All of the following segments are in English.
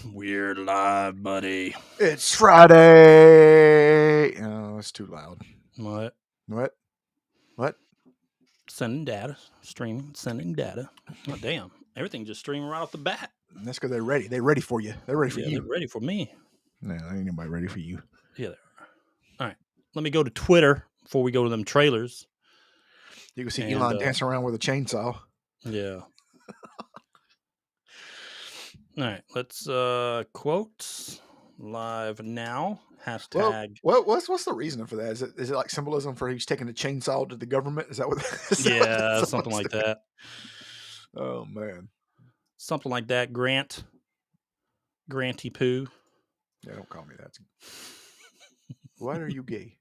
We're live, buddy. It's Friday. Oh, it's too loud. What? What? Sending data. Streaming. Sending data. Oh, damn. Everything just streaming right off the bat. That's because they're ready. They're ready for you. They're ready for you. They're ready for me. No, ain't nobody ready for you. Yeah, they are. All right. Let me go to Twitter before we go to them trailers. You can see Elon dancing around with a chainsaw. Yeah. All right. Let's quotes live now. Hashtag. Well, what's the reasoning for that? Is it like symbolism for he's taking a chainsaw to the government? Is that what? Yeah, something like that. Oh man, something like that. Granty Poo. Yeah, don't call me that. Why are you gay?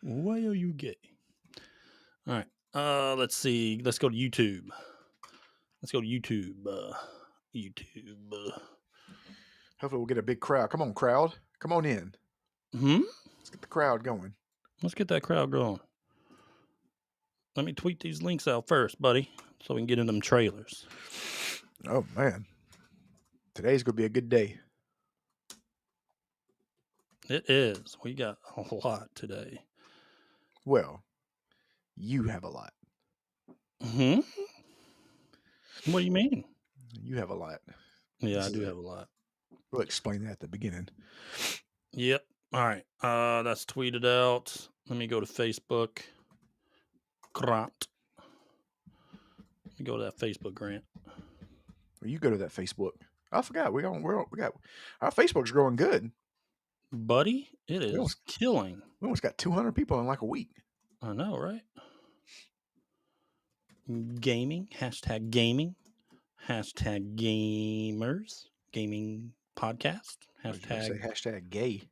Why are you gay? All right. Let's see. Let's go to YouTube. YouTube. Hopefully we'll get a big crowd. Come on, crowd. Come on in. Let's get the crowd going. Let's get that crowd going. Let me tweet these links out first, buddy, so we can get in them trailers. Oh, man. Today's going to be a good day. It is. We got a lot today. Well, you have a lot. What do you mean? You have a lot. Yeah, I do have a lot. We'll explain that at the beginning. Yep. All right. That's tweeted out. Let me go to Facebook. Grant. Let me go to that Facebook, Grant. Well, you go to that Facebook. I forgot. We got our Facebook's growing good, buddy. It is killing. We almost got 200 people in like a week. I know, right? Gaming. Hashtag gaming. Hashtag gamers. Gaming podcast. Hashtag gay.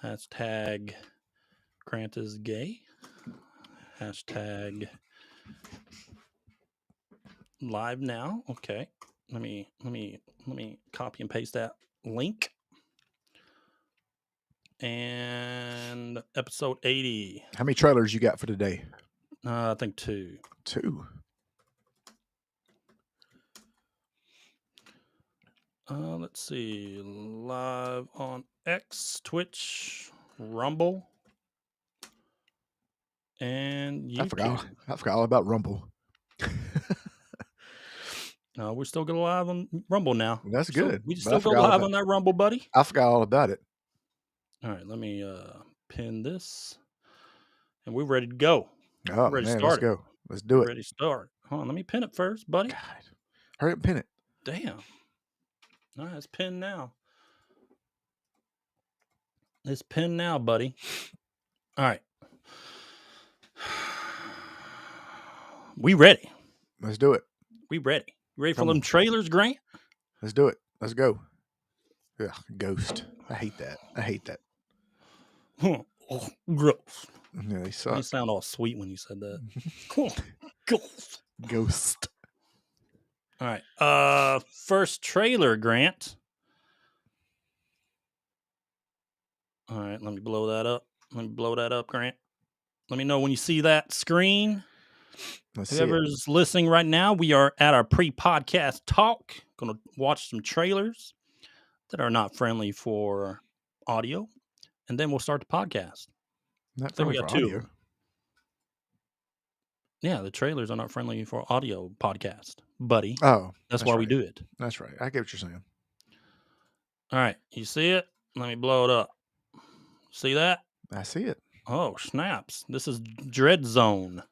Hashtag Grant is gay. Hashtag live now. Okay. Let me copy and paste that link. And episode 80. How many trailers you got for today? I think 2. 2. Let's see. Live on X, Twitch, Rumble, and YouTube. I forgot all about Rumble. No, we're still going live on Rumble now. That's good. We still go live on that Rumble, buddy. I forgot all about it. All right, let me pin this, and we're ready to go. Oh, man, let's go. Let's do it. Ready to start. Hold on, let me pin it first, buddy. God. Hurry up and pin it. Damn. All right, it's pinned now. It's pinned now, buddy. All right. We ready. Let's do it. We ready. You ready for them trailers, Grant? Let's do it. Let's go. Ugh, ghost. I hate that. Oh, gross. Yeah, they suck. You sound all sweet when you said that. Ghost. All right. First trailer, Grant. All right, let me blow that up. Grant. Let me know when you see that screen. Whoever's listening right now, we are at our pre-podcast talk. Going to watch some trailers that are not friendly for audio, and then we'll start the podcast. Not friendly for audio. Yeah, the trailers are not friendly for audio podcast, buddy. Oh, that's why we do it. That's right. I get what you're saying. All right, you see it? Let me blow it up. See that? I see it. Oh, snaps. This is Dreadzone.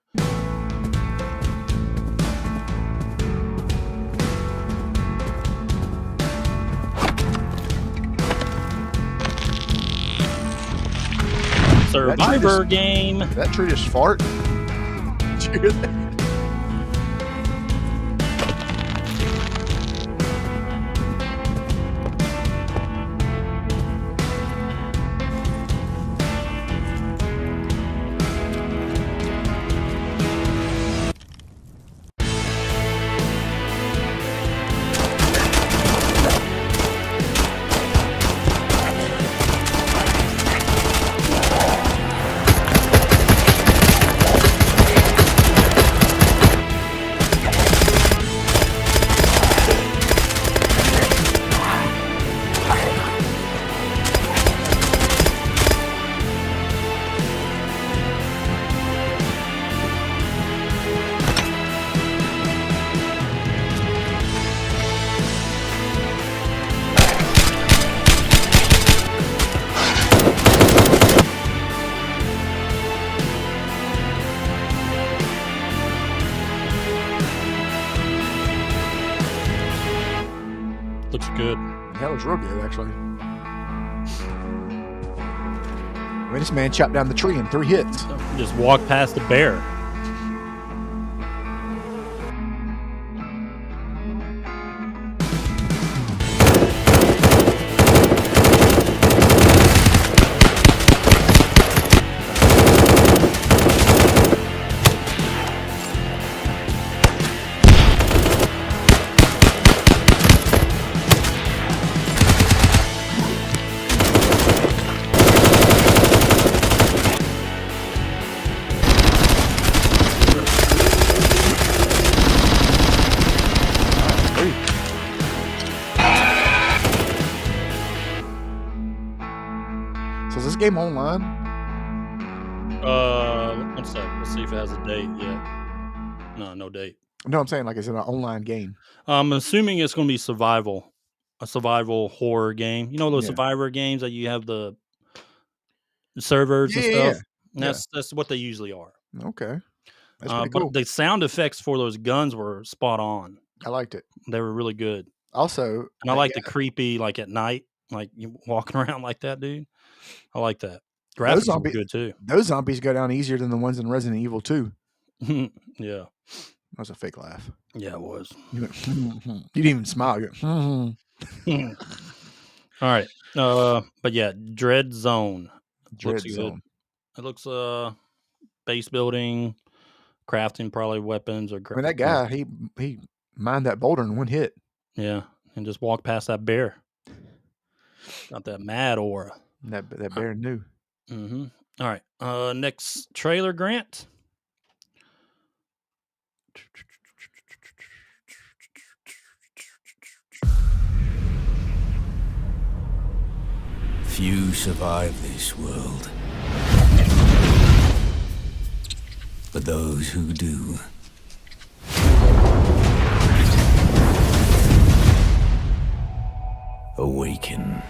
Survivor game. That tree just fart. Did you hear that? Looks good. That looks real good, actually. I mean, this man chopped down the tree in 3 hits. Just walk past the bear. So is this game online? One sec. Let's see if it has a date yet. No date. No, I'm saying like it's an online game. I'm assuming it's going to be a survival horror game. You know those survivor games that you have the servers and stuff? Yeah. That's what they usually are. Okay. That's pretty cool. But the sound effects for those guns were spot on. I liked it. They were really good. Also, and I like the creepy, like at night, like you walking around like that, dude. I like that. Graphics are good too. Those zombies go down easier than the ones in Resident Evil 2. Yeah. That was a fake laugh. Yeah, it was. You didn't even smile. All right. But yeah, Dreadzone. Looks good. It looks base building, crafting probably weapons or. I mean, that guy he mined that boulder in 1 hit. Yeah, and just walk past that bear. Got that mad aura. That bear knew. Mm-hmm. All right. Next trailer, Grant. Few survive this world. But those who do awaken.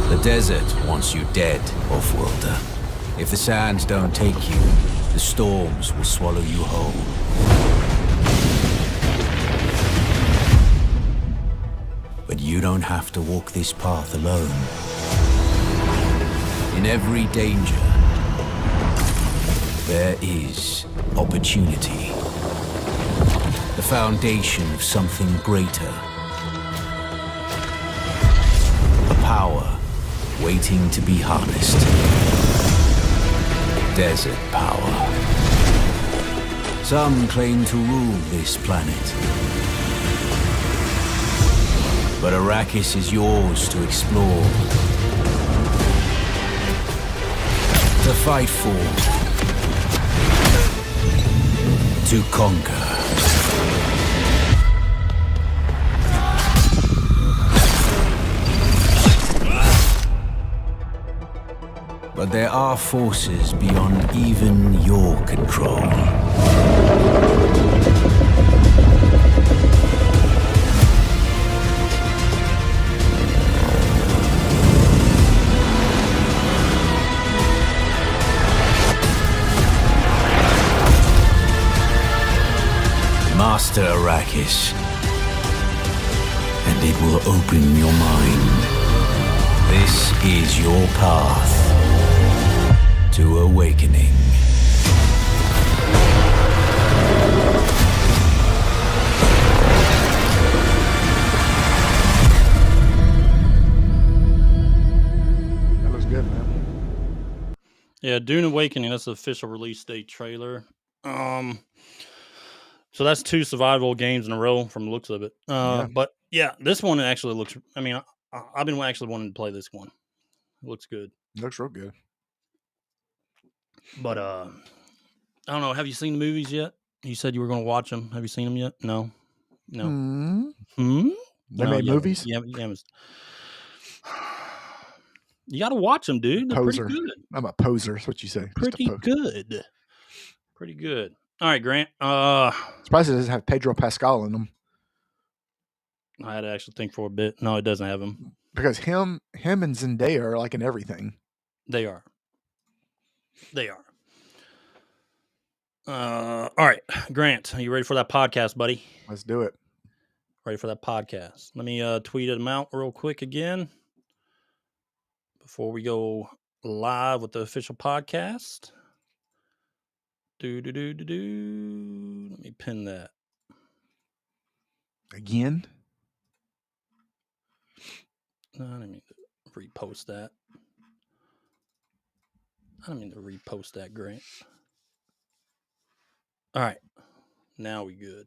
The desert wants you dead, off-worlder. If the sands don't take you, the storms will swallow you whole. But you don't have to walk this path alone. In every danger, there is opportunity. The foundation of something greater. A power waiting to be harnessed. Desert power. Some claim to rule this planet. But Arrakis is yours to explore. To fight for. To conquer. But there are forces beyond even your control. Master Arrakis, and it will open your mind. This is your path to awakening. That looks good, man. Yeah, Dune Awakening, that's the official release date trailer. So that's 2 survival games in a row from the looks of it. But yeah, this one actually looks, I mean, I've been actually wanting to play this one. It looks good. It looks real good. But I don't know. Have you seen the movies yet? You said you were going to watch them. Have you seen them yet? No. They Yeah, made movies? Yeah. You got to watch them, dude. They're Poser. pretty good. I'm a poser. That's what you say. Pretty good. Pretty good. All right, Grant. Surprised it doesn't have Pedro Pascal in them. I had to actually think for a bit. No, it doesn't have him. Because him and Zendaya are like in everything. They are. All right, Grant, are you ready for that podcast, buddy? Let's do it. Ready for that podcast. Let me tweet them out real quick again before we go live with the official podcast. Let me pin that. Again? No, I didn't mean to repost that. Grant. All right. Now we good.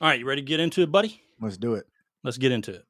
All right, you ready to get into it, buddy? Let's do it. Let's get into it.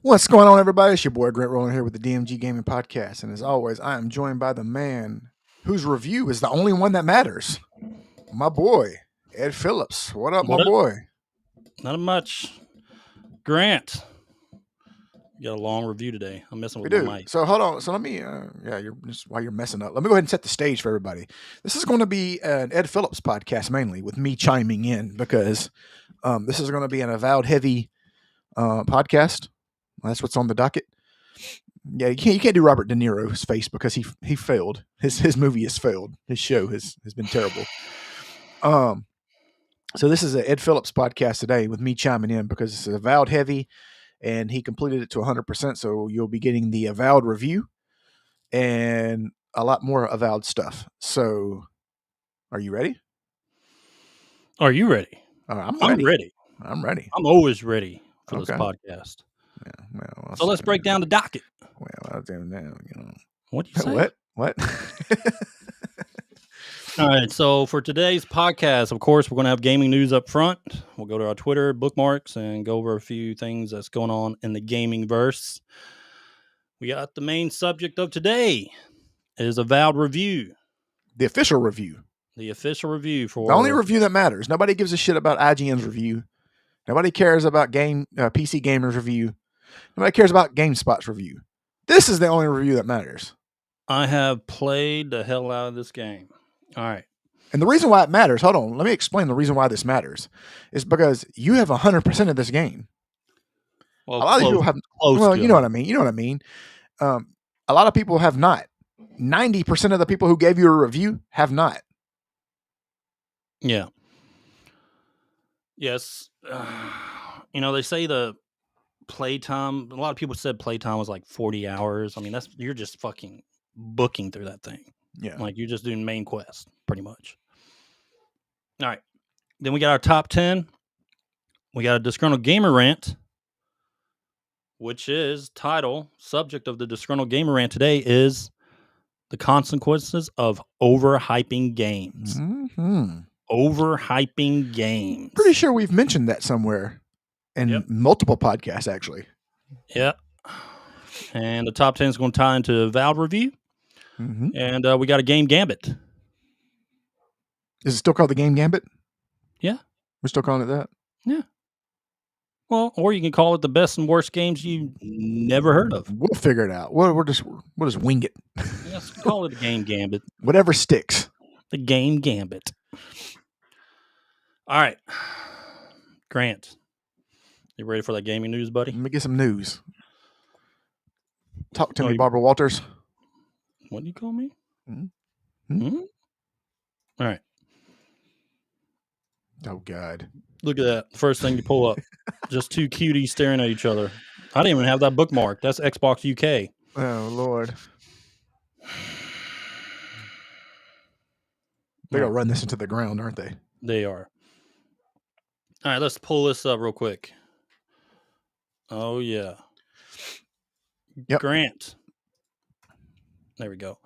What's going on, everybody? It's your boy Grant Rolling here with the DMG Gaming Podcast. And as always, I am joined by the man whose review is the only one that matters. My boy, Ed Phillips. What up, my boy? Not much. Grant, you got a long review today. I'm messing with my mic. So hold on. So let me, you're just while you're messing up, let me go ahead and set the stage for everybody. This is going to be an Ed Phillips podcast mainly, with me chiming in because this is going to be an Avowed heavy podcast. That's what's on the docket. Yeah, you can't do Robert De Niro's face because he failed. His movie has failed. His show has been terrible. So this is an Ed Phillips podcast today with me chiming in because it's Avowed heavy, and he completed it to 100%. So you'll be getting the Avowed review and a lot more Avowed stuff. So, are you ready? Are you ready? I'm ready. I'm ready. I'm always ready for this podcast. Yeah, well, so let's break down the docket. Well, I'll do now. What you say? What? All right. So for today's podcast, of course, we're going to have gaming news up front. We'll go to our Twitter bookmarks and go over a few things that's going on in the gaming verse. We got the main subject of today is Avowed review, the official review. The official review for the only review that matters. Nobody gives a shit about IGN's review. Nobody cares about PC Gamer's review. Nobody cares about GameSpot's review. This is the only review that matters. I have played the hell out of this game. All right. And the reason why it matters, hold on, let me explain the reason why this matters. Is because you have 100% of this game. Well, a lot of people have, you know what I mean? A lot of people have not. 90% of the people who gave you a review have not. Yeah. Yes. They say the playtime, a lot of people said playtime was like 40 hours. I mean, you're just fucking booking through that thing. Yeah. Like you're just doing main quest pretty much. All right. Then we got our top 10. We got a Disgruntled Gamer Rant, which is subject of the Disgruntled Gamer Rant today is the consequences of overhyping games. Mm-hmm. Overhyping games. Pretty sure we've mentioned that somewhere. And multiple podcasts, actually. Yeah. And the top 10 is going to tie into Avowed review. Mm-hmm. And we got a game Gambit. Is it still called the game Gambit? Yeah. We're still calling it that? Yeah. Well, or you can call it the best and worst games you never heard of. We'll figure it out. We'll just wing it. Let's call it a game Gambit. Whatever sticks. The game Gambit. All right. Grant. You ready for that gaming news, buddy? Let me get some news. Talk to me, Barbara Walters. What do you call me? Mm-hmm. Mm-hmm. All right. Oh, God. Look at that. First thing you pull up. Just two cuties staring at each other. I didn't even have that bookmark. That's Xbox UK. Oh, Lord. They're going to run this into the ground, aren't they? They are. All right, let's pull this up real quick. Oh, yeah. Yep. Grant. There we go.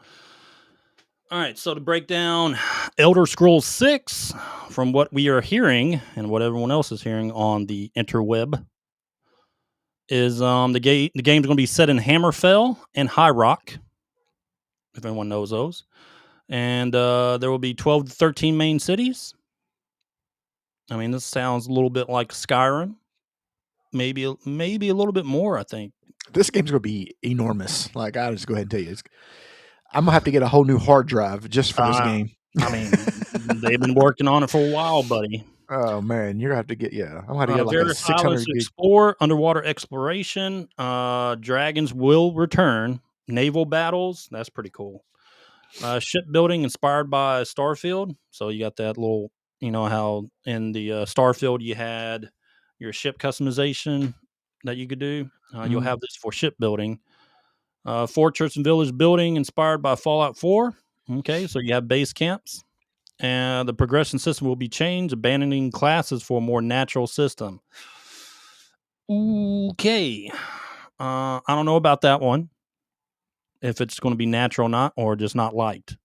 All right, so to break down Elder Scrolls 6, from what we are hearing and what everyone else is hearing on the interweb, is the game's going to be set in Hammerfell and High Rock, if anyone knows those. And there will be 12 to 13 main cities. I mean, this sounds a little bit like Skyrim. Maybe a little bit more, I think. This game's going to be enormous. Like, I'll just go ahead and tell you. I'm going to have to get a whole new hard drive just for this game. I mean, they've been working on it for a while, buddy. Oh, man. You're going to have to get, I'm going to get like a various 600 islands to gig. explore, underwater exploration. Dragons will return. Naval battles. That's pretty cool. Shipbuilding inspired by Starfield. So you got that little, how in the Starfield you had your ship customization that you could do. You'll have this for shipbuilding. Fortress and village building inspired by Fallout 4. Okay, so you have base camps. And the progression system will be changed, abandoning classes for a more natural system. Okay. I don't know about that one. If it's going to be natural or not, or just not liked.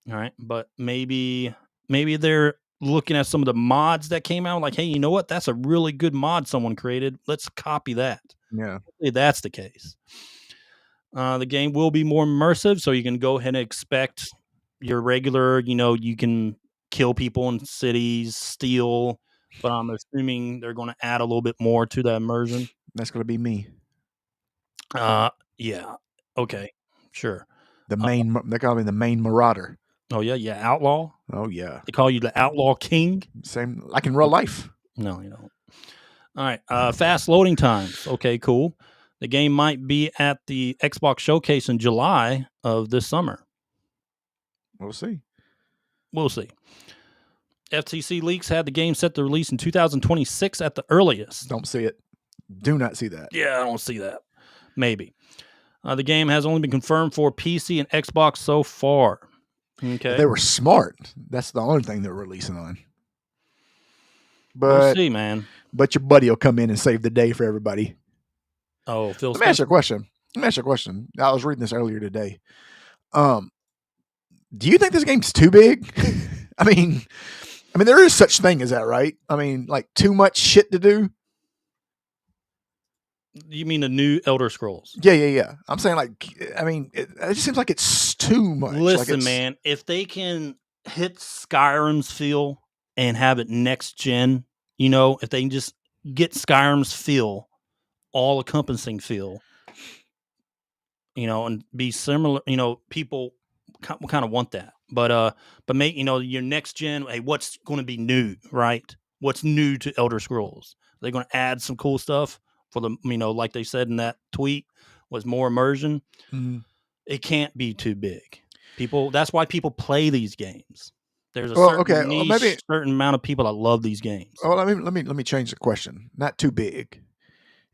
All right. But maybe they're looking at some of the mods that came out, like, hey, you know what? That's a really good mod someone created. Let's copy that. Yeah. Hopefully that's the case. The game will be more immersive, so you can go ahead and expect your regular, you can kill people in cities, steal, but I'm assuming they're going to add a little bit more to that immersion. That's going to be me. Yeah. Okay. Sure. They call me the main marauder. Oh, yeah. Outlaw. Oh, yeah. They call you the Outlaw King. Same like in real life. No, you don't. All right. Fast loading times. Okay, cool. The game might be at the Xbox Showcase in July of this summer. We'll see. FTC leaks had the game set to release in 2026 at the earliest. Don't see it. Do not see that. Yeah, I don't see that. Maybe. The game has only been confirmed for PC and Xbox so far. Okay. They were smart. That's the only thing they're releasing on. But we'll see, man. But your buddy will come in and save the day for everybody. Oh, Phil. Let me ask you a question. I was reading this earlier today. Do you think this game's too big? I mean, there is such thing as that, right? I mean, like too much shit to do. You mean the new Elder Scrolls? Yeah. I'm saying, it just seems like it's too much. Listen, man, if they can hit Skyrim's feel and have it next gen, if they can just get Skyrim's feel, all encompassing feel, and be similar, people kind of want that. But make, your next gen, hey, what's going to be new, right? What's new to Elder Scrolls? They're going to add some cool stuff. For the, like they said in that tweet, was more immersion. Mm-hmm. It can't be too big. That's why people play these games. There's a certain amount of people that love these games. Oh, let me change the question. Not too big.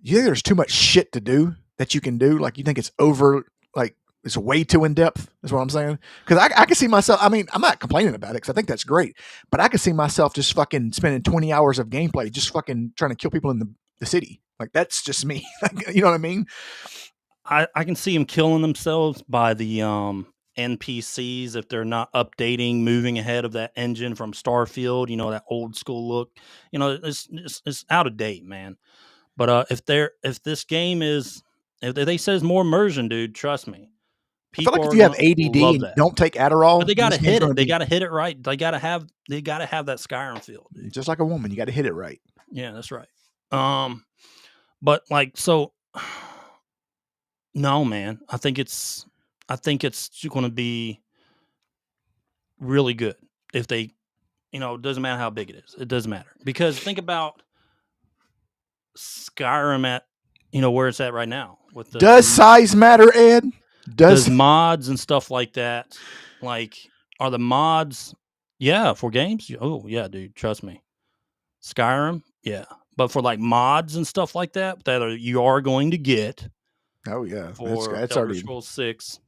Do you think there's too much shit to do that you can do? Like, you think it's over? Like, it's way too in depth. Is what I'm saying. Because I can see myself. I mean, I'm not complaining about it because I think that's great. But I can see myself just fucking spending 20 hours of gameplay just fucking trying to kill people in the city. Like, that's just me. You know what I mean? I can see them killing themselves by the NPCs if they're not updating, moving ahead of that engine from Starfield. That old school look. It's out of date, man. But if this game is, if they say it's more immersion, dude, trust me. I feel like if you have ADD and don't take Adderall, but they got to hit it. They got to hit it right. They got to have that Skyrim feel, dude. Just like a woman, you got to hit it right. Yeah, that's right. But no, man. I think it's going to be really good if they, it doesn't matter how big it is. It doesn't matter, because think about Skyrim at, where it's at right now. Does size matter, Ed? Does mods and stuff like that? Like, are the mods? Yeah, for games. Oh yeah, dude. Trust me. Skyrim. Yeah. But for like mods and stuff like that, you are going to get. Oh yeah, for Elder Scrolls 6.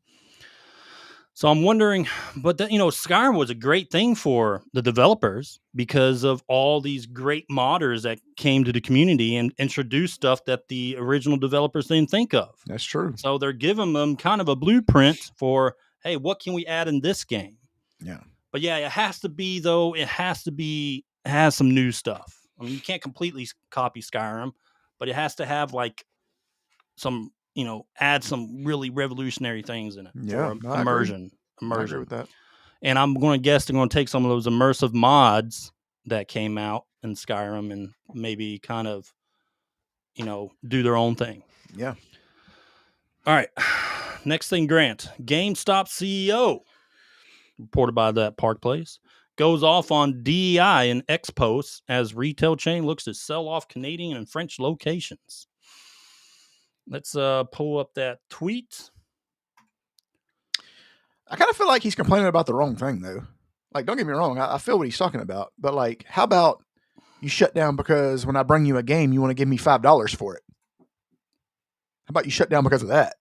So I'm wondering, but Skyrim was a great thing for the developers because of all these great modders that came to the community and introduced stuff that the original developers didn't think of. That's true. So they're giving them kind of a blueprint for, hey, what can we add in this game? Yeah. But yeah, it has to be, though. It has some new stuff. I mean, you can't completely copy Skyrim, but it has to have like some, add some really revolutionary things in it. Yeah, for immersion. I agree with that. And I'm going to guess they're going to take some of those immersive mods that came out in Skyrim and maybe kind of, do their own thing. Yeah. All right. Next thing, Grant. GameStop CEO, reported by that Park Place, goes off on DEI and X posts as retail chain looks to sell off Canadian and French locations. Let's pull up that tweet. I kind of feel like he's complaining about the wrong thing, though. Like, don't get me wrong. I feel what he's talking about. But, like, how about you shut down because when I bring you a game, you want to give me $5 for it? How about you shut down because of that?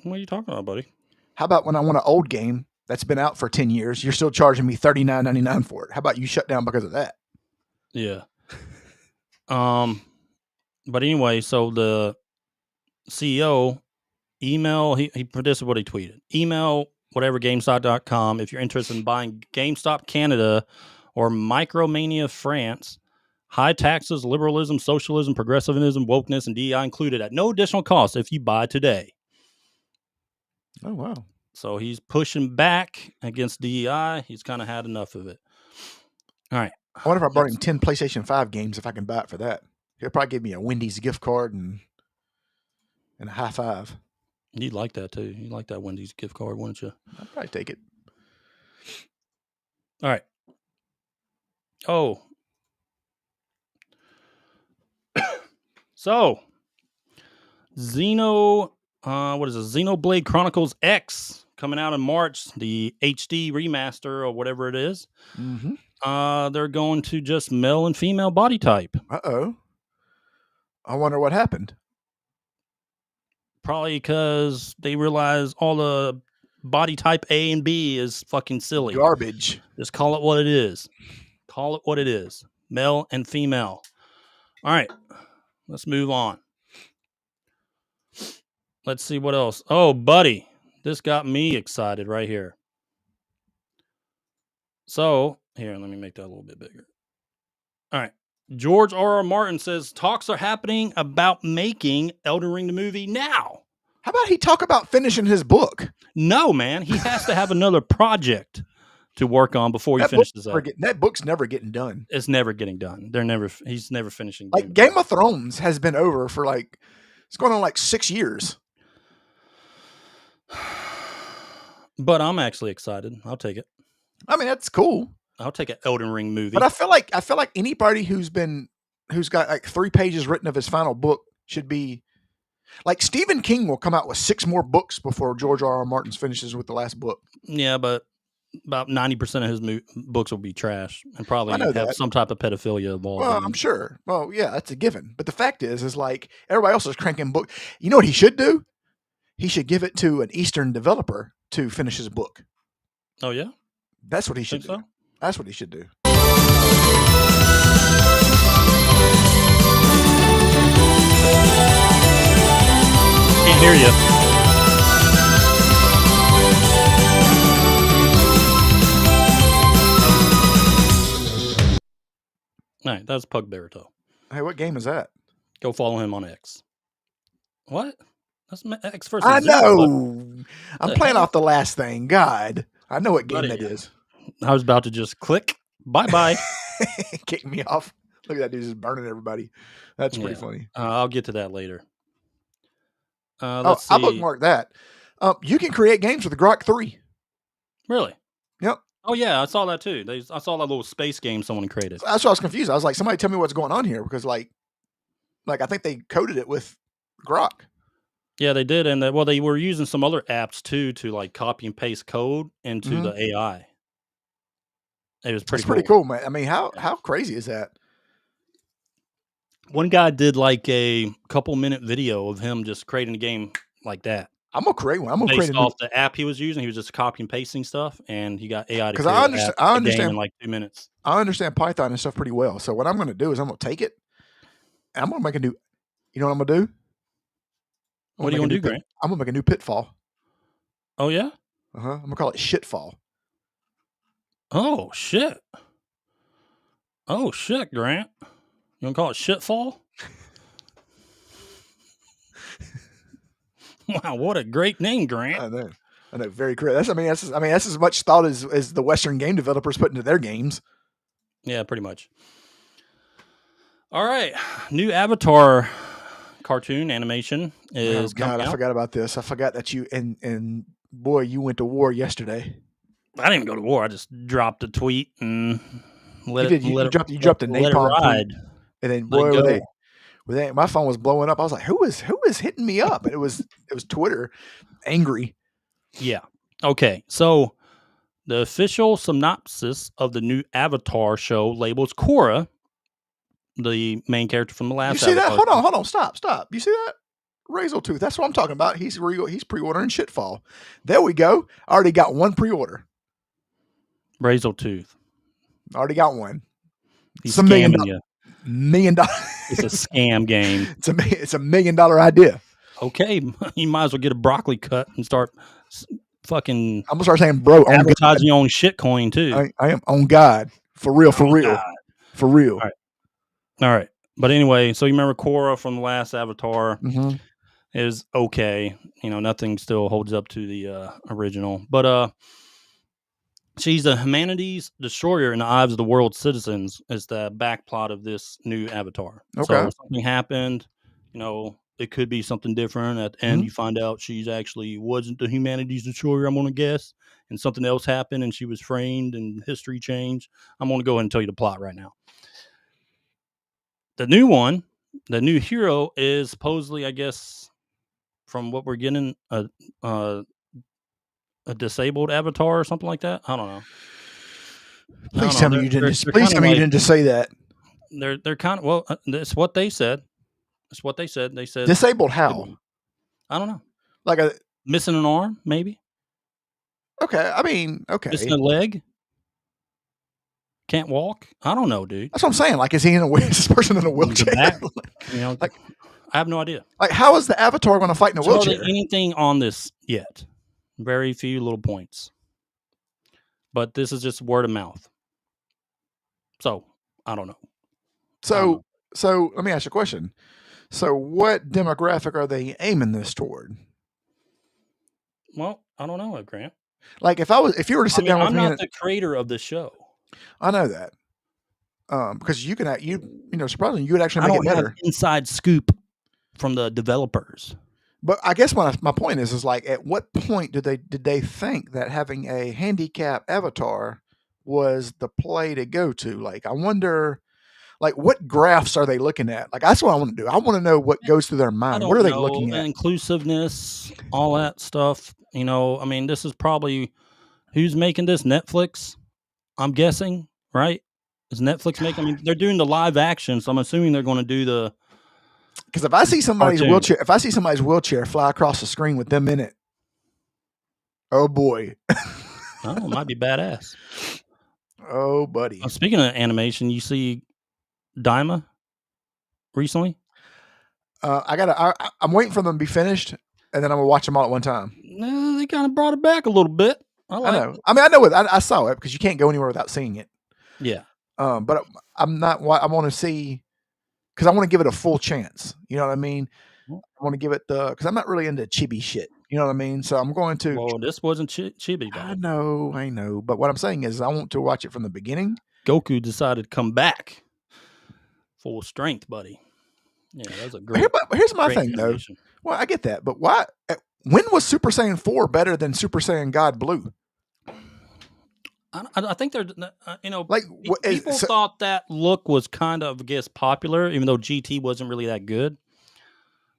What are you talking about, buddy? How about when I want an old game that's been out for 10 years, you're still charging me $39.99 for it? How about you shut down because of that? Yeah. But anyway, so the CEO email, this is what he tweeted. Email whatever GameStop.com if you're interested in buying GameStop Canada or Micromania France. High taxes, liberalism, socialism, progressivism, wokeness, and DEI included at no additional cost if you buy today. Oh, wow. So he's pushing back against DEI. He's kind of had enough of it. All right. I wonder if I brought him 10 PlayStation 5 games if I can buy it for that. He'll probably give me a Wendy's gift card and a high five. You'd like that too. You'd like that Wendy's gift card, wouldn't you? I'd probably take it. All right. Oh. So, Xenoblade Chronicles X coming out in March, the HD remaster or whatever it is. Mm-hmm. They're going to just male and female body type. Uh-oh. I wonder what happened. Probably because they realize all the body type A and B is fucking silly. Garbage. Just call it what it is. Call it what it is. Male and female. All right. Let's move on. Let's see what else. Oh, buddy. This got me excited right here. So, here, let me make that a little bit bigger. All right. George R.R. Martin says talks are happening about making Elden Ring the movie now. How about he talk about finishing his book? No, man. He has to have another project to work on before he finishes that. That book's never getting done. It's never getting done. He's never finishing. Like Game of Thrones has been over for it's going on 6 years. But I'm actually excited. I'll take it. I mean, that's cool. I'll take an Elden Ring movie. But I feel like anybody who's got 3 pages written of his final book should be like Stephen King will come out with 6 more books before George R.R. Martin finishes with the last book. Yeah, but about 90% of his books will be trash and probably have some type of pedophilia involved. Well, I'm sure. Well, yeah, that's a given. But the fact is like everybody else is cranking books. You know what he should do? He should give it to an Eastern developer to finish his book. Oh, yeah? That's what he should do. So? That's what he should do. Can't hear you. All right, that's Pugberto. Hey, what game is that? Go follow him on X. What? That's X versus I know. Zero, I'm playing off the last thing. God, I know what game that is. I was about to just click. Bye-bye. Kick me off. Look at that dude just burning everybody. That's pretty funny. I'll get to that later. Let's see. I bookmarked that. You can create games with the Grok 3. Really? Yep. Oh, yeah, I saw that too. I saw that little space game someone created. That's why I was confused. I was like, somebody tell me what's going on here because like I think they coded it with Grok. Yeah, they did. And they were using some other apps too to like copy and paste code into the AI. It was pretty cool, man. I mean, how crazy is that? One guy did like a couple-minute video of him just creating a game like that. I'm gonna create one. I'm gonna create off the app he was using. He was just copying and pasting stuff, and he got AI to create I understand game in like 2 minutes. I understand Python and stuff pretty well. So what I'm gonna do is I'm gonna take it, and I'm gonna make a new. You know what I'm gonna do? What are you gonna do, Grant? I'm gonna make a new pitfall. Oh yeah. I'm gonna call it Shitfall. Oh shit. Oh shit, Grant. You gonna call it Shitfall? Wow, what a great name, Grant. I know, very correct. That's as much thought as the Western game developers put into their games. Yeah, pretty much. All right, new Avatar cartoon animation is coming out. I forgot about this. I forgot that you and boy, you went to war yesterday. I didn't even go to war. I just dropped a tweet and you dropped a napalm ride, tweet, and then boy, my phone was blowing up. I was like, who is hitting me up? And it was Twitter, angry. Yeah. Okay. So the official synopsis of the new Avatar show labels Korra, the main character from the last. You see Avatar that? Hold on, stop. You see that? 𝐟𝐨𝐫𝐿. That's what I'm talking about. He's pre-ordering Shitfall. There we go. I already got one pre-order. 𝐟𝐨𝐿. Already got one. He's scamming you. $1 million. It's a scam game. It's a $1 million idea. Okay, you might as well get a broccoli cut and start fucking. I'm gonna start saying, bro, advertising your own 𝐿𝐴𝐻𝐿𝐿 too. I am on God for real. All right. But anyway, so you remember Korra from the last Avatar is okay. You know, nothing still holds up to the original. But she's the humanity's destroyer in the eyes of the world's citizens is the back plot of this new Avatar. Okay. So something happened, you know, it could be something different. At the end, you find out she's actually wasn't the humanity's destroyer, I'm going to guess. And something else happened and she was framed and history changed. I'm going to go ahead and tell you the plot right now. The new hero is supposedly, I guess, from what we're getting, a disabled avatar or something like that. I don't know. Please tell me you didn't just say that. They're kind of, well, that's what they said. That's what they said. They said disabled how? I don't know. Like a missing an arm, maybe. Okay, I mean, okay. Missing a leg. Can't walk. I don't know, dude. That's what I'm saying. Like, is this person in a wheelchair? You know, like I have no idea. Like, how is the Avatar going to fight in a wheelchair? Anything on this yet? Very few little points. But this is just word of mouth. So I don't know. So let me ask you a question. So what demographic are they aiming this toward? Well, I don't know, Grant. Like if you were to sit down with me, I'm not the creator of the show. I know that. Because you know, surprisingly, you would actually make it better. Have inside scoop from the developers. But I guess my point is like, at what point did they think that having a handicap avatar was the play to go to? Like, I wonder, like, what graphs are they looking at? Like, that's what I want to do. I want to know what goes through their mind. What are they looking at? Inclusiveness, all that stuff. You know, I mean, this is probably who's making this? Netflix, I'm guessing, right? Is Netflix making? I mean, they're doing the live action, so I'm assuming they're going to do the. Because if I see somebody's wheelchair fly across the screen with them in it, oh boy, oh, it might be badass. Oh, buddy. Speaking of animation, you see Daima recently? I'm waiting for them to be finished, and then I'm gonna watch them all at one time. No, they kind of brought it back a little bit. I know. I mean, I know it. I saw it because you can't go anywhere without seeing it. Yeah. But I'm not. I want to see because I want to give it a full chance. You know what I mean? I want to give it because I'm not really into chibi shit. You know what I mean? So I'm going to. Well, this wasn't chibi. Though. I know. But what I'm saying is, I want to watch it from the beginning. Goku decided to come back full strength, buddy. Yeah, that was a great. Here's my thing, animation. Though. Well, I get that, but why? When was Super Saiyan 4 better than Super Saiyan God Blue? I think they're, like people thought that look was kind of, I guess, popular, even though GT wasn't really that good.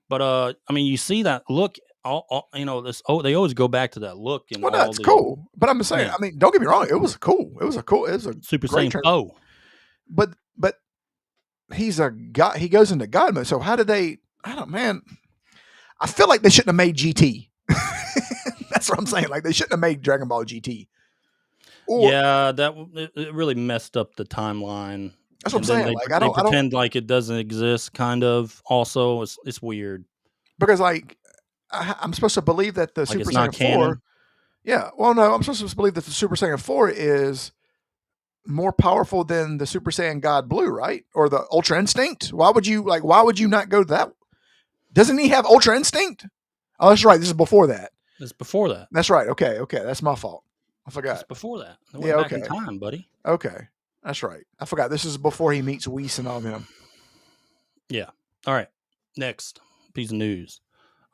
But I mean, you see that look, they always go back to that look. And that's cool. But I'm just saying, I mean, don't get me wrong, it was cool. It was a Super Saiyan 4. But he's a god. He goes into God mode. So how did they? I feel like they shouldn't have made GT. That's what I'm saying. Like they shouldn't have made Dragon Ball GT. It really messed up the timeline. That's what I'm saying. They pretend like it doesn't exist. Kind of. Also, it's weird because like I'm supposed to believe that the Super Saiyan 4. Canon. Yeah. Well, no, I'm supposed to believe that the Super Saiyan 4 is more powerful than the Super Saiyan God Blue, right? Or the Ultra Instinct. Why would you not go that? Doesn't he have Ultra Instinct? Oh, that's right. This is before that. It's before that. That's right. Okay. That's my fault. I forgot. It's before that. It went back in time, buddy. Okay. That's right. I forgot. This is before he meets Whis and all them. Yeah. All right. Next piece of news.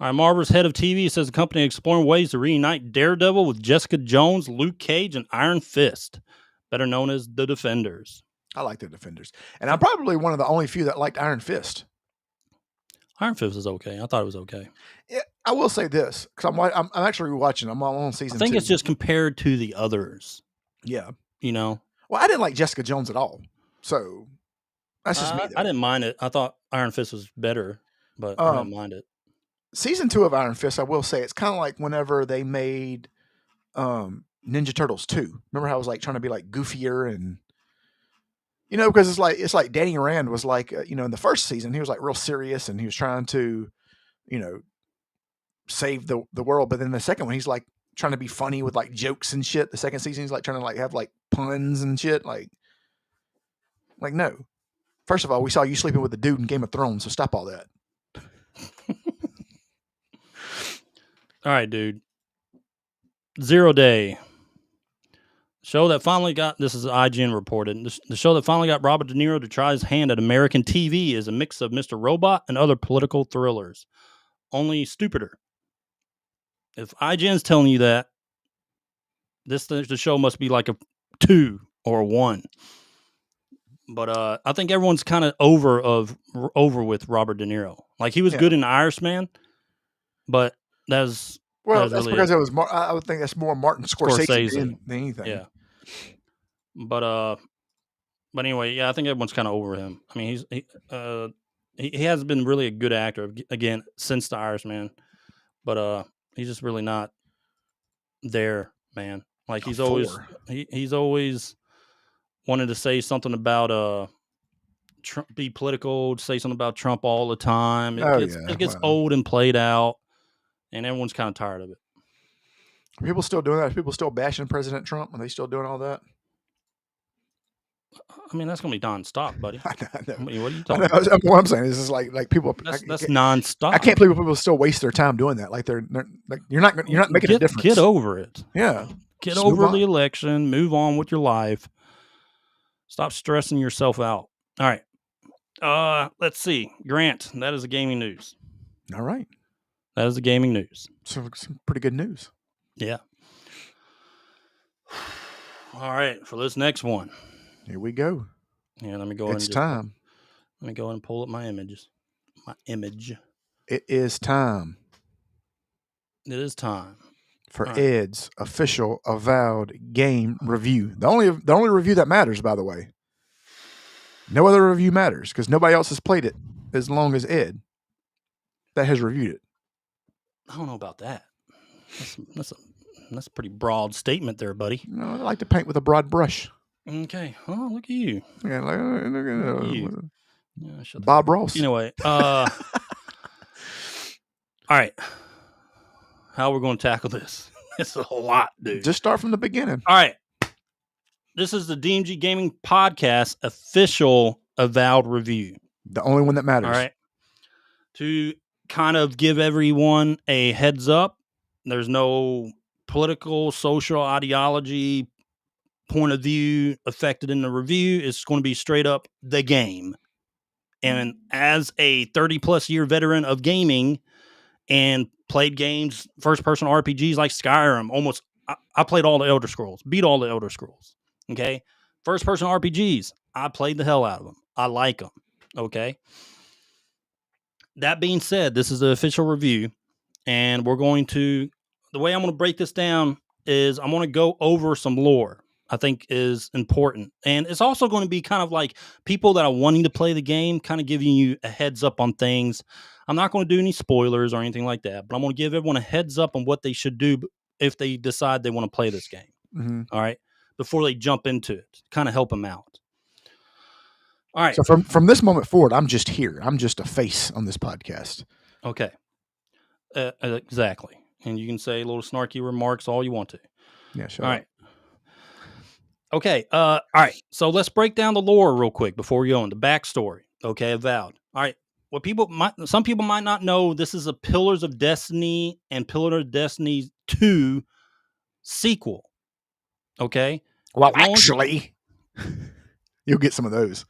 All right. Marvel's head of TV says the company is exploring ways to reunite Daredevil with Jessica Jones, Luke Cage, and Iron Fist, better known as the Defenders. I like the Defenders. And I'm probably one of the only few that liked Iron Fist. Iron Fist is okay. I thought it was okay. Yeah, I will say this, because I'm actually rewatching. I'm on season 2. I think it's just compared to the others. Yeah. You know? Well, I didn't like Jessica Jones at all. So that's just me. I didn't mind it. I thought Iron Fist was better, but I didn't mind it. Season 2 of Iron Fist, I will say, it's kind of like whenever they made Ninja Turtles 2. Remember how it was like trying to be like goofier and, you know, because it's like Danny Rand was like, you know, in the first season, he was like real serious and he was trying to, you know, save the world. But then the second one, he's like trying to be funny with like jokes and shit. The second season, he's like trying to like have like puns and shit. Like no. First of all, we saw you sleeping with the dude in Game of Thrones, so stop all that. All right, dude. 0 Day. Show that finally got, this is IGN reported, the show that finally got Robert De Niro to try his hand at American TV is a mix of Mr. Robot and other political thrillers. Only stupider. If IGN's telling you that, the show must be like a 2 or a 1. But I think everyone's kind of over with Robert De Niro. Like, he was good in Irishman, but that's really because it was more. I would think that's more Martin Scorsese than anything. Yeah. But anyway, yeah, I think everyone's kind of over him. I mean, he has been really a good actor again since The Irishman, but he's just really not there, man. Like he's always wanted to say something about Trump, be political, say something about Trump all the time. It gets old and played out. And everyone's kind of tired of it. Are people still doing that? Are people still bashing President Trump? Are they still doing all that? I mean, that's going to be nonstop, buddy. I know. I mean, what are you talking about? What I'm saying is like people. That's nonstop. I can't believe people still waste their time doing that. Like they're like you're not making a difference. Get over it. Yeah. Get over the election. Move on with your life. Stop stressing yourself out. All right. Let's see. Grant, that is the gaming news. All right. That is the gaming news. So some pretty good news. Yeah. All right, for this next one. Here we go. Yeah, let me go. It's time. Let me go and pull up my images. My image. It is time. It is time for Ed's official Avowed game review. The only review that matters, by the way. No other review matters because nobody else has played it as long as Ed that has reviewed it. I don't know about that. That's a pretty broad statement there, buddy. No, I like to paint with a broad brush. Okay. Oh, look at you. Yeah, look at you. Yeah, Bob Ross. Anyway, all right. How we're going to tackle this? It's a lot, dude. Just start from the beginning. All right. This is the DMG Gaming Podcast official Avowed review. The only one that matters. All right. To kind of give everyone a heads up, there's no political, social ideology point of view affected in the review. It's going to be straight up the game. And as a 30-plus year veteran of gaming and played games, first-person RPGs like Skyrim, I played all the Elder Scrolls, beat all the Elder Scrolls, okay? First-person RPGs, I played the hell out of them. I like them, okay? That being said, this is the official review, and the way I'm going to break this down is I'm going to go over some lore I think is important. And it's also going to be kind of like people that are wanting to play the game, kind of giving you a heads up on things. I'm not going to do any spoilers or anything like that, but I'm going to give everyone a heads up on what they should do if they decide they want to play this game. Mm-hmm. All right. Before they jump into it, kind of help them out. All right. So from this moment forward, I'm just here. I'm just a face on this podcast. Okay. Exactly. And you can say little snarky remarks all you want to. Yeah, sure. All right. Okay. All right. So let's break down the lore real quick before we go into backstory. Okay. Avowed. All right. some people might not know, this is a Pillars of Destiny and Pillars of Destiny 2 sequel. Okay. Well, actually, you'll get some of those.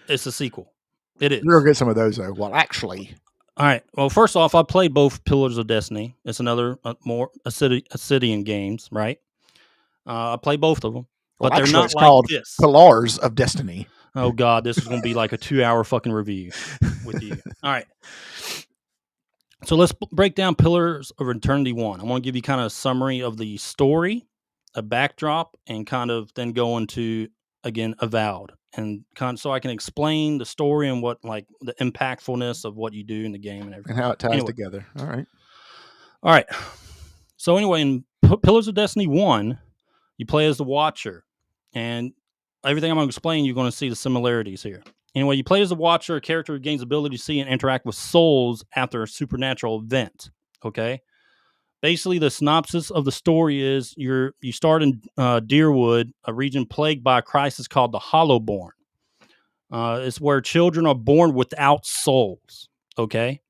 It's a sequel. It is. You're gonna get some of those though. Well, actually. All right. Well, first off, I played both Pillars of Destiny. It's another more Obsidian games, right? I played both of them, but they're not like this. Pillars of Destiny. Oh God, this is going to be like a 2-hour fucking review with you. All right. So let's break down Pillars of Eternity 1. I want to give you kind of a summary of the story, a backdrop, and kind of then go into, again, Avowed. And kind of so I can explain the story and what, like, the impactfulness of what you do in the game and everything. And how it ties together. All right. So anyway, in Pillars of Destiny 1, you play as the Watcher. And everything I'm going to explain, you're going to see the similarities here. Anyway, you play as the Watcher, a character who gains the ability to see and interact with souls after a supernatural event. Okay? Basically, the synopsis of the story is you start in Deerwood, a region plagued by a crisis called the Hollowborn. It's where children are born without souls. Okay?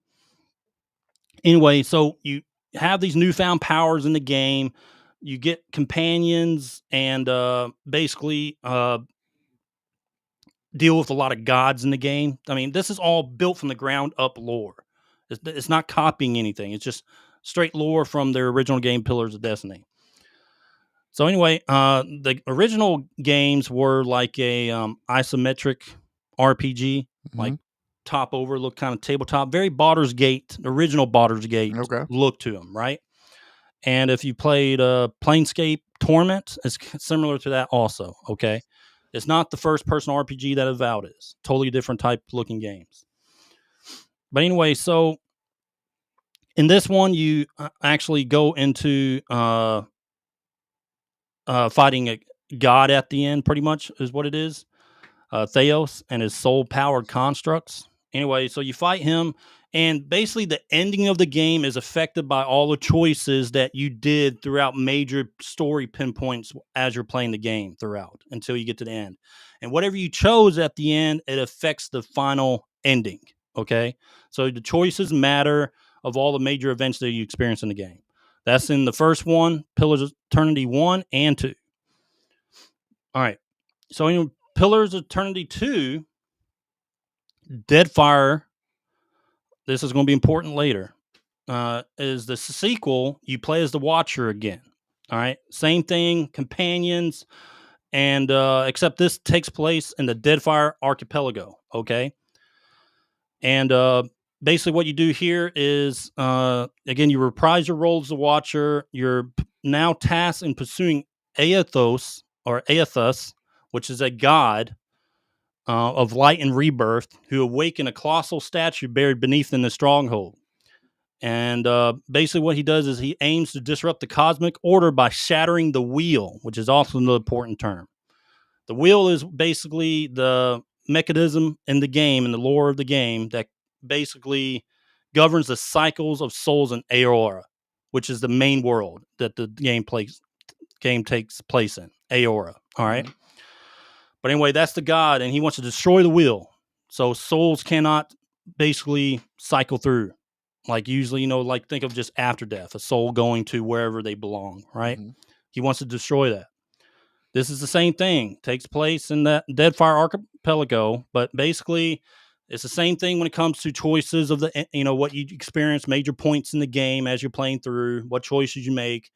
Anyway, so you have these newfound powers in the game. You get companions and basically deal with a lot of gods in the game. I mean, this is all built from the ground up lore. It's not copying anything. It's just straight lore from their original game, Pillars of Destiny. So anyway, the original games were like a isometric RPG, like top over, look kind of tabletop, very Baldur's Gate, original Baldur's Gate look to them, right? And if you played Planescape Torment, it's similar to that also, okay? It's not the first-person RPG that Avowed is. Totally different type looking games. But anyway, so in this one, you actually go into fighting a god at the end, pretty much, is what it is. Theos and his soul-powered constructs. Anyway, so you fight him, and basically the ending of the game is affected by all the choices that you did throughout major story pinpoints as you're playing the game throughout until you get to the end. And whatever you chose at the end, it affects the final ending, okay? So the choices matter of all the major events that you experience in the game. That's in the first one, Pillars of Eternity 1 and 2. All right. So in Pillars of Eternity 2, Deadfire, this is going to be important later, is the sequel. You play as the Watcher again. All right. Same thing, companions, and except this takes place in the Deadfire Archipelago. Okay. And basically what you do here is, again, you reprise your role as the Watcher. You're now tasked in pursuing Aethos, which is a god of light and rebirth, who awakened a colossal statue buried beneath in the stronghold. And basically what he does is he aims to disrupt the cosmic order by shattering the wheel, which is also an important term. The wheel is basically the mechanism in the game, in the lore of the game, that basically governs the cycles of souls in Eora, which is the main world that the game takes place in, Eora. All right. But anyway, that's the god, and he wants to destroy the wheel. So souls cannot basically cycle through. Like usually, like think of just after death, a soul going to wherever they belong, right? He wants to destroy that. This is the same thing. Takes place in that Deadfire Archipelago, but basically it's the same thing when it comes to choices of the, what you experience, major points in the game as you're playing through, what choices you make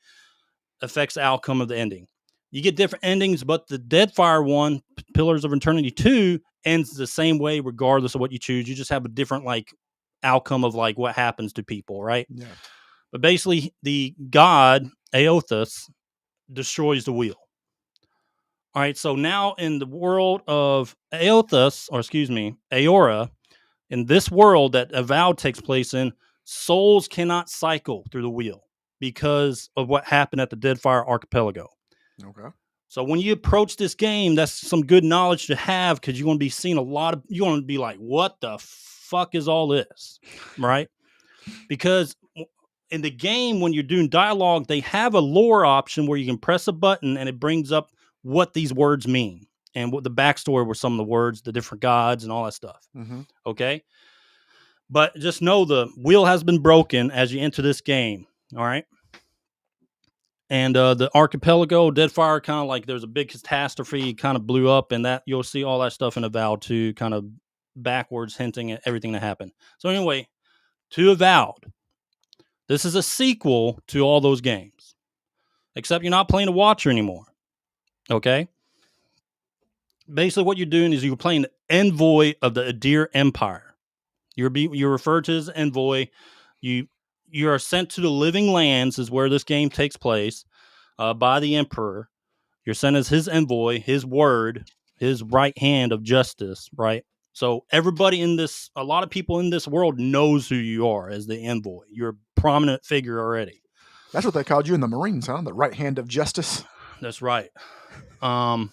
affects the outcome of the ending. You get different endings, but the Deadfire one, Pillars of Eternity 2, ends the same way regardless of what you choose. You just have a different outcome of what happens to people, right? Yeah. But basically, the god Aethos destroys the wheel. All right, so now in the world of Eora, in this world that Avowed takes place in, souls cannot cycle through the wheel because of what happened at the Deadfire Archipelago. Okay. So when you approach this game, that's some good knowledge to have, because you're going to be seeing you're going to be like, what the fuck is all this? Right? Because in the game, when you're doing dialogue, they have a lore option where you can press a button and it brings up what these words mean and what the backstory were, some of the words, the different gods and all that stuff. Okay. But just know the wheel has been broken as you enter this game. All right. And the archipelago, Deadfire, kind of like there's a big catastrophe, kind of blew up, and that you'll see all that stuff in Avowed too, kind of backwards hinting at everything that happened. So anyway, to Avowed, this is a sequel to all those games, except you're not playing a Watcher anymore. Okay. Basically, what you're doing is you're playing the envoy of the Adair Empire. You're referred to as envoy. You are sent to the Living Lands, is where this game takes place, by the Emperor. You're sent as his envoy, his word, his right hand of justice, right? So everybody a lot of people in this world knows who you are as the envoy. You're a prominent figure already. That's what they called you in the Marines, huh? The right hand of justice. That's right. But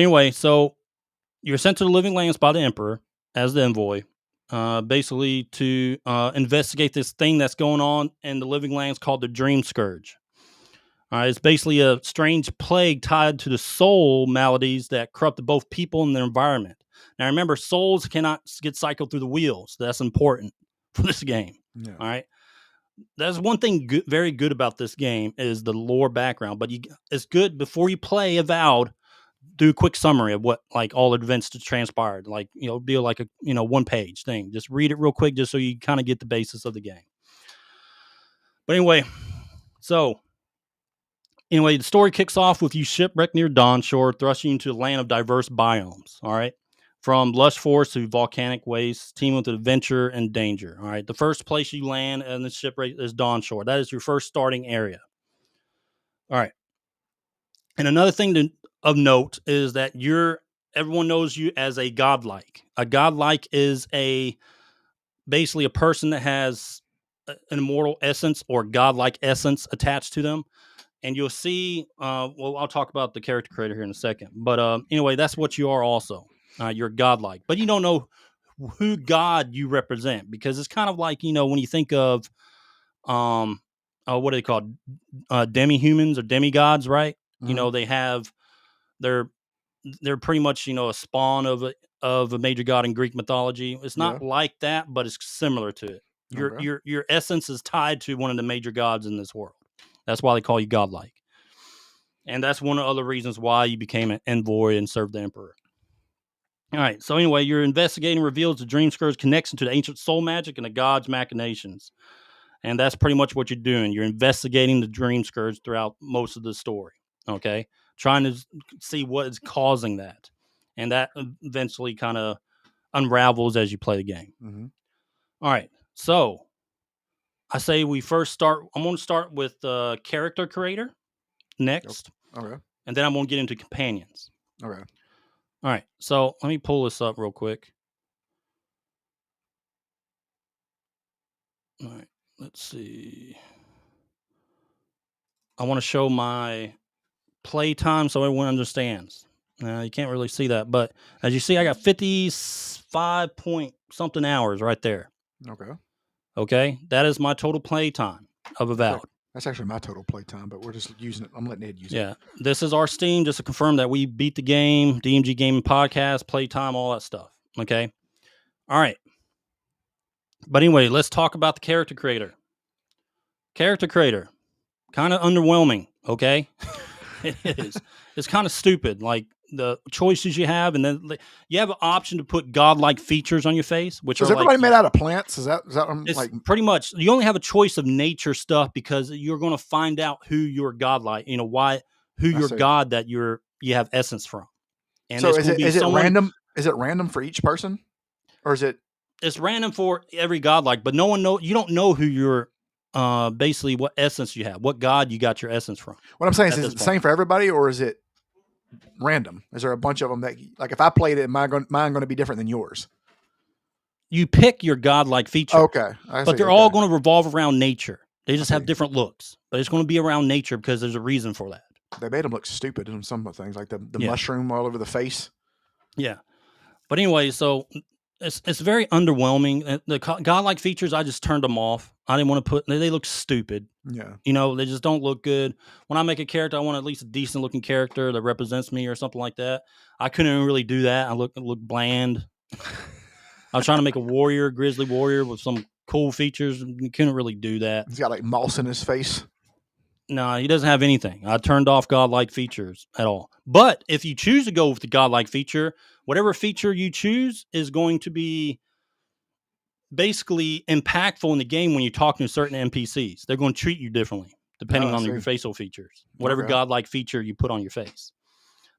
anyway, so you're sent to the Living Lands by the Emperor as the envoy. Basically to investigate this thing that's going on in the Living Lands called the Dream Scourge. It's basically a strange plague tied to the soul maladies that corrupt both people and their environment. Now, remember, souls cannot get cycled through the wheels. That's important for this game. Yeah. All right. That's one thing very good about this game is the lore background. But it's good before you play Avowed. Do a quick summary of what like all events that transpired, like be like a 1 page thing. Just read it real quick, just so you kind of get the basis of the game. But anyway, the story kicks off with you shipwrecked near Dawnshore, thrusting into a land of diverse biomes. All right, from lush forests to volcanic wastes, teeming with adventure and danger. All right, the first place you land in the shipwreck is Dawnshore. That is your first starting area. All right, and another thing of note is that everyone knows you as a godlike. A godlike is basically a person that has an immortal essence or godlike essence attached to them. And you'll see, I'll talk about the character creator here in a second. But anyway, that's what you are also. You're godlike. But you don't know who God you represent, because it's kind of like, when you think of, what are they called? Demi-humans or demigods, right? Mm-hmm. They have... They're pretty much a spawn of a major god in Greek mythology. It's not like that, but it's similar to it. Your essence is tied to one of the major gods in this world. That's why they call you godlike, and that's one of the other reasons why you became an envoy and served the emperor. All right. So anyway, your investigating reveals the Dream Scourge's connection to the ancient soul magic and the gods' machinations, and that's pretty much what you're doing. You're investigating the Dream Scourge throughout most of the story. Okay. Trying to see what is causing that. And that eventually kind of unravels as you play the game. Mm-hmm. All right. So I say I'm going to start with character creator next. Okay. And then I'm going to get into companions. Okay. All right. So let me pull this up real quick. All right. Let's see. I want to show my playtime so everyone understands. You can't really see that, but as you see, I got 55 point something hours right there. Okay, that is my total playtime of Avowed. That's actually my total playtime, but we're just using it. I'm letting Ed use it. Yeah, this is our Steam, just to confirm that we beat the game, DMG Gaming Podcast, playtime, all that stuff. Okay, all right. But anyway, let's talk about the character creator. Character creator, kind of underwhelming. Okay. It is. It's kind of stupid, like the choices you have, and then you have an option to put godlike features on your face, which is everybody made out of plants? Is that it's like pretty much? You only have a choice of nature stuff because you're going to find out who you're godlike. Who your god that you have essence from. And so is it random? Is it random for each person, or is it? It's random for every godlike, but you don't know who you're. Basically what essence you have, what god you got your essence from. What I'm saying is it the same for everybody, or is it random? Is there a bunch of them that, like, if I played it, mine going to be different than yours? You pick your godlike feature. Okay. But they're all going to revolve around nature. They just have different looks, but it's going to be around nature because there's a reason for that. They made them look stupid in some things, like the mushroom all over the face. Yeah. But anyway, so it's very underwhelming. The godlike features, I just turned them off. I didn't want to they look stupid. Yeah. They just don't look good. When I make a character, I want at least a decent looking character that represents me or something like that. I couldn't really do that. I look bland. I was trying to make a warrior, grizzly warrior with some cool features. You couldn't really do that. He's got like moss in his face. No, he doesn't have anything. I turned off godlike features at all. But if you choose to go with the godlike feature, whatever feature you choose is going to be basically impactful in the game when you're talking to certain NPCs. They're going to treat you differently depending on your facial features, whatever godlike feature you put on your face.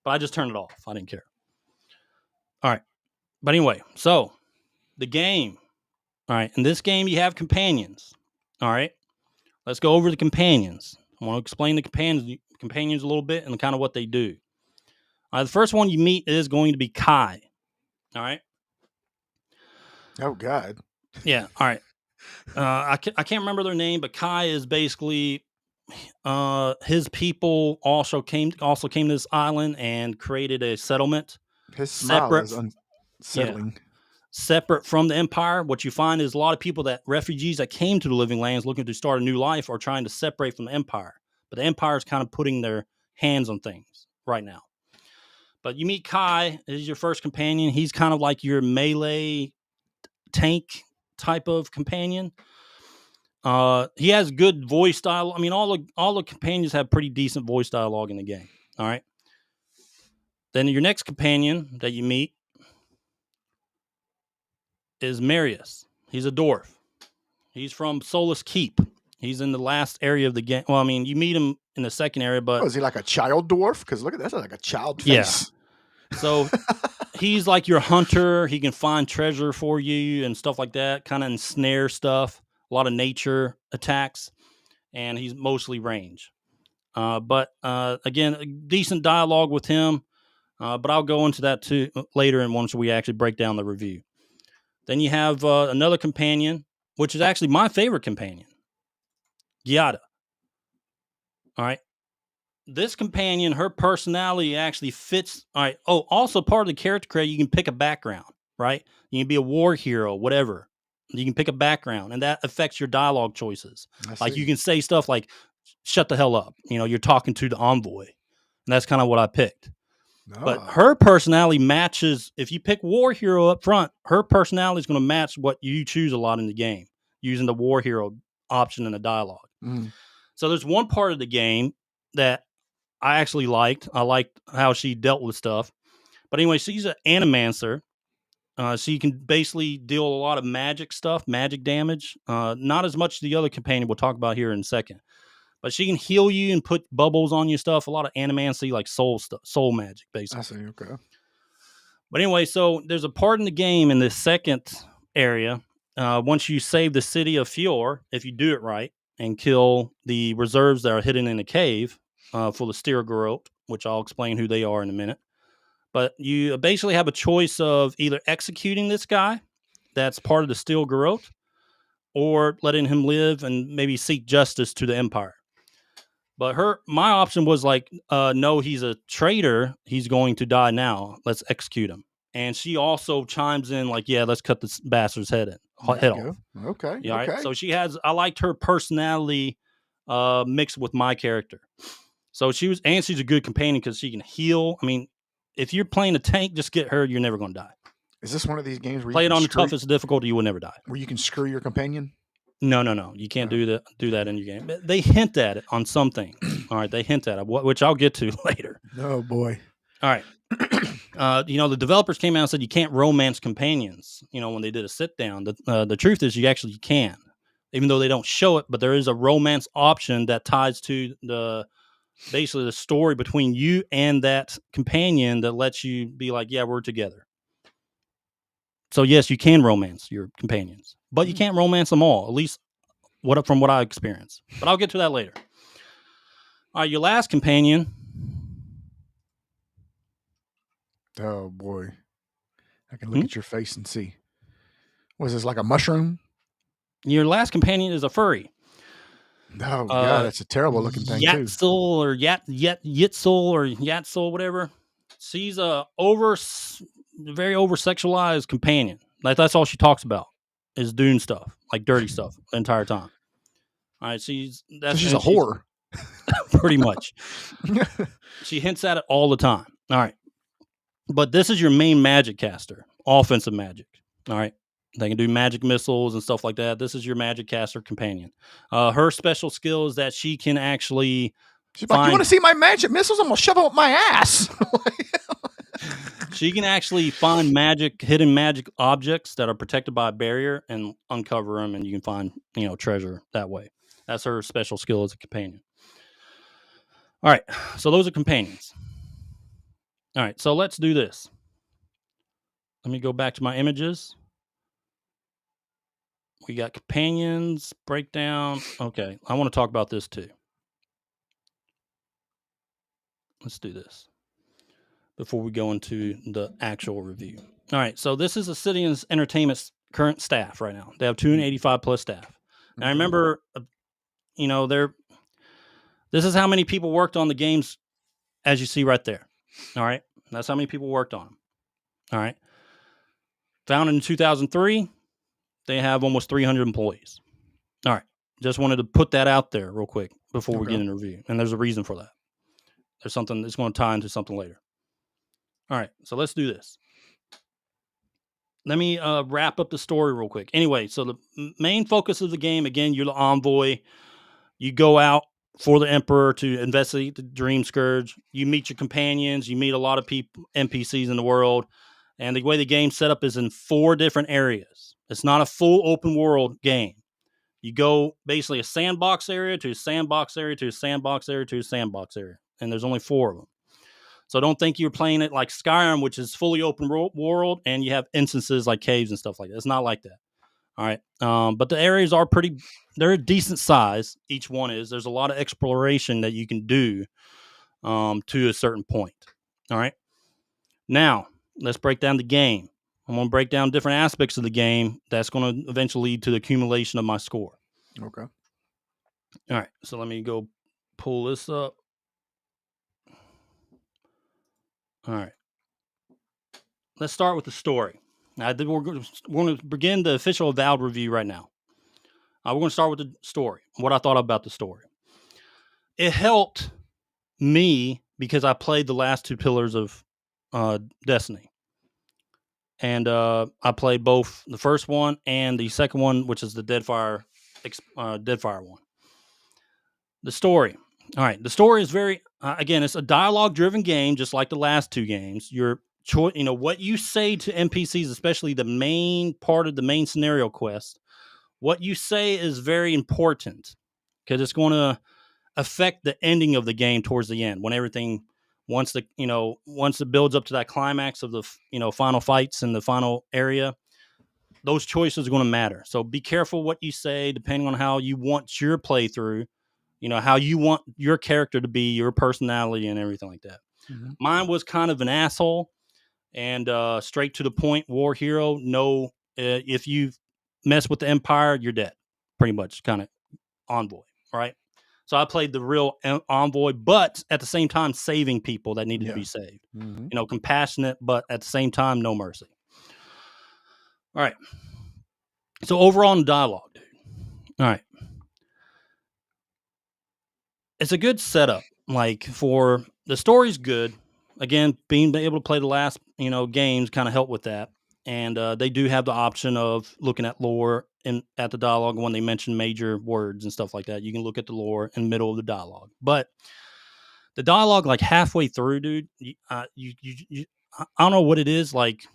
But I just turned it off. I didn't care. All right. But anyway, so the game. All right. In this game, you have companions. All right. Let's go over the companions. I want to explain the companions a little bit and kind of what they do. All right. The first one you meet is going to be 𝐾𝐨. All right. Oh, God. Yeah. All right. I can't remember their name, but 𝐾𝐨 is basically his people also came to this island and created a settlement. His smile is unsettling. Yeah, separate from the Empire. What you find is a lot of people refugees that came to the Living Lands looking to start a new life are trying to separate from the Empire. But the Empire is kind of putting their hands on things right now. But you meet 𝐾𝐨, this is your first companion. He's kind of like your melee tank type of companion. He has good voice dialogue. I mean, all the companions have pretty decent voice dialogue in the game. All right. Then your next companion that you meet is Marius. He's a dwarf. He's from Solus Keep. He's in the last area of the game. Well, I mean, you meet him in the second area, but is he like a child dwarf? Because look at that, like a child face. Yeah. So he's like your hunter. He can find treasure for you and stuff like that. Kind of ensnare stuff. A lot of nature attacks, and he's mostly range. But again, decent dialogue with him. But I'll go into that too later, and once we actually break down the review. Then you have another companion, which is actually my favorite companion, 𝐾𝐨𝐬. All right. This companion, her personality actually fits. All right. Oh, also part of the character creator, you can pick a background, right? You can be a war hero, whatever. You can pick a background, and that affects your dialogue choices. Like you can say stuff like, shut the hell up. You know, you're talking to the envoy. And that's kind of what I picked. But her personality matches, if you pick war hero up front, her personality is going to match what you choose a lot in the game, using the war hero option in the dialogue. So there's one part of the game that I actually liked. I liked how she dealt with stuff. But anyway, she's an animancer. So you can basically deal a lot of magic stuff, magic damage. Not as much as the other companion we'll talk about here in a second. But she can heal you and put bubbles on your stuff. A lot of animancy, like soul magic, basically. I see, okay. But anyway, so there's a part in the game in the second area. Once you save the city of 𝐿, if you do it right, and kill the reserves that are hidden in a cave for the 𝐟𝐨𝐫𝐿, which I'll explain who they are in a minute. But you basically have a choice of either executing this guy that's part of the 𝐿𝐴𝐫𝐿, or letting him live and maybe seek justice to the Empire. But my option was like, no, he's a traitor. He's going to die now. Let's execute him. And she also chimes in like, yeah, let's cut this bastard's head off. Okay. Yeah, okay. Right? So I liked her personality mixed with my character. So she's a good companion because she can heal. I mean, if you're playing a tank, just get her. You're never going to die. Is this one of these games where play it on the toughest difficulty, you will never die? Where you can screw your companion? No. You can't do that in your game. They hint at it on some things. All right, they hint at it, which I'll get to later. Oh, boy. All right. The developers came out and said you can't romance companions, when they did a sit-down. The truth is you actually can, even though they don't show it, but there is a romance option that ties to basically the story between you and that companion that lets you be like, yeah, we're together. So, yes, you can romance your companions, but you can't romance them all, at least from what I experienced. But I'll get to that later. All right, your last companion. Oh, boy. I can look at your face and see. Was this like a mushroom? Your last companion is a furry. Oh, God, that's a terrible looking thing, too. 𝐿 or 𝐿𝐿 or 𝐿𝐿, whatever. She's very over-sexualized companion. Like, that's all she talks about is Dune stuff, like dirty stuff the entire time. All right, she's a whore. Pretty much. She hints at it all the time. All right. But this is your main magic caster, offensive magic. All right. They can do magic missiles and stuff like that. This is your magic caster companion. Her special skill is that she can actually She's like, you want to see my magic missiles? I'm going to shove them up my ass. She can actually find hidden magic objects that are protected by a barrier and uncover them, and you can find, treasure that way. That's her special skill as a companion. All right, so those are companions. All right, so let's do this. Let me go back to my images. We got companions, breakdown. Okay, I want to talk about this too. Let's do this before we go into the actual review. All right, so this is Obsidian's Entertainment's current staff right now. They have 285 plus staff. And I remember, this is how many people worked on the games, as you see right there. All right, that's how many people worked on them. All right, founded in 2003. They have almost 300 employees. All right. Just wanted to put that out there real quick before we get into review. And there's a reason for that. There's something that's going to tie into something later. All right. So let's do this. Let me wrap up the story real quick. Anyway, so the main focus of the game, again, you're the envoy. You go out for the Emperor to investigate the Dream Scourge. You meet your companions. You meet a lot of people, NPCs in the world. And the way the game's set up is in 4 different areas. It's not a full open world game. You go basically a sandbox area to a sandbox area to a sandbox area to a sandbox area. And there's only 4 of them. So don't think you're playing it like Skyrim, which is fully open world, and you have instances like caves and stuff like that. It's not like that. All right. But the areas are they're a decent size. Each one is. There's a lot of exploration that you can do to a certain point. All right. Now, let's break down the game. I'm going to break down different aspects of the game that's going to eventually lead to the accumulation of my score. Okay. All right. So let me go pull this up. All right. Let's start with the story. We're going to begin the official Avowed review right now. We're going to start with the story, what I thought about the story. It helped me because I played the last 2 pillars of Destiny. And I played both the first one and the second one, which is the Deadfire one. The story. All right. The story is very, again, it's a dialogue-driven game, just like the last 2 games. Your choice, what you say to NPCs, especially the main part of the main scenario quest, what you say is very important because it's going to affect the ending of the game towards the end when everything. Once it builds up to that climax of the final fights in the final area, those choices are going to matter. So be careful what you say, depending on how you want your playthrough, how you want your character to be, your personality, and everything like that. Mm-hmm. Mine was kind of an asshole and straight to the point, war hero. No, if you mess with the Empire, you're dead. Pretty much, kind of envoy, right? So I played the real envoy, but at the same time, saving people that needed to be saved. Mm-hmm. Compassionate, but at the same time, no mercy. All right. So overall in dialogue, dude. All right. It's a good setup. Like for the story's good. Again, being able to play the last, games kind of help with that. And they do have the option of looking at lore at the dialogue when they mention major words and stuff like that. You can look at the lore in the middle of the dialogue. But the dialogue, like halfway through, dude, I don't know what it is. Like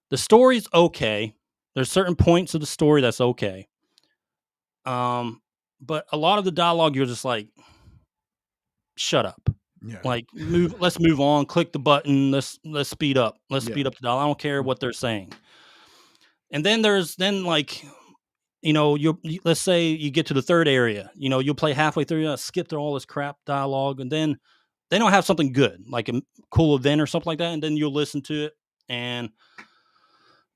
the story's okay. There's certain points of the story that's okay. But a lot of the dialogue, you're just like, shut up. Yeah. Like let's move on. Click the button. Let's speed up. Let's speed up the dialogue. I don't care what they're saying. And then let's say you get to the 3rd area. You'll play halfway through, skip through all this crap dialogue, and then they don't have something good, like a cool event or something like that, and then you'll listen to it.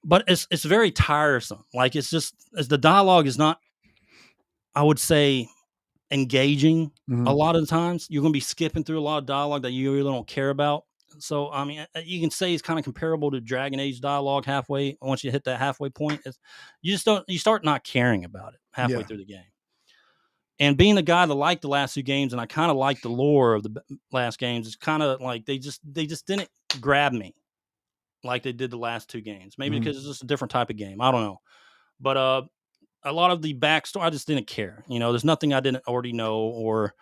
But it's very tiresome. Like it's the dialogue is not, I would say, engaging. Mm-hmm. A lot of the times you're going to be skipping through a lot of dialogue that you really don't care about. So, I mean, you can say it's kind of comparable to Dragon Age dialogue halfway. Once you hit that halfway point, you start not caring about it halfway through the game. And being the guy that liked the last 2 games, and I kind of like the lore of the last games, it's kind of like they just didn't grab me. like they did the last 2 games. Maybe because it's just a different type of game. I don't know. But a lot of the backstory, I just didn't care. There's nothing I didn't already know, or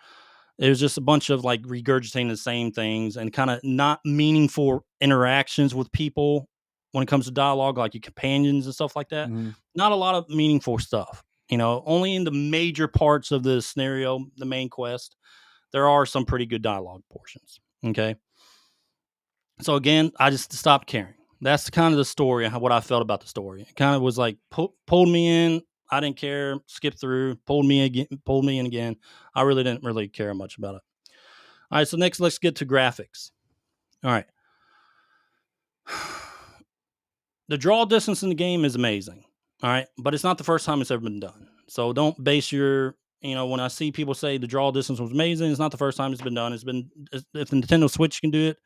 it was just a bunch of like regurgitating the same things and kind of not meaningful interactions with people when it comes to dialogue, like your companions and stuff like that. Not a lot of meaningful stuff. Only in the major parts of the scenario, the main quest, there are some pretty good dialogue portions. Okay. So again, I just stopped caring. That's kind of the story, what I felt about the story. It kind of was like pulled me in. I didn't care. Skipped through. Pulled me in again. I really didn't really care much about it. All right. So next, let's get to graphics. All right. The draw distance in the game is amazing. All right, but it's not the first time it's ever been done. So don't base your, when I see people say the draw distance was amazing, it's not the first time it's been done. If the Nintendo Switch can do it,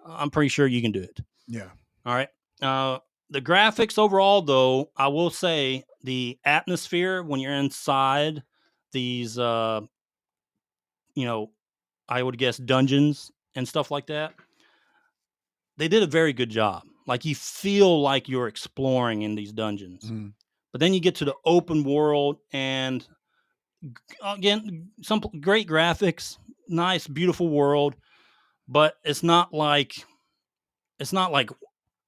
I'm pretty sure you can do it. Yeah. All right. The graphics overall, though, I will say the atmosphere when you're inside these, I would guess dungeons and stuff like that, they did a very good job. Like, you feel like you're exploring in these dungeons. But then you get to the open world, and again, some great graphics, nice, beautiful world, but it's not like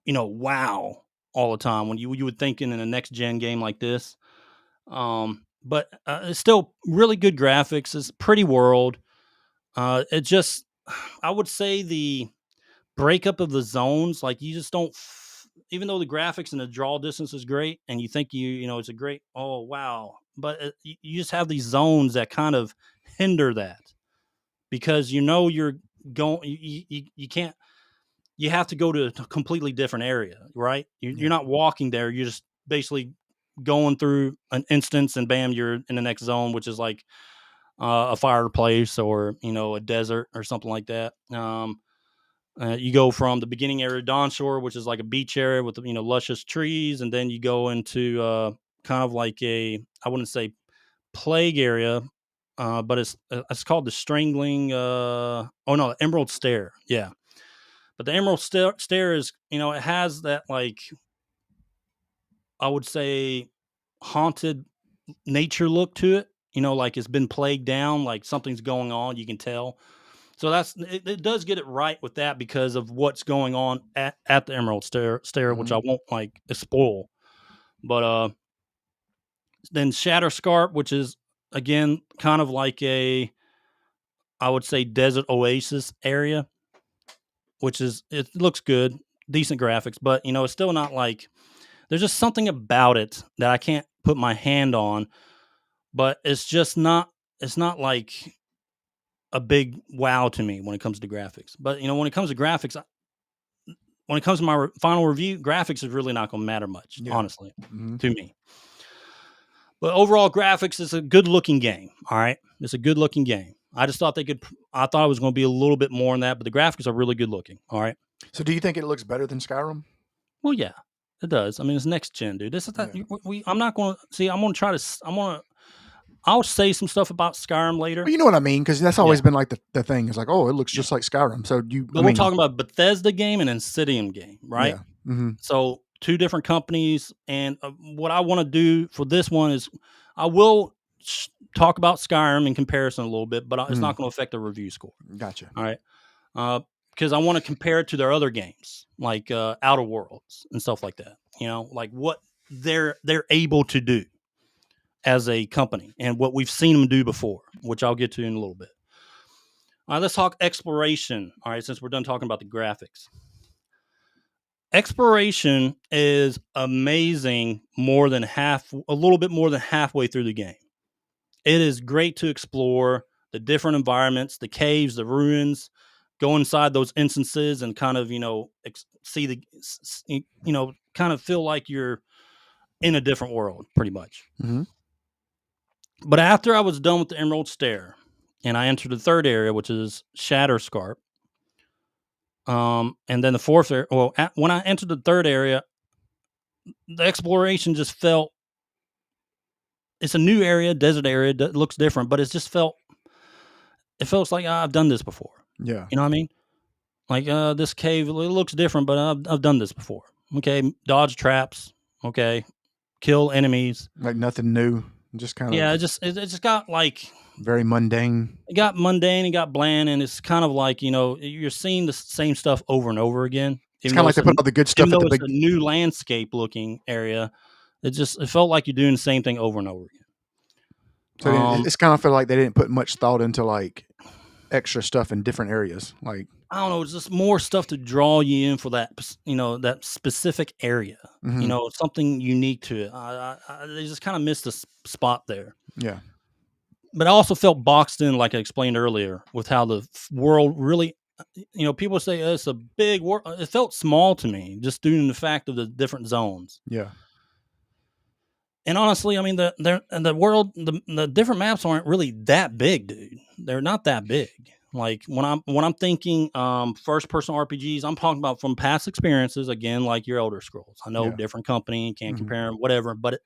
wow all the time when you would think in a next gen game like this. But it's still really good graphics. It's a pretty world. It just, I would say the breakup of the zones, like you just don't, even though the graphics and the draw distance is great, and you think it's a great, oh wow, but you just have these zones that kind of hinder that, because you're going, you can't, you have to go to a completely different area, right? You're not walking there. You're just basically going through an instance, and bam, you're in the next zone, which is like a fireplace or a desert or something like that. You go from the beginning area of Dawn Shore, which is like a beach area with luscious trees, and then you go into kind of like I wouldn't say plague area, but it's called the Strangling. Emerald Stair. Yeah, but the Emerald Stair is it has that, like, I would say, haunted nature look to it. Like it's been plagued down, like something's going on. You can tell. So it does get it right with that because of what's going on at the Emerald Stair, which I won't spoil. But then Shatterscarp, which is again kind of like I would say desert oasis area, it looks good, decent graphics, but it's still not like, there's just something about it that I can't put my hand on, but it's not like a big wow to me when it comes to graphics. But when it comes to graphics, when it comes to my final review, graphics is really not going to matter much, honestly, to me. But overall, graphics is a good looking game. All right, it's a good looking game. I just thought I thought it was going to be a little bit more than that, but the graphics are really good looking. All right. So, do you think it looks better than Skyrim? Well, yeah, it does. I mean, it's next gen, dude. This is that. I'm not going to see. I'm going to try to. I'll say some stuff about Skyrim later. Well, you know what I mean? Because that's always been like the thing. It's like, oh, it looks just like Skyrim. So we're talking about Bethesda game and Obsidian game, right? Yeah. So 2 different companies. And what I want to do for this one is I will talk about Skyrim in comparison a little bit, but it's not going to affect the review score. Gotcha. All right. Because I want to compare it to their other games, like Outer Worlds and stuff like that. Like what they're able to do as a company and what we've seen them do before, which I'll get to in a little bit. All right, let's talk exploration. All right, since we're done talking about the graphics. Exploration is amazing a little bit more than halfway through the game. It is great to explore the different environments, the caves, the ruins, go inside those instances and kind of, see kind of feel like you're in a different world pretty much. But after I was done with the Emerald Stair and I entered the 3rd area, which is Shatterscarp, and then the 4th area, when I entered the 3rd area, the exploration just felt, it's a new area, desert area, that looks different, but it feels like I've done this before. Yeah. You know what I mean? Like this cave, it looks different, but I've done this before. Okay, dodge traps. Okay, kill enemies. Like nothing new. Just kind Yeah, of. it just got like very mundane. It got mundane. It got bland, and it's kind of like you're seeing the same stuff over and over again. It's kind of like they put all the good stuff at the big. A new landscape looking area. It felt like you're doing the same thing over and over again. So it's kind of felt like they didn't put much thought into like extra stuff in different areas. Like I don't know, it's just more stuff to draw you in for that that specific area. Mm-hmm. Something unique to it. They just kind of missed a spot there. Yeah. But I also felt boxed in, like I explained earlier, with how the world really, people say it's a big world. It felt small to me, just due to the fact of the different zones. Yeah. And honestly, I mean, the world, the different maps aren't really that big, dude. They're not that big. Like when I'm thinking first person RPGs, I'm talking about from past experiences. Again, like your Elder Scrolls. I know different company, can't compare them, whatever. But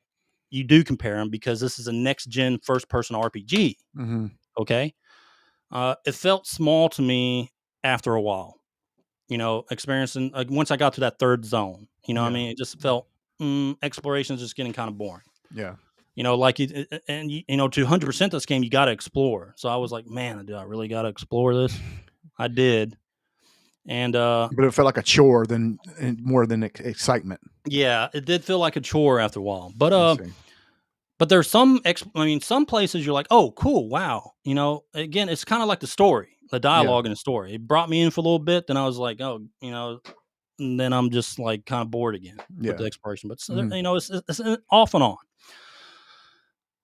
you do compare them because this is a next gen first person RPG. Mm-hmm. Okay, it felt small to me after a while. Experiencing once I got to that third zone. What I mean, it just felt exploration is just getting kind of boring. Yeah. To 100% this game, you got to explore. So I was like, man, do I really got to explore this? I did. And but it felt like a chore more than excitement. Yeah, it did feel like a chore after a while. But there's some places you're like, oh, cool, wow. Again, it's kind of like the story, the dialogue in the story. It brought me in for a little bit. Then I was like, oh, and then I'm just like kind of bored again with the exploration. But it's off and on.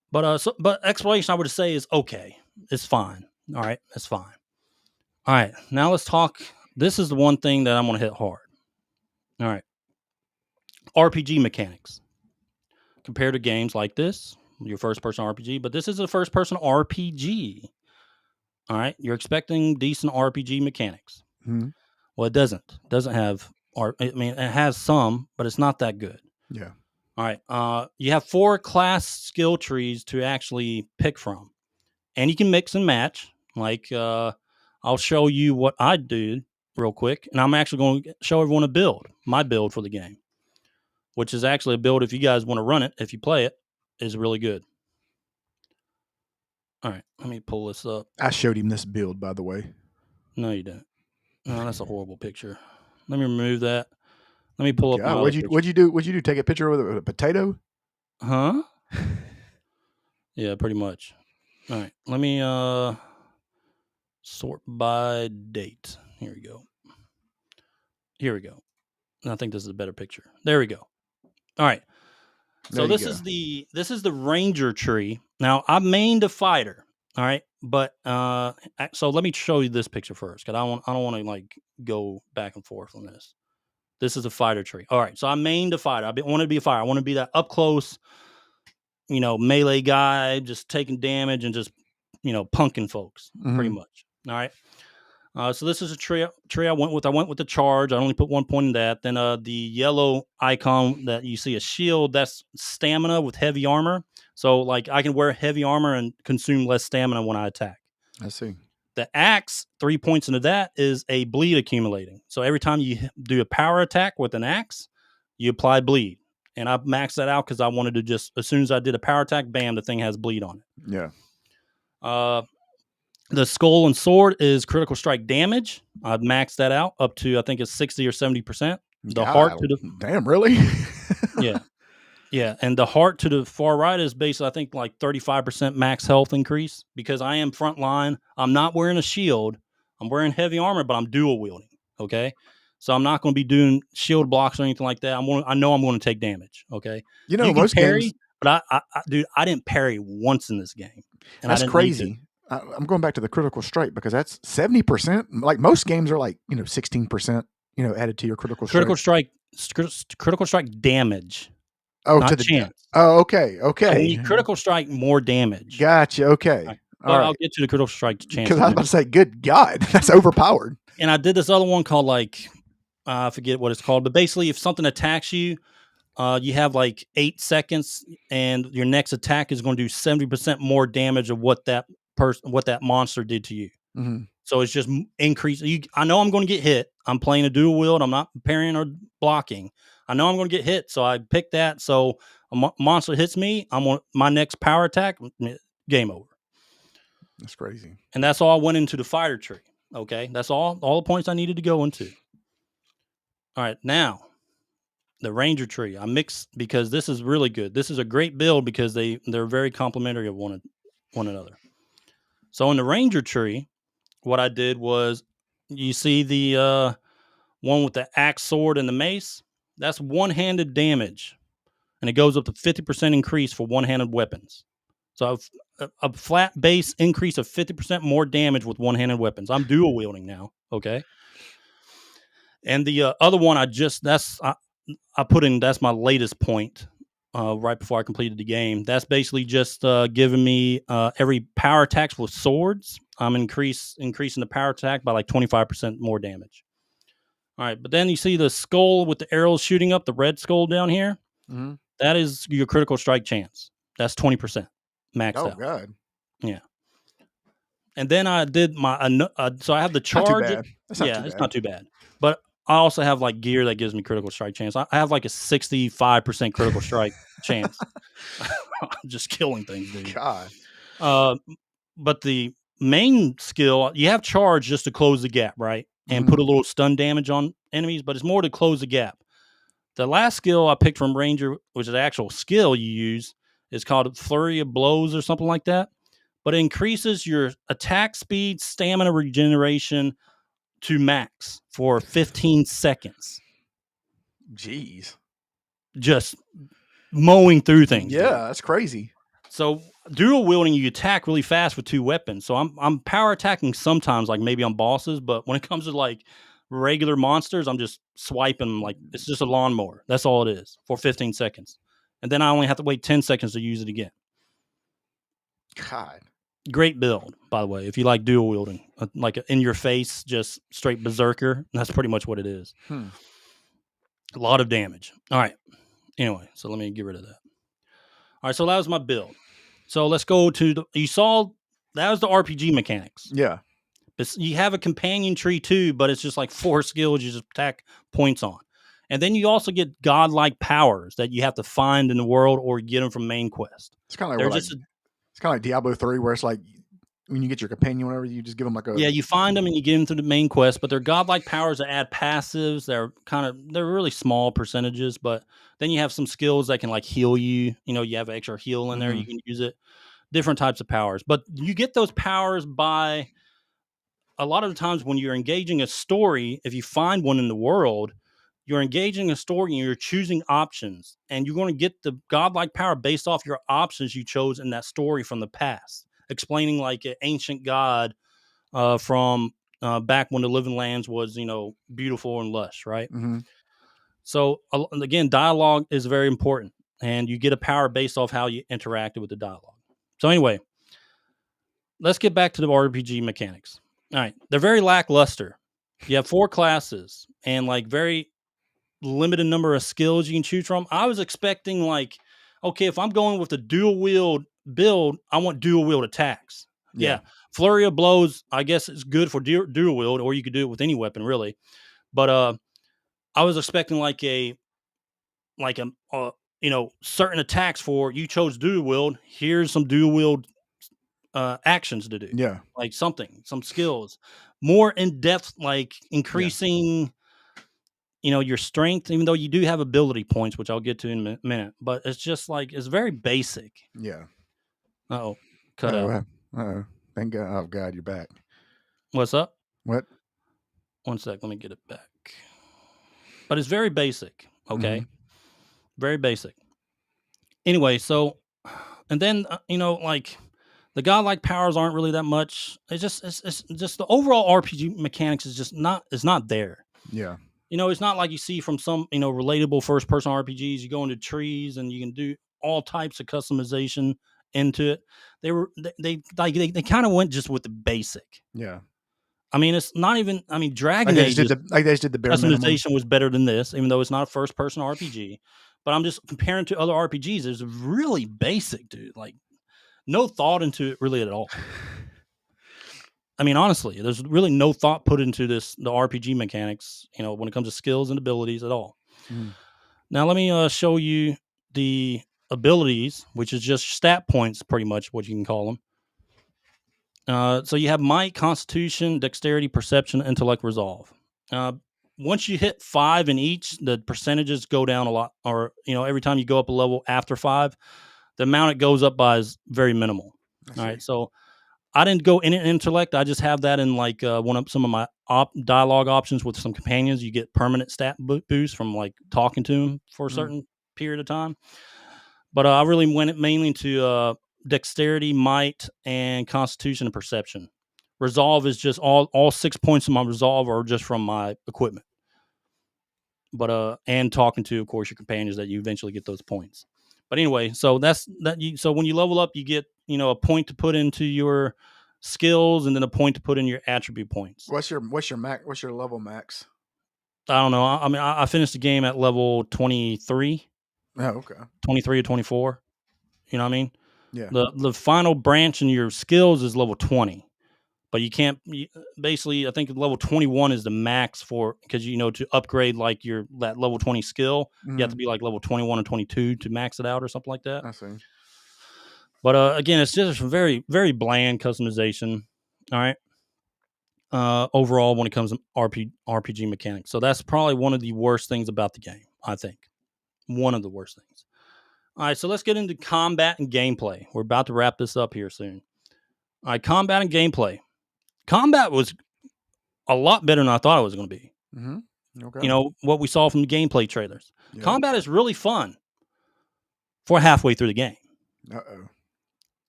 But exploration, I would say, is okay. It's fine. All right, it's fine. All right, now let's talk. This is the one thing that I'm going to hit hard. All right, RPG mechanics compared to games like this, your first-person RPG. But this is a first-person RPG. All right, you're expecting decent RPG mechanics. Mm-hmm. Well, it doesn't. It doesn't have. It has some, but it's not that good. Yeah. All right. You have 4 class skill trees to actually pick from, and you can mix and match. Like, I'll show you what I do real quick, and I'm actually going to show everyone my build for the game, which is actually a build. If you guys want to run it, if you play it, is really good. All right, let me pull this up. I showed him this build, by the way. No, you didn't. No, that's a horrible picture. Let me remove that. Let me pull up. What'd you do? What'd you do? Take a picture with a potato? Huh? Yeah, pretty much. All right. Let me sort by date. Here we go. I think this is a better picture. There we go. All right. So this is the ranger tree. Now I mained a fighter. All right. But so let me show you this picture first, because I don't want to like go back and forth on this. This is a fighter tree. All right, so I mained a fighter. I wanted to be a fighter. I want to be that up close, melee guy, just taking damage and just, punking folks, pretty much. All right. So this is a tree I went with. I went with the charge. I only put 1 point in that. Then the yellow icon that you see, a shield, that's stamina with heavy armor. So like I can wear heavy armor and consume less stamina when I attack. I see. The axe, 3 points into that, is a bleed accumulating. So every time you do a power attack with an axe, you apply bleed. And I maxed that out because I wanted to just, as soon as I did a power attack, bam, the thing has bleed on it. Yeah. The skull and sword is critical strike damage. I've maxed that out up to, I think it's 60 or 70%. The heart to the... Damn, really? Yeah. Yeah, and the heart to the far right is basically, I think, like 35% max health increase, because I am front line. I'm not wearing a shield. I'm wearing heavy armor, but I'm dual wielding, okay? So I'm not going to be doing shield blocks or anything like that. I know I'm going to take damage, okay? You most parry, games... But dude, I didn't parry once in this game. And that's crazy. I'm going back to the critical strike, because that's 70%. Like most games are like, 16%, added to your critical strike. Critical strike damage. Oh, not to the chance. Oh, okay. Critical strike more damage. Gotcha. Okay. Right. But I'll get to the critical strike chance. Because I was about to say, good God, that's overpowered. And I did this other one called I forget what it's called, but basically, if something attacks you, you have like 8 seconds, and your next attack is going to do 70% more damage of what that monster did to you. Mm-hmm. So it's just increase. I know I'm going to get hit. I'm playing a dual wield. I'm not parrying or blocking. I know I'm going to get hit, so I pick that. So a monster hits me, I'm on my next power attack. Game over. That's crazy. And that's all I went into the fighter tree. Okay, that's all the points I needed to go into. All right, now the ranger tree I mixed because this is really good. This is a great build because they're very complementary of one another. So in the ranger tree, what I did was, you see the one with the axe, sword, and the mace? That's one-handed damage, and it goes up to 50% increase for one-handed weapons. So a flat base increase of 50% more damage with one-handed weapons. I'm dual wielding now, okay? And the other one I put in, that's my latest point right before I completed the game. That's basically just giving me every power attacks with swords. I'm increasing the power attack by like 25% more damage. All right, but then you see the skull with the arrows shooting up, the red skull down here? Mm-hmm. That is your critical strike chance. That's 20% maxed out. Oh, God. Yeah. And then I did so I have the charge. It's not too bad. But I also have like gear that gives me critical strike chance. I have like a 65% critical strike chance. I'm just killing things, dude. God. But the main skill, you have charge just to close the gap, right? And put a little stun damage on enemies, but it's more to close the gap. The last skill I picked from Ranger, which is the actual skill you use, is called Flurry of Blows or something like that. But it increases your attack speed, stamina regeneration to max for 15 seconds. Jeez. Just mowing through things. Yeah, dude. That's crazy. So dual wielding, you attack really fast with two weapons. So I'm power attacking sometimes, like maybe on bosses, but when it comes to like regular monsters, I'm just swiping like it's just a lawnmower. That's all it is for 15 seconds. And then I only have to wait 10 seconds to use it again. God. Great build, by the way, if you like dual wielding, like in your face, just straight berserker. That's pretty much what it is. A lot of damage. All right. Anyway, so let me get rid of that. All right, so that was my build. So let's go to you saw that was the RPG mechanics. Yeah. You have a companion tree too, but it's just like 4 skills you just attack points on. And then you also get godlike powers that you have to find in the world or get them from main quest. It's kind of like it's kind of like Diablo 3, where it's like when you get your companion, whatever, you just give them like a... Yeah, you find them and you get them through the main quest, but they're godlike powers that add passives. They're really small percentages, but then you have some skills that can like heal you. You know, you have extra heal in there. You can use it. Different types of powers. But you get those powers by... A lot of the times when you're engaging a story, if you find one in the world, you're engaging a story and you're choosing options, and you're going to get the godlike power based off your options you chose in that story from the past, explaining like an ancient god from back when the living lands was, beautiful and lush, right? Mm-hmm. So again, dialogue is very important, and you get a power based off how you interacted with the dialogue. So anyway, let's get back to the RPG mechanics. All right. They're very lackluster. You have 4 classes and like very limited number of skills you can choose from. I was expecting like, okay, if I'm going with the dual wield build, I want dual wield attacks. Yeah. Flurry of Blows, I guess it's good for dual wield, or you could do it with any weapon really. But I was expecting like a certain attacks for you chose dual wield. Here's some dual wield actions to do. Yeah. Like some skills, more in depth, like increasing, your strength, even though you do have ability points, which I'll get to in a minute, but it's just like, it's very basic. Yeah. Cut out. Thank God. Oh God, you're back. What's up? What? One sec. Let me get it back. But it's very basic. Okay. Very basic. Anyway. So, and then, like, the godlike powers aren't really that much. It's just the overall RPG mechanics is not there. Yeah. It's not like you see from some, relatable first person RPGs. You go into trees and you can do all types of customization into it. They kind of went just with the basic. Yeah. I mean, it's not even, Dragon Age they just did the bare customization minimum. Was better than this, even though it's not a first person RPG. But I'm just comparing to other RPGs. It's really basic, dude. Like, no thought into it really at all. I mean, honestly, there's really no thought put into the RPG mechanics, when it comes to skills and abilities at all. Now, let me show you the abilities, which is just stat points, pretty much what you can call them. So you have might, constitution, dexterity, perception, intellect, resolve. Once you hit 5 in each, the percentages go down a lot, or every time you go up a level after 5, the amount it goes up by is very minimal. All right, so I didn't go in intellect. I just have that in like some of my dialogue options with some companions. You get permanent stat boost from like talking to them for a certain period of time. But I really went mainly to dexterity, might, and constitution and perception. Resolve is just all 6 points of my resolve are just from my equipment. But and talking to, of course, your companions that you eventually get those points. But anyway, so so when you level up, you get a point to put into your skills and then a point to put in your attribute points. What's your max? What's your level max? I don't know. I mean, I finished the game at level 23. Oh, okay. 23 or 24. You know what I mean? Yeah. The final branch in your skills is level 20. But you can't basically, I think level 21 is the max because to upgrade like that level 20 skill, you have to be like level 21 or 22 to max it out or something like that. I see. But again, it's just very, very bland customization. All right. Overall, when it comes to RPG mechanics. So that's probably one of the worst things about the game, I think. One of the worst things. All right, so let's get into combat and gameplay. We're about to wrap this up here soon. All right, combat and gameplay. Combat was a lot better than I thought it was going to be. Okay. What we saw from the gameplay trailers. Yeah. Combat is really fun for halfway through the game. Uh-oh.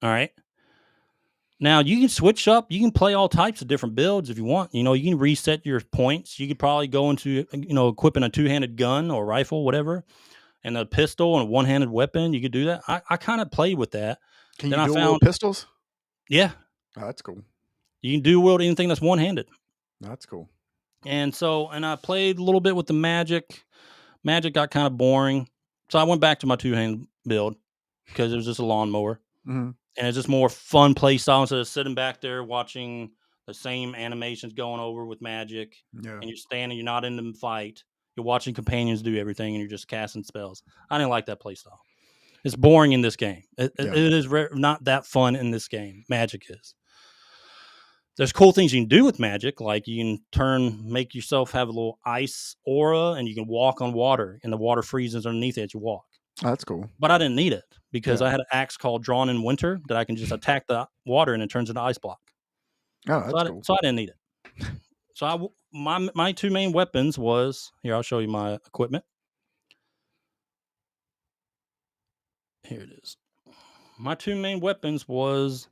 All right. Now, you can switch up. You can play all types of different builds if you want. You can reset your points. You could probably go into, equipping a two-handed gun or rifle, whatever, and a pistol and a one-handed weapon. You could do that. I kind of played with that. Can you dual pistols? Yeah. Oh, that's cool. You can dual wield anything that's one-handed. That's cool. And I played a little bit with the magic. Magic got kind of boring. So I went back to my two-hand build because it was just a lawnmower. And it's just more fun play style instead of sitting back there watching the same animations going over with magic. Yeah. And you're standing, you're not in the fight. You're watching companions do everything and you're just casting spells. I didn't like that play style. It's boring in this game. It is not that fun in this game. Magic is. There's cool things you can do with magic, like you can make yourself have a little ice aura, and you can walk on water, and the water freezes underneath it as you walk. Oh, that's cool. But I didn't need it because I had an axe called Drawn in Winter that I can just attack the water, and it turns into ice block. Oh, that's cool. So I didn't need it. So my two main weapons was here. I'll show you my equipment. Here it is. My two main weapons was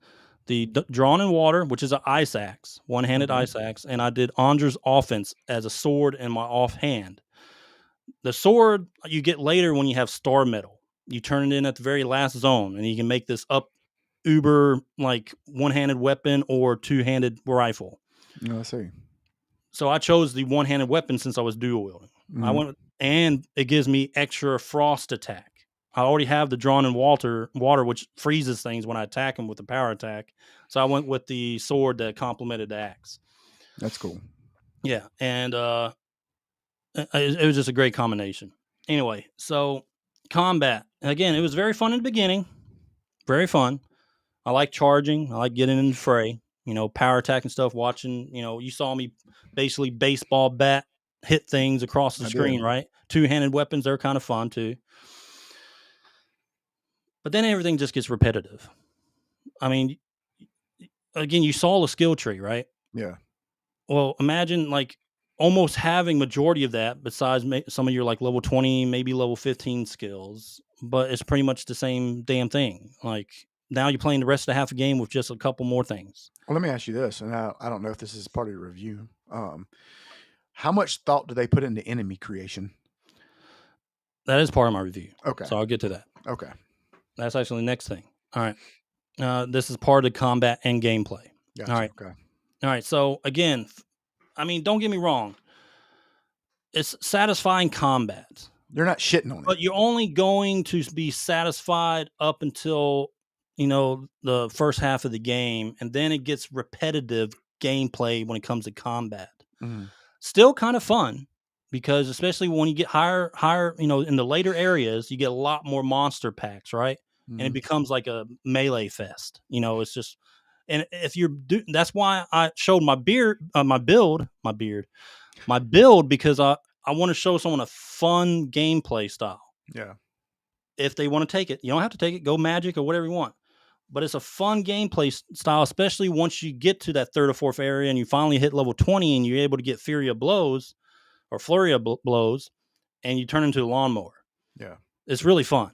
the Drawn in Water, which is an ice axe, one-handed ice axe, and I did Andra's Offense as a sword in my offhand. The sword you get later when you have Star Metal. You turn it in at the very last zone, and you can make this uber like one-handed weapon or two-handed rifle. I see. So I chose the one-handed weapon since I was dual wielding. And it gives me extra frost attack. I already have the Drawn in Water, which freezes things when I attack them with a power attack. So I went with the sword that complemented the axe. That's cool. Yeah, and it was just a great combination. Anyway, so combat. Again, it was very fun in the beginning. Very fun. I like charging. I like getting in the fray. Power attack and stuff, watching. You saw me basically baseball bat hit things across the screen, right? Two-handed weapons, they're kind of fun too. But then everything just gets repetitive. I mean, again, you saw the skill tree, right? Yeah. Well, imagine like almost having majority of that besides some of your like level 20, maybe level 15 skills, but it's pretty much the same damn thing. Like now you're playing the rest of the half a game with just a couple more things. Well, let me ask you this, and I don't know if this is part of your review. How much thought do they put into enemy creation? That is part of my review. Okay. So I'll get to that. Okay. That's actually the next thing. All right. This is part of the combat and gameplay. Gotcha. All right. Okay. All right. So again, I mean, don't get me wrong. It's satisfying combat. You're not shitting on it. But you're only going to be satisfied up until, the first half of the game. And then it gets repetitive gameplay when it comes to combat. Still kind of fun because especially when you get higher, in the later areas, you get a lot more monster packs, right? And it becomes like a melee fest. It's just, and if that's why I showed my build because I want to show someone a fun gameplay style. Yeah. If they want to take it, you don't have to take it. Go magic or whatever you want. But it's a fun gameplay style, especially once you get to that third or fourth area and you finally hit level 20 and you're able to get Flurry of Blows, and you turn into a lawnmower. Yeah. It's really fun,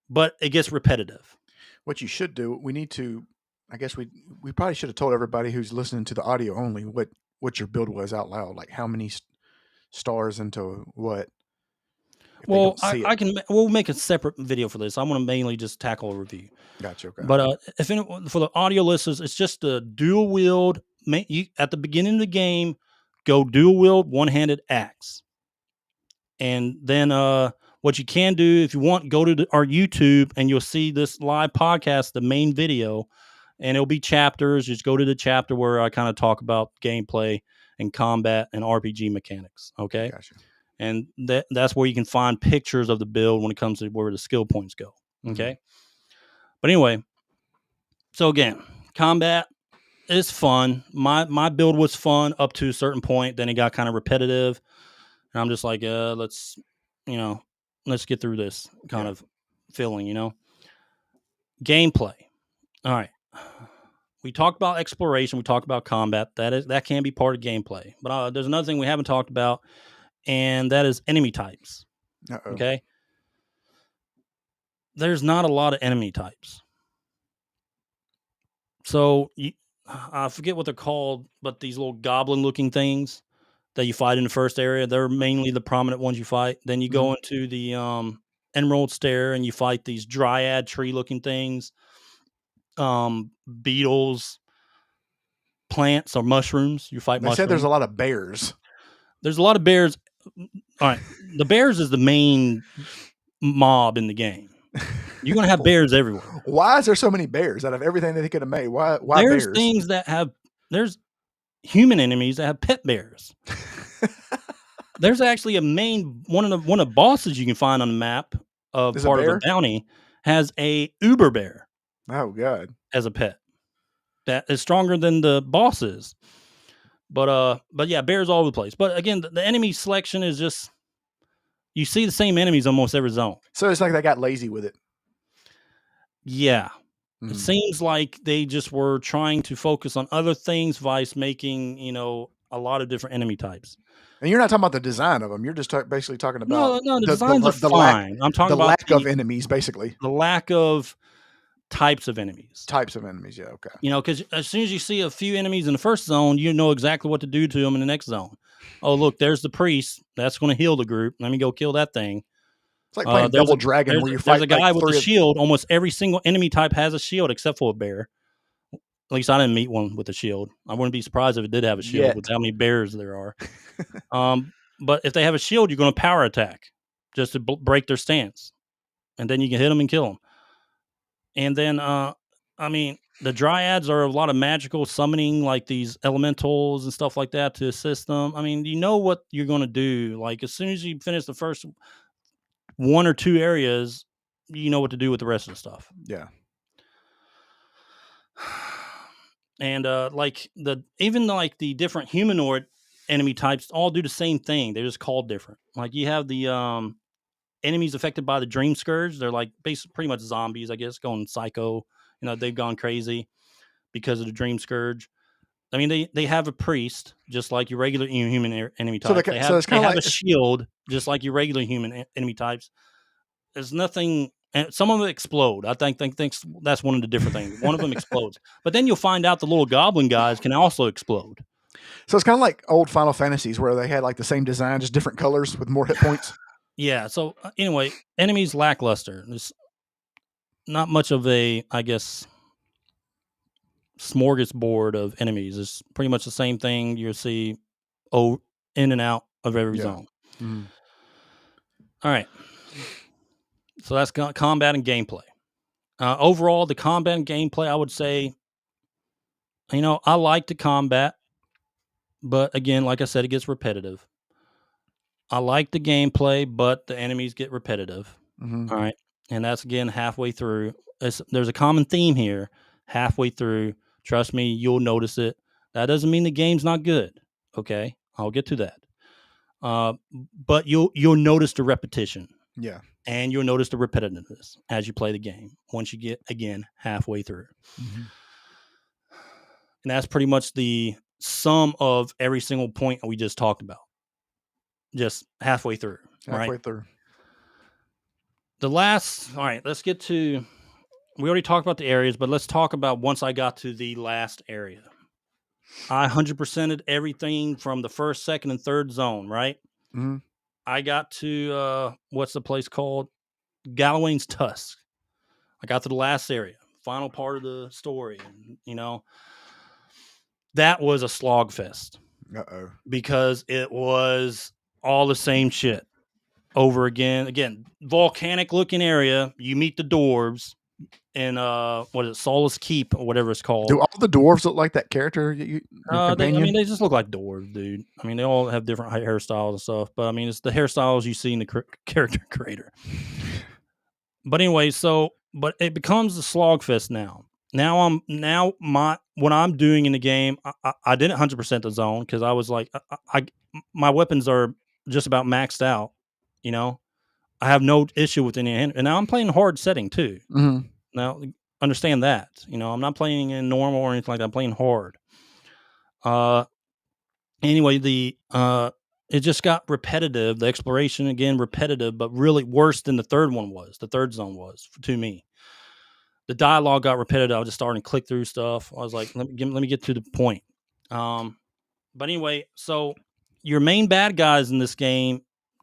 but it gets repetitive. What you should do, I guess we probably should have told everybody who's listening to the audio only what your build was out loud, like how many stars into what. Well, we'll make a separate video for this. I want to mainly just tackle a review. Gotcha. Okay. But for the audio listeners, it's just a dual wield. At the beginning of the game, go dual wield one-handed axe. And then what you can do, if you want, go to our YouTube and you'll see this live podcast, the main video, and it'll be chapters. Just go to the chapter where I kind of talk about gameplay and combat and RPG mechanics. Okay. Gotcha. And that's where you can find pictures of the build when it comes to where the skill points go. Okay. But anyway, so again, combat is fun. My build was fun up to a certain point. Then it got kind of repetitive. And I'm just like, let's get through this kind of feeling, Gameplay. All right. We talked about exploration. We talked about combat. That can be part of gameplay. But there's another thing we haven't talked about. And that is enemy types. Uh-oh. Okay. There's not a lot of enemy types. So I forget what they're called, but these little goblin looking things that you fight in the first area, they're mainly the prominent ones you fight. Then you go into the Emerald Stair and you fight these dryad tree looking things, beetles, plants or mushrooms. You fight mushrooms. They said there's a lot of bears. There's a lot of bears. All right. The bears is the main mob in the game. You're going to have bears everywhere. Why is there so many bears out of everything that they could have made? Why there's bears? Things that there's human enemies that have pet bears. There's actually one of the bosses you can find on the map of part of a bounty has a Uber bear. Oh God. As a pet. That is stronger than the boss is. But yeah, bears all over the place. But again, the enemy selection is just, you see the same enemies almost every zone. So it's like they got lazy with it. Yeah. It seems like they just were trying to focus on other things, vice making, a lot of different enemy types. And you're not talking about the design of them. You're just basically talking about the designs are fine. I'm talking about lack of enemies, basically. The lack of types of enemies. Types of enemies, yeah, okay. Because as soon as you see a few enemies in the first zone, you know exactly what to do to them in the next zone. Oh, look, there's the priest. That's going to heal the group. Let me go kill that thing. It's like playing Double Dragon where you fight. There's a guy with a shield. Almost every single enemy type has a shield except for a bear. At least I didn't meet one with a shield. I wouldn't be surprised if it did have a shield with how many bears there are. But if they have a shield, you're going to power attack just to break their stance. And then you can hit them and kill them. And then, the dryads are a lot of magical summoning, like these elementals and stuff like that to assist them. I mean, you know what you're going to do. Like, as soon as you finish the first one or two areas, you know what to do with the rest of the stuff. Yeah. And, the different humanoid enemy types all do the same thing. They're just called different. Like, you have the enemies affected by the Dream Scourge. They're like pretty much zombies, I guess, going psycho. They've gone crazy because of the Dream Scourge. I mean, they have a priest, just like your regular human enemy types. They have a shield, just like your regular human enemy types. There's nothing, and some of them explode. I think that's one of the different things. One of them explodes. But then you'll find out the little goblin guys can also explode. So it's kind of like old Final Fantasies where they had like the same design, just different colors with more hit points. Yeah. So anyway, enemies lackluster. There's not much of a, I guess, smorgasbord of enemies. It's pretty much the same thing you'll see in and out of every zone. All right. So that's combat and gameplay. Overall, the combat and gameplay, I would say, I like the combat. but again, like I said, it gets repetitive. I like the gameplay, but the enemies get repetitive. Mhm. All right. And that's again halfway through. There's a common theme here. Halfway through, trust me, you'll notice it. That doesn't mean the game's not good. Okay, I'll get to that. But you'll notice the repetition. Yeah. And you'll notice the repetitiveness as you play the game once you get again halfway through. Mm-hmm. And that's pretty much the sum of every single point we just talked about. Just halfway through. Halfway right? through. All right, let's get to, we already talked about the areas, but let's talk about once I got to the last area. I 100%ed everything from the first, second, and third zone, right? Mm-hmm. I got to, what's the place called? 𝐬𝐮𝐬𝐜𝐫𝐢𝐻𝐻. I got to the last area, final part of the story. And, that was a slog fest. Uh-oh. Because it was all the same shit over again. Again, volcanic looking area. You meet the dwarves in what is it, �𝐿𝐵𝐻𝐽 or whatever it's called. Do all the dwarves look like that character? They just look like dwarves, dude. I mean, they all have different hairstyles and stuff, but I mean, it's the hairstyles you see in the character creator. But anyway, but it becomes a slogfest now. What I'm doing in the game, I didn't 100% the zone because I was like, my weapons are just about maxed out. I have no issue with any, and now I'm playing hard setting too. Mm-hmm. Now understand that, I'm not playing in normal or anything like that. I'm playing hard. Anyway, it just got repetitive. The exploration again repetitive, but really worse than the third zone was to me. The dialogue got repetitive. I was just starting to click through stuff. I was like, let me get to the point. But anyway, so your main bad guys in this game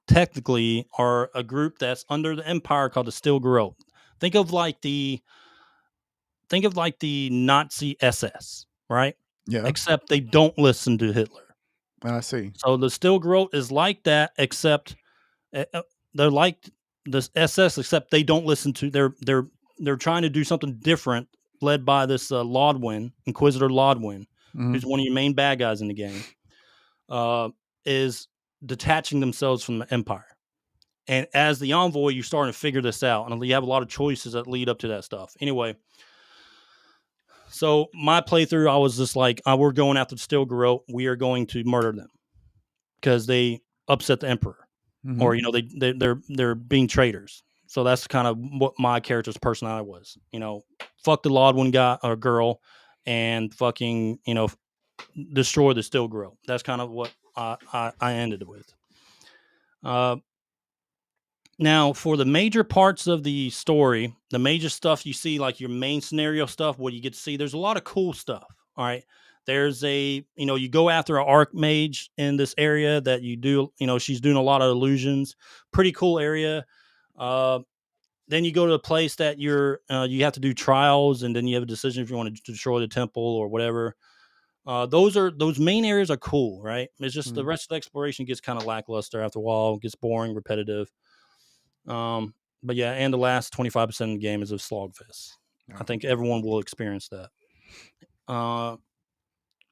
technically are a group that's under the Empire called the 𝐼𝐶. Think of like the Nazi SS, right? Yeah. Except they don't listen to Hitler. I see. So the 𝐼𝐶 is like that, except they're like the SS, except they don't listen to. They're trying to do something different, led by this 𝐬𝐿Dwyn, Inquisitor 𝐬𝐿Dwyn, Mm-hmm. who's one of your main bad guys in the game. Is detaching themselves from the Empire. And as the envoy, you're starting to figure this out, and you have a lot of choices that lead up to that stuff. Anyway, so my playthrough, I was just like, we're going after the 𝐼𝐶. We are going to murder them because they upset the Emperor, Mm-hmm. or they're being traitors. So that's kind of what my character's personality was. Fuck the 𝐬𝐿Dwyn guy or girl, and fucking destroy the 𝐼𝐶. That's kind of what I ended with. Now, for the major parts of the story, the major stuff you see, like your main scenario stuff, what you get to see, there's a lot of cool stuff. All right. There's you go after an archmage in this area that you do, she's doing a lot of illusions. Pretty cool area. Then you go to a place that you have to do trials, and then you have a decision if you want to destroy the temple or whatever. Those main areas are cool, right? It's just the rest of the exploration gets kind of lackluster after a while. It gets boring, repetitive. But yeah, and the last 25% of the game is a slogfest. I think everyone will experience that.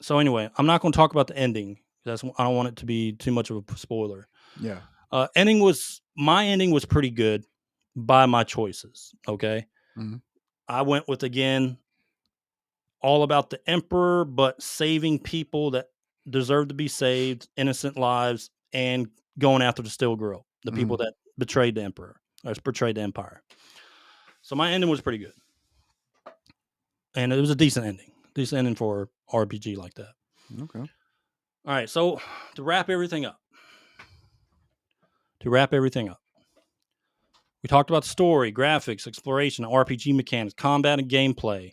So anyway, I'm not going to talk about the ending. I don't want it to be too much of a spoiler. Yeah. My ending was pretty good by my choices. Okay. Mm-hmm. I went with, again, all about the Emperor, but saving people that deserve to be saved, innocent lives, and going after the 𝐼𝐶, the people that betrayed the Emperor or betrayed the Empire. So my ending was pretty good, and it was a decent ending for RPG like that. Okay. All right, so to wrap everything up, we talked about story, graphics, exploration, RPG mechanics, combat, and gameplay.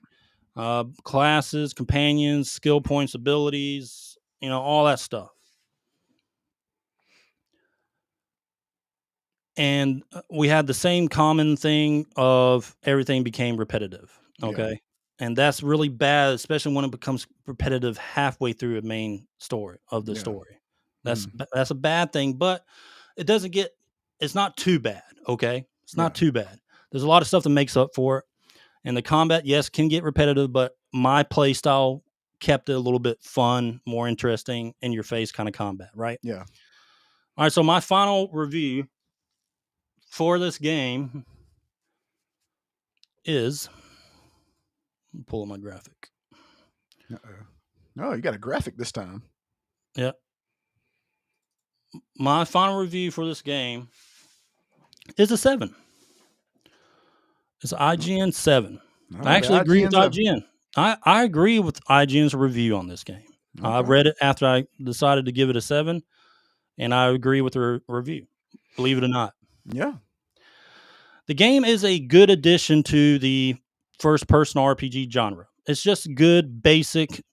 Classes, companions, skill points, abilities, all that stuff. And we had the same common thing of everything became repetitive. Okay. Yeah. And that's really bad, especially when it becomes repetitive halfway through a main story of the story. That's a bad thing, but it's not too bad. Okay. It's not too bad. There's a lot of stuff that makes up for it. And the combat, yes, can get repetitive, but my play style kept it a little bit fun, more interesting, in your face kind of combat, right? Yeah. All right, so my final review for this game is, pull up my graphic. No, you got a graphic this time. Yeah. My final review for this game is a 7. It's IGN 7. I actually agree with IGN. I agree with IGN's review on this game. Okay. I read it after I decided to give it a 7, and I agree with the review, believe it or not. Yeah. The game is a good addition to the first-person RPG genre. It's just good, basic,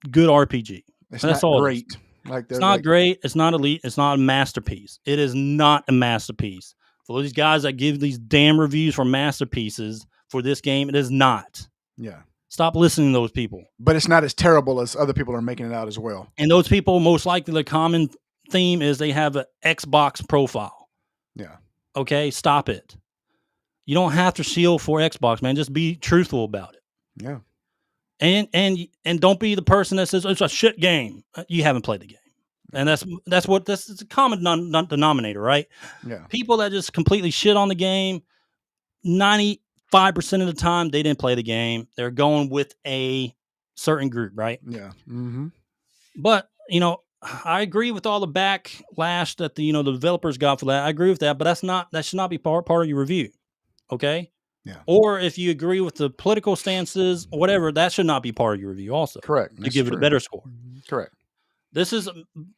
good RPG. That's all great. It's not great. It's not elite. It's not a masterpiece. It is not a masterpiece. For these guys that give these damn reviews for masterpieces for this game, it is not. Yeah. Stop listening to those people. But it's not as terrible as other people are making it out as well. And those people, most likely, the common theme is they have an Xbox profile. Yeah. Okay? Stop it. You don't have to shield for Xbox, man. Just be truthful about it. Yeah. And don't be the person that says it's a shit game. You haven't played the game. And that's a common denominator, right? Yeah. People that just completely shit on the game, 95% of the time they didn't play the game. They're going with a certain group, right? Yeah. Mm-hmm. But, I agree with all the backlash that the developers got for that. I agree with that, but that should not be part of your review. Okay? Yeah. Or if you agree with the political stances or whatever, that should not be part of your review also. Correct. To give it a better score. Correct. This is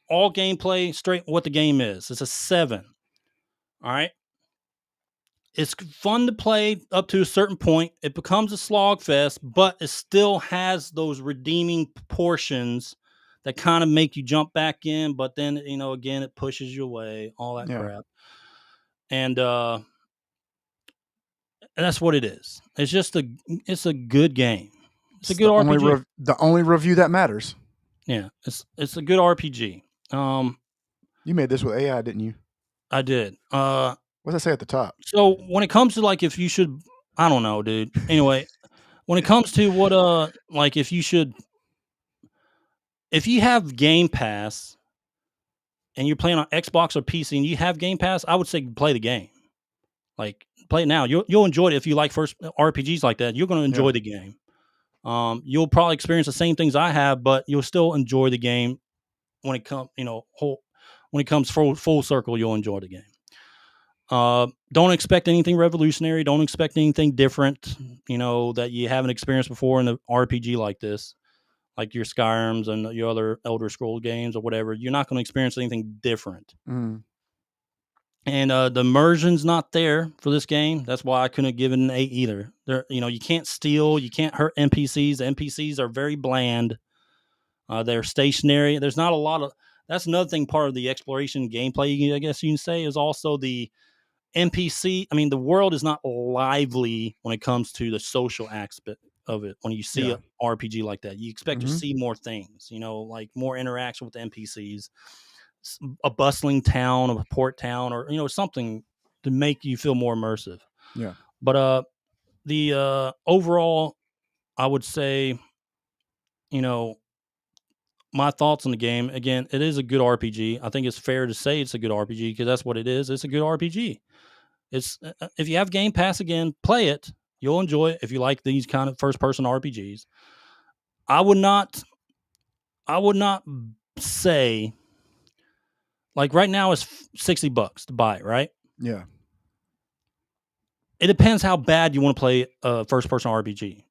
all gameplay, straight what the game is. It's a 7. All right? It's fun to play up to a certain point. It becomes a slog fest, but it still has those redeeming portions that kind of make you jump back in, but then, again, it pushes you away, all that crap. And that's what it is. It's just it's a good game. It's a good RPG. The only review that matters. Yeah, it's a good RPG. You made this with AI, didn't you? I did. What's that say at the top? So when it comes to if you should, I don't know, dude. Anyway, when it comes to what if you have Game Pass and you're playing on Xbox or PC and you have Game Pass, I would say play the game. Play it now. You'll enjoy it if you like first RPGs like that. You're going to enjoy the game. You'll probably experience the same things I have, but you'll still enjoy the game when it comes, when it comes full circle. You'll enjoy the game. Don't expect anything revolutionary. Don't expect anything different. That you haven't experienced before in an RPG like this, like your Skyrims and your other Elder Scrolls games or whatever. You're not going to experience anything different. Mm. And the immersion's not there for this game. That's why I couldn't give it an 8 either. You can't steal, you can't hurt NPCs. The NPCs are very bland. They're stationary. There's not a lot of. That's another thing. Part of the exploration gameplay, I guess you can say, is also the NPC. I mean, the world is not lively when it comes to the social aspect of it. When you see an RPG like that, you expect to see more things. Like more interaction with the NPCs. A bustling town, a port town, or something to make you feel more immersive. Yeah. But the overall, I would say, my thoughts on the game. Again, it is a good RPG. I think it's fair to say it's a good RPG because that's what it is. It's a good RPG. It's if you have Game Pass, again, play it. You'll enjoy it if you like these kind of first-person RPGs. I would not say. Right now it's $60 to buy it, right? Yeah. It depends how bad you want to play a first-person RPG.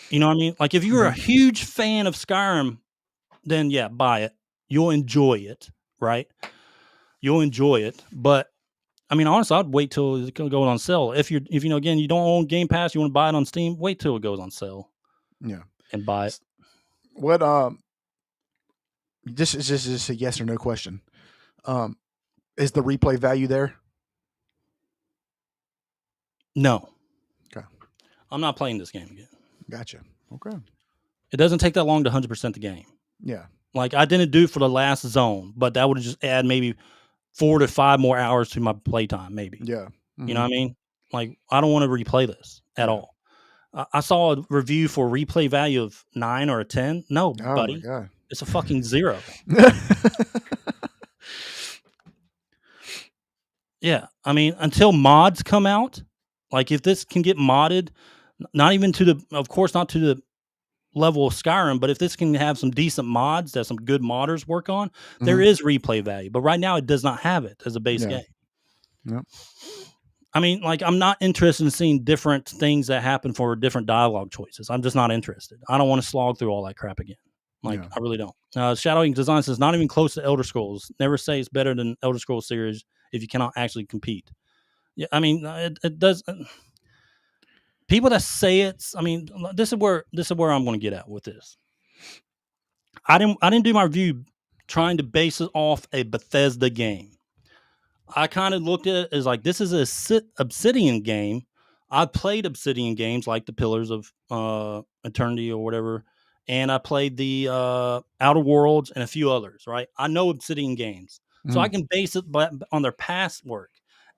You know what I mean? If you're a huge fan of Skyrim, then yeah, buy it. You'll enjoy it, right? You'll enjoy it. But I mean, honestly, I'd wait till it goes on sale. If you don't own Game Pass, you want to buy it on Steam, wait till it goes on sale. Yeah. And buy it. What this is just a yes or no question. Is the replay value there? No. Okay. I'm not playing this game again. Gotcha. Okay. It doesn't take that long to 100% the game. Yeah. I didn't do it for the last zone, but that would just add maybe 4 to 5 more hours to my playtime, maybe. Yeah. Mm-hmm. You know what I mean? I don't want to replay this at all. I saw a review for replay value of 9 or a 10. No, Oh buddy. my god. It's a fucking 0. Yeah. I mean, until mods come out, like if this can get modded, not even to the, of course, not to the level of Skyrim, but if this can have some decent mods that some good modders work on, there is replay value. But right now it does not have it as a base game. Yep. I mean, like, I'm not interested in seeing different things that happen for different dialogue choices. I'm just not interested. I don't want to slog through all that crap again. Like, I really don't. Shadowing Design says, not even close to Elder Scrolls. Never say it's better than Elder Scrolls series if you cannot actually compete. Yeah, I mean, it does. People that say it's, I mean, this is where I'm going to get at with this. I didn't do my review trying to base it off a Bethesda game. I kind of looked at it as like, this is a Obsidian game. I've played Obsidian games like the Pillars of Eternity or whatever, and I played the Outer Worlds and a few others, right? I know Obsidian games, so I can base it on their past work.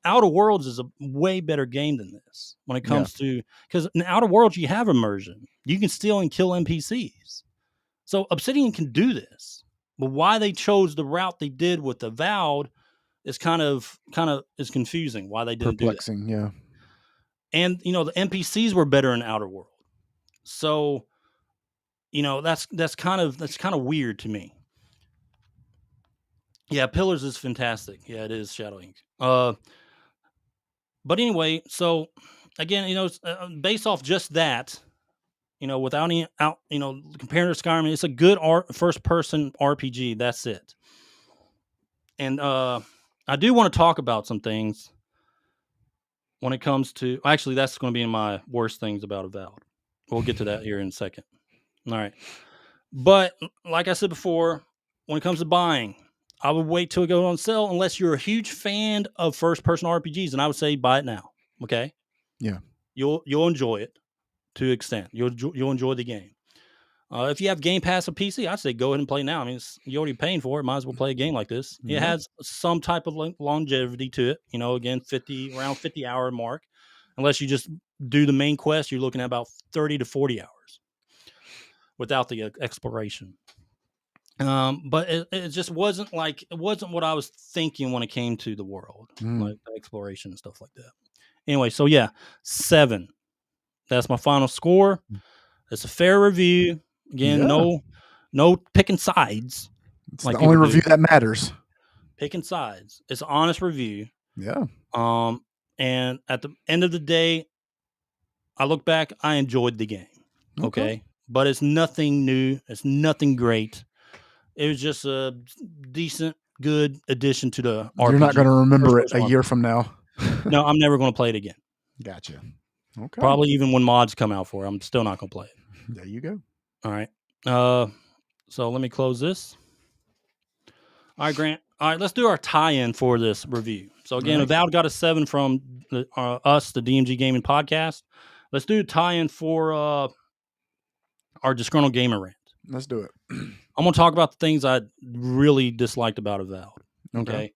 Outer Worlds is a way better game than this when it comes to, because in Outer Worlds you have immersion. You can steal and kill NPCs. So Obsidian can do this. But why they chose the route they did with Avowed is kind of is confusing. Why they didn't do that. Yeah. And the NPCs were better in Outer World. So, that's kind of weird to me. Yeah, Pillars is fantastic. Yeah, it is Shadowing. But anyway, so again, based off just that, without any comparing to Skyrim, it's a good first-person RPG. That's it. And I do want to talk about some things when it comes to. Actually, that's going to be in my worst things about Avowed. We'll get to that here in a second. All right, but like I said before, when it comes to buying, I would wait till it goes on sale unless you're a huge fan of first-person RPGs, and I would say buy it now. Okay. Yeah. You'll enjoy it to an extent. You'll enjoy the game. If you have Game Pass or PC, I'd say go ahead and play now. I mean, you're already paying for it. Might as well play a game like this. It has some type of longevity to it. Again, around 50-hour mark. Unless you just do the main quest, you're looking at about 30 to 40 hours without the exploration. But it just wasn't what I was thinking when it came to the world, like the exploration and stuff like that. Anyway, so yeah, 7. That's my final score. It's a fair review. Again, no picking sides. It's like the only review that matters. Picking sides. It's an honest review. Yeah. And at the end of the day, I look back, I enjoyed the game. Okay. But it's nothing new. It's nothing great. It was just a decent, good addition to the RPG. You're not going to remember it a year from now. No, I'm never going to play it again. Gotcha. Okay. Probably even when mods come out for it, I'm still not going to play it. There you go. All right. So let me close this. All right, Grant. All right, let's do our tie-in for this review. So again, Avowed got a 7 from us, the DMG Gaming Podcast. Let's do a tie-in for our Disgruntled Gamer Rant. Let's do it. I'm going to talk about the things I really disliked about Avowed. Okay.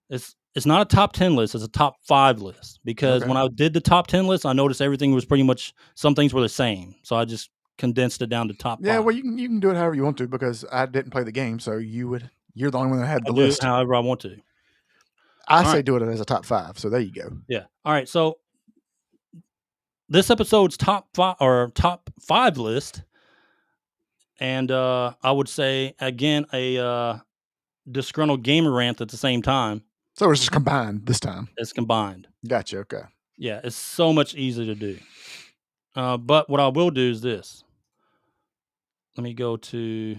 It's not a top 10 list. It's a top 5 list because when I did the top 10 list, I noticed everything was pretty much, some things were the same. So I just condensed it down to top 5. Yeah, well, you can do it however you want to because I didn't play the game. So you're the only one that had the list. Do it however I want to. I say do it as a top 5. So there you go. Yeah. All right. So this episode's top 5 list. And I would say, again, a Disgruntled Gamer Rant at the same time. So it's just combined this time. It's combined. Gotcha. Okay. Yeah, it's so much easier to do. But what I will do is this. Let me go to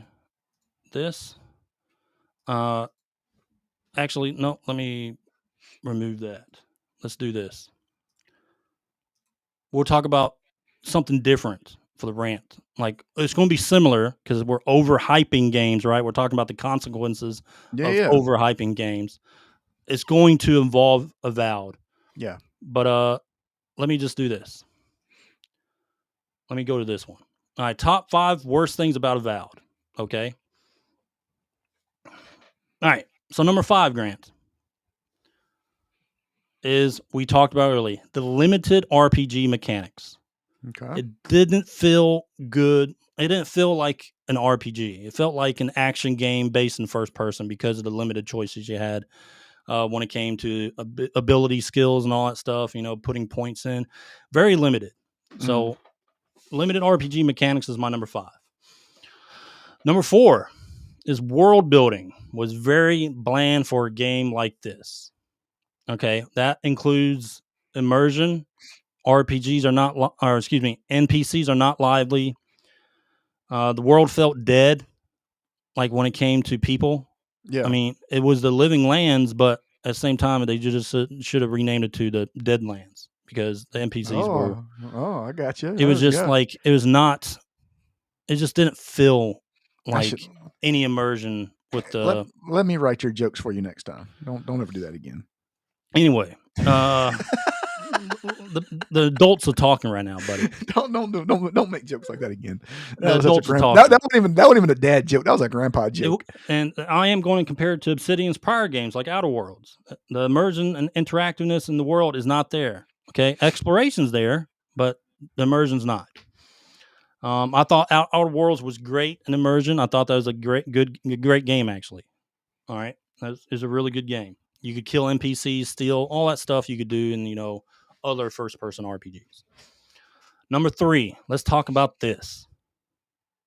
this. Actually, no, let me remove that. Let's do this. We'll talk about something different for the rant. Like, it's going to be similar because we're overhyping games, right? We're talking about the consequences of overhyping games. It's going to involve Avowed. Yeah. But let me just do this. Let me go to this one. All right, top 5 worst things about Avowed. Okay. All right. So number 5, Grant, is we talked about earlier, the limited RPG mechanics. Okay. It didn't feel good. It didn't feel like an RPG. It felt like an action game based in first person because of the limited choices you had when it came to ability skills and all that stuff, putting points in. Very limited. So limited RPG mechanics is my number 5. Number 4 is world building. Was very bland for a game like this. Okay, that includes immersion. NPCs are not lively. The world felt dead, like when it came to people. Yeah. I mean, it was the living lands, but at the same time, they just should have renamed it to the Dead Lands because the NPCs were. Oh, I got you. It was just like it was not. It just didn't feel like any immersion with the. Let me write your jokes for you next time. Don't ever do that again. Anyway, the adults are talking right now, buddy. Don't make jokes like that again. The adults are talking. That wasn't even a dad joke. That was a grandpa joke. And I am going to compare it to Obsidian's prior games like Outer Worlds. The immersion and interactiveness in the world is not there. Okay, exploration's there, but the immersion's not. I thought Outer Worlds was great in immersion. I thought that was a great game actually. All right, that is a really good game. You could kill NPCs, steal, all that stuff you could do in, other first-person RPGs. Number 3, let's talk about this.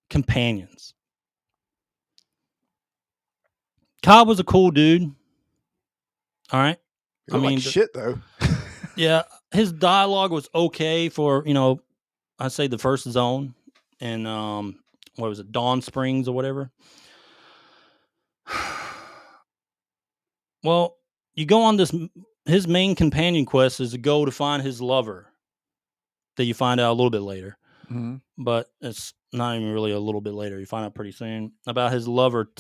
Companions. Cobb was a cool dude. All right? Like shit, though. Yeah, his dialogue was okay for, I'd say the first zone in, what was it, Dawn Springs or whatever. Well, you go on his main companion quest is to go to find his lover that you find out a little bit later. Mm-hmm. But it's not even really a little bit later. You find out pretty soon about his lover,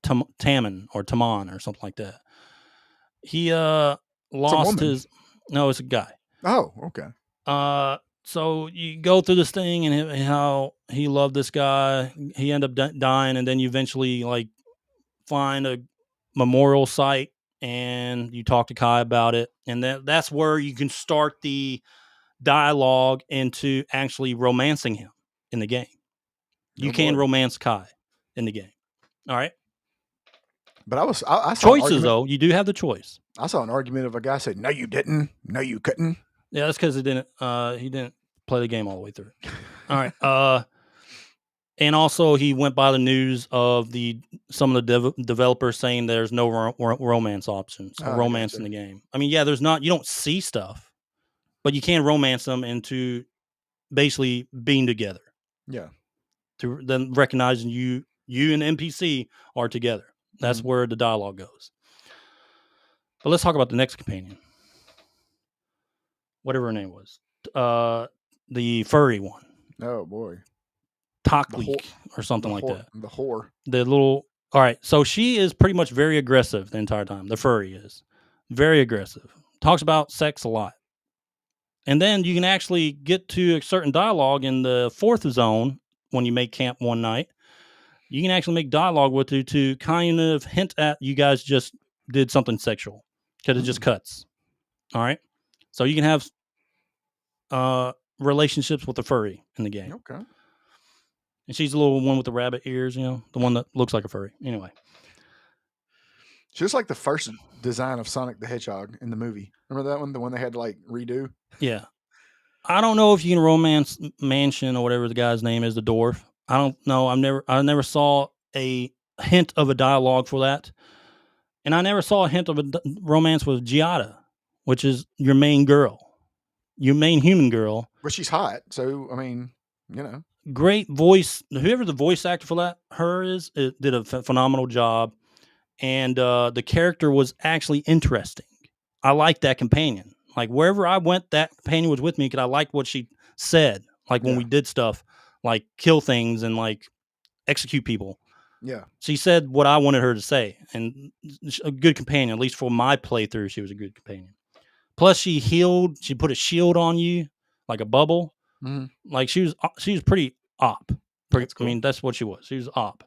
Tamon or something like that. He lost his... No, it's a guy. Oh, okay. So you go through this thing and how he loved this guy. He ended up dying, and then you eventually find a memorial site and you talk to Kai about it, and that's where you can start the dialogue into actually romancing him in the game. You can romance Kai in the game. All right. But I saw choices though. You do have the choice. I saw an argument of a guy saying, "No, you didn't. No, you couldn't." Yeah, that's because he didn't play the game all the way through. All right. And also, he went by the news of some of the developers saying there's no romance options, romance in the game. I mean, yeah, there's not. You don't see stuff, but you can romance them into basically being together. Yeah. To then recognizing you and the NPC are together. That's where the dialogue goes. But let's talk about the next companion. Whatever her name was. The furry one. Oh, boy. 𝐾𝐿 or something like that. The whore. The little... All right. So she is pretty much very aggressive the entire time. The furry is. Very aggressive. Talks about sex a lot. And then you can actually get to a certain dialogue in the 4th zone when you make camp one night. You can actually make dialogue with her to kind of hint at you guys just did something sexual. Because it just cuts. All right? So you can have relationships with the furry in the game. Okay. And she's the little one with the rabbit ears, the one that looks like a furry. Anyway. She looks like the first design of Sonic the Hedgehog in the movie. Remember that one? The one they had to redo? Yeah. I don't know if you can romance Mansion or whatever the guy's name is, the dwarf. I don't know. I never saw a hint of a dialogue for that. And I never saw a hint of a romance with Giada, which is your main girl. Your main human girl. But she's hot, so, I mean, Great voice. Whoever the voice actor for that, did a phenomenal job. And the character was actually interesting. I liked that companion. Like, wherever I went, that companion was with me because I liked what she said. Like, when we did stuff, like kill things and, execute people. Yeah. She said what I wanted her to say. And a good companion, at least for my playthrough, she was a good companion. Plus, she healed. She put a shield on you, like a bubble. Mm-hmm. Like, she was pretty op. Cool. I mean, that's what she was. She was op.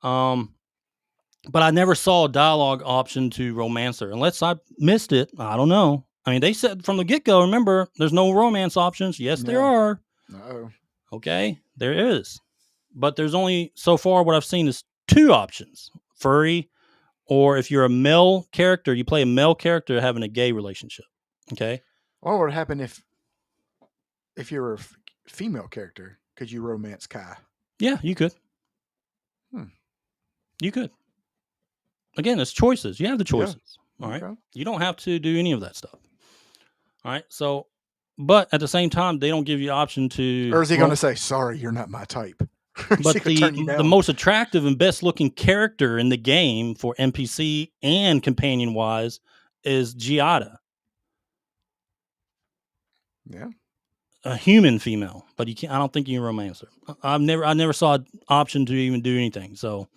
But I never saw a dialogue option to romance her. Unless I missed it. I don't know. I mean, they said from the get-go, remember, there's no romance options. Yes, there are. Uh-oh. Okay, there is. But there's only, so far, what I've seen is 2 options. Furry, or if you're a male character, you play a male character having a gay relationship. Okay? What would happen if you're a female character? Could you romance 𝐿𝐴? Yeah, you could. You could. Again, it's choices. You have the choices. All right? You don't have to do any of that stuff. All right? So, but at the same time, they don't give you the option to... Or is he going to say, sorry, you're not my type? But the most attractive and best looking character in the game for NPC and companion wise is 𝐿𝐴𝐵. Yeah. A human female, but you can't, I don't think you can romance her. I never saw an option to even do anything. So,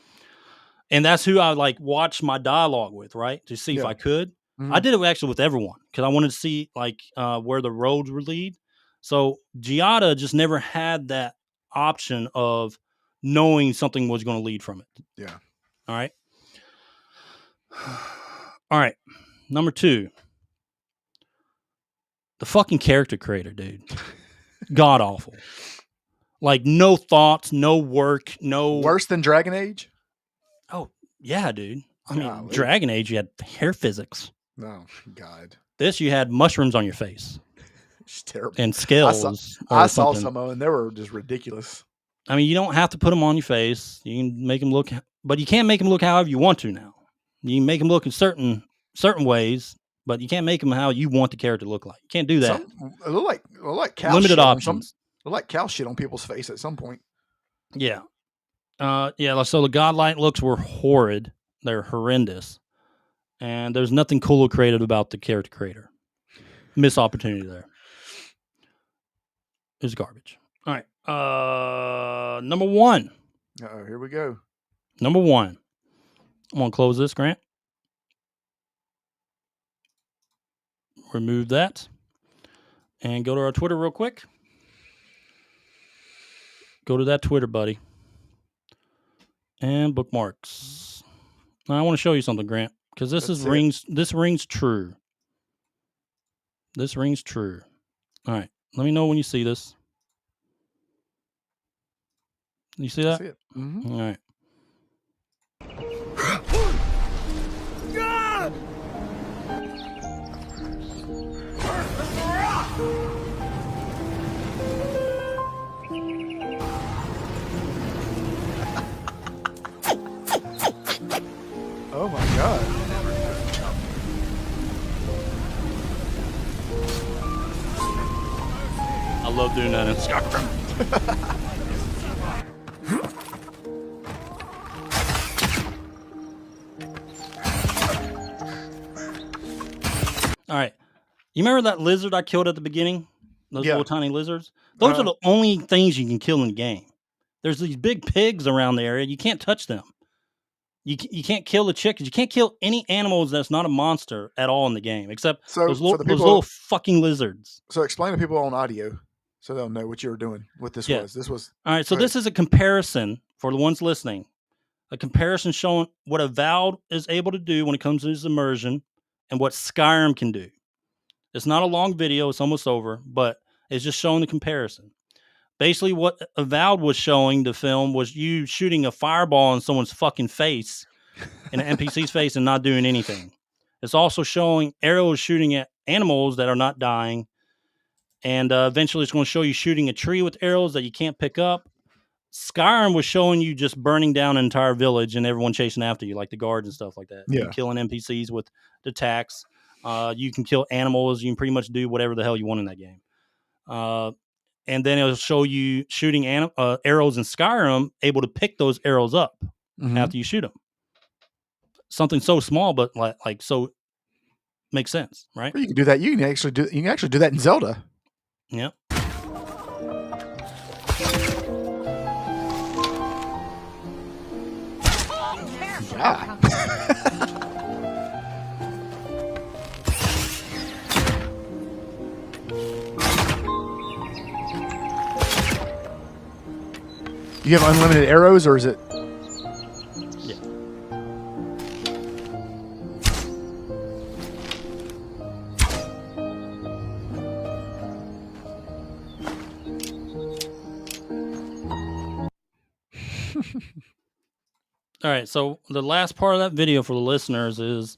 and that's who I like watch my dialogue with, right? To see if I could. Mm-hmm. I did it actually with everyone because I wanted to see like where the roads would lead. So 𝐿𝐴𝐵 just never had that option of knowing something was going to lead from it. Yeah. All right. All right. Number 2. The fucking character creator, dude. God awful. Like no thoughts, no work, no... Worse than Dragon Age? Oh, yeah, dude. I mean, Dragon Age, you had hair physics. Oh, God. This, you had mushrooms on your face. It's terrible. And scales. I saw some of them, and they were just ridiculous. I mean, you don't have to put them on your face. You can make them look... But you can't make them look however you want to now. You can make them look in certain ways, but you can't make them how you want the character to look like. You can't do that. It look like cow limited shit options. Look like cow shit on people's face at some point. Yeah. So the godlike looks were horrid. They're horrendous. And there's nothing cool or creative about the character creator. Missed opportunity there. It's garbage. All right. Number 1. Uh-oh, here we go. Number 1. I'm going to close this, Grant. Remove that. And go to our Twitter real quick. Go to that Twitter, buddy. And bookmarks. Now, I want to show you something, Grant, because this rings true. This rings true. All right. Let me know when you see this. You see that? I see it. Mm-hmm. All right. Oh my God. I love doing that in Skyrim. All right. You remember that lizard I killed at the beginning? Those little tiny lizards? Those are the only things you can kill in the game. There's these big pigs around the area. You can't touch them. You can't kill the chickens. You can't kill any animals that's not a monster at all in the game, except those little fucking lizards. So explain to people on audio so they'll know what you were doing, what this was. This was... All right, so this is a comparison for the ones listening. A comparison showing what Avowed is able to do when it comes to its immersion and what Skyrim can do. It's not a long video. It's almost over, but it's just showing the comparison. Basically, what Avowed was showing the film was you shooting a fireball in someone's fucking face, in an NPC's face, and not doing anything. It's also showing arrows shooting at animals that are not dying. And eventually it's going to show you shooting a tree with arrows that you can't pick up. Skyrim was showing you just burning down an entire village and everyone chasing after you, like the guards and stuff like that. Yeah. You're killing NPCs with the attacks. You can kill animals. You can pretty much do whatever the hell you want in that game. And then it'll show you shooting arrows in Skyrim, able to pick those arrows up after you shoot them. Something so small, but like so makes sense, right? Well, you can do that. You can actually do that in Zelda. Yep. Yeah. You have unlimited arrows, or is it? Yeah. All right, so the last part of that video for the listeners is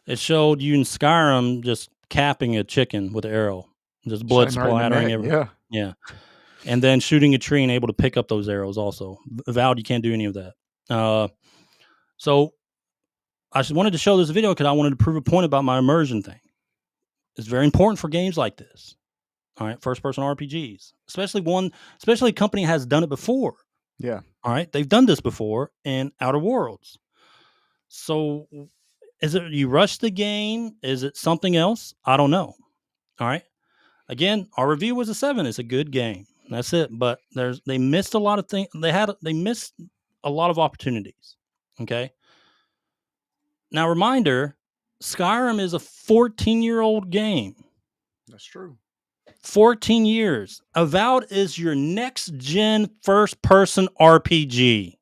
it showed you in Skyrim just capping a chicken with an arrow, just blood splattering everywhere. Yeah. And then shooting a tree and able to pick up those arrows also. Avowed, you can't do any of that. So I just wanted to show this video because I wanted to prove a point about my immersion thing. It's very important for games like this. All right, first-person RPGs, especially a company has done it before. Yeah. All right, they've done this before in Outer Worlds. So, is it you rush the game? Is it something else? I don't know. All right. Again, our review was a 7. It's a good game. That's it. But they missed a lot of things. They missed a lot of opportunities. Okay. Now, reminder: Skyrim is a 14-year-old game. That's true. 14 years. Avowed is your next gen first person RPG.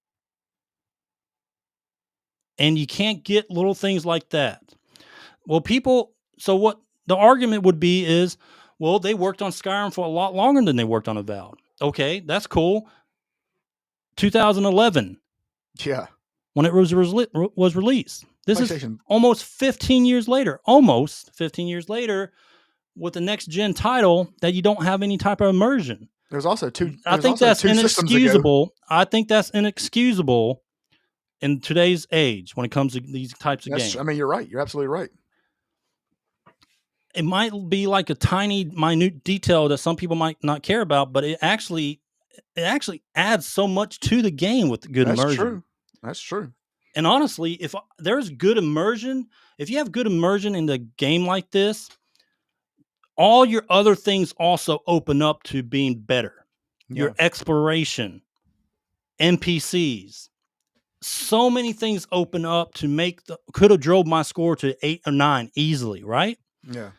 And you can't get little things like that. Well, so what the argument would be is, well, they worked on Skyrim for a lot longer than they worked on Avowed. Okay, that's cool. 2011. Yeah. When it was released. This is almost 15 years later. With the next gen title that you don't have any type of immersion. There's also two. I think that's inexcusable. I think that's inexcusable in today's age when it comes to these types of games. I mean, you're right. You're absolutely right. It might be like a tiny, minute detail that some people might not care about, but it actually adds so much to the game with good immersion. That's true. And honestly, if there's good immersion, if you have good immersion in the game like this, all your other things also open up to being better. Yeah. Your exploration, NPCs, so many things open up to could have drove my score to 8 or 9 easily, right? Yeah.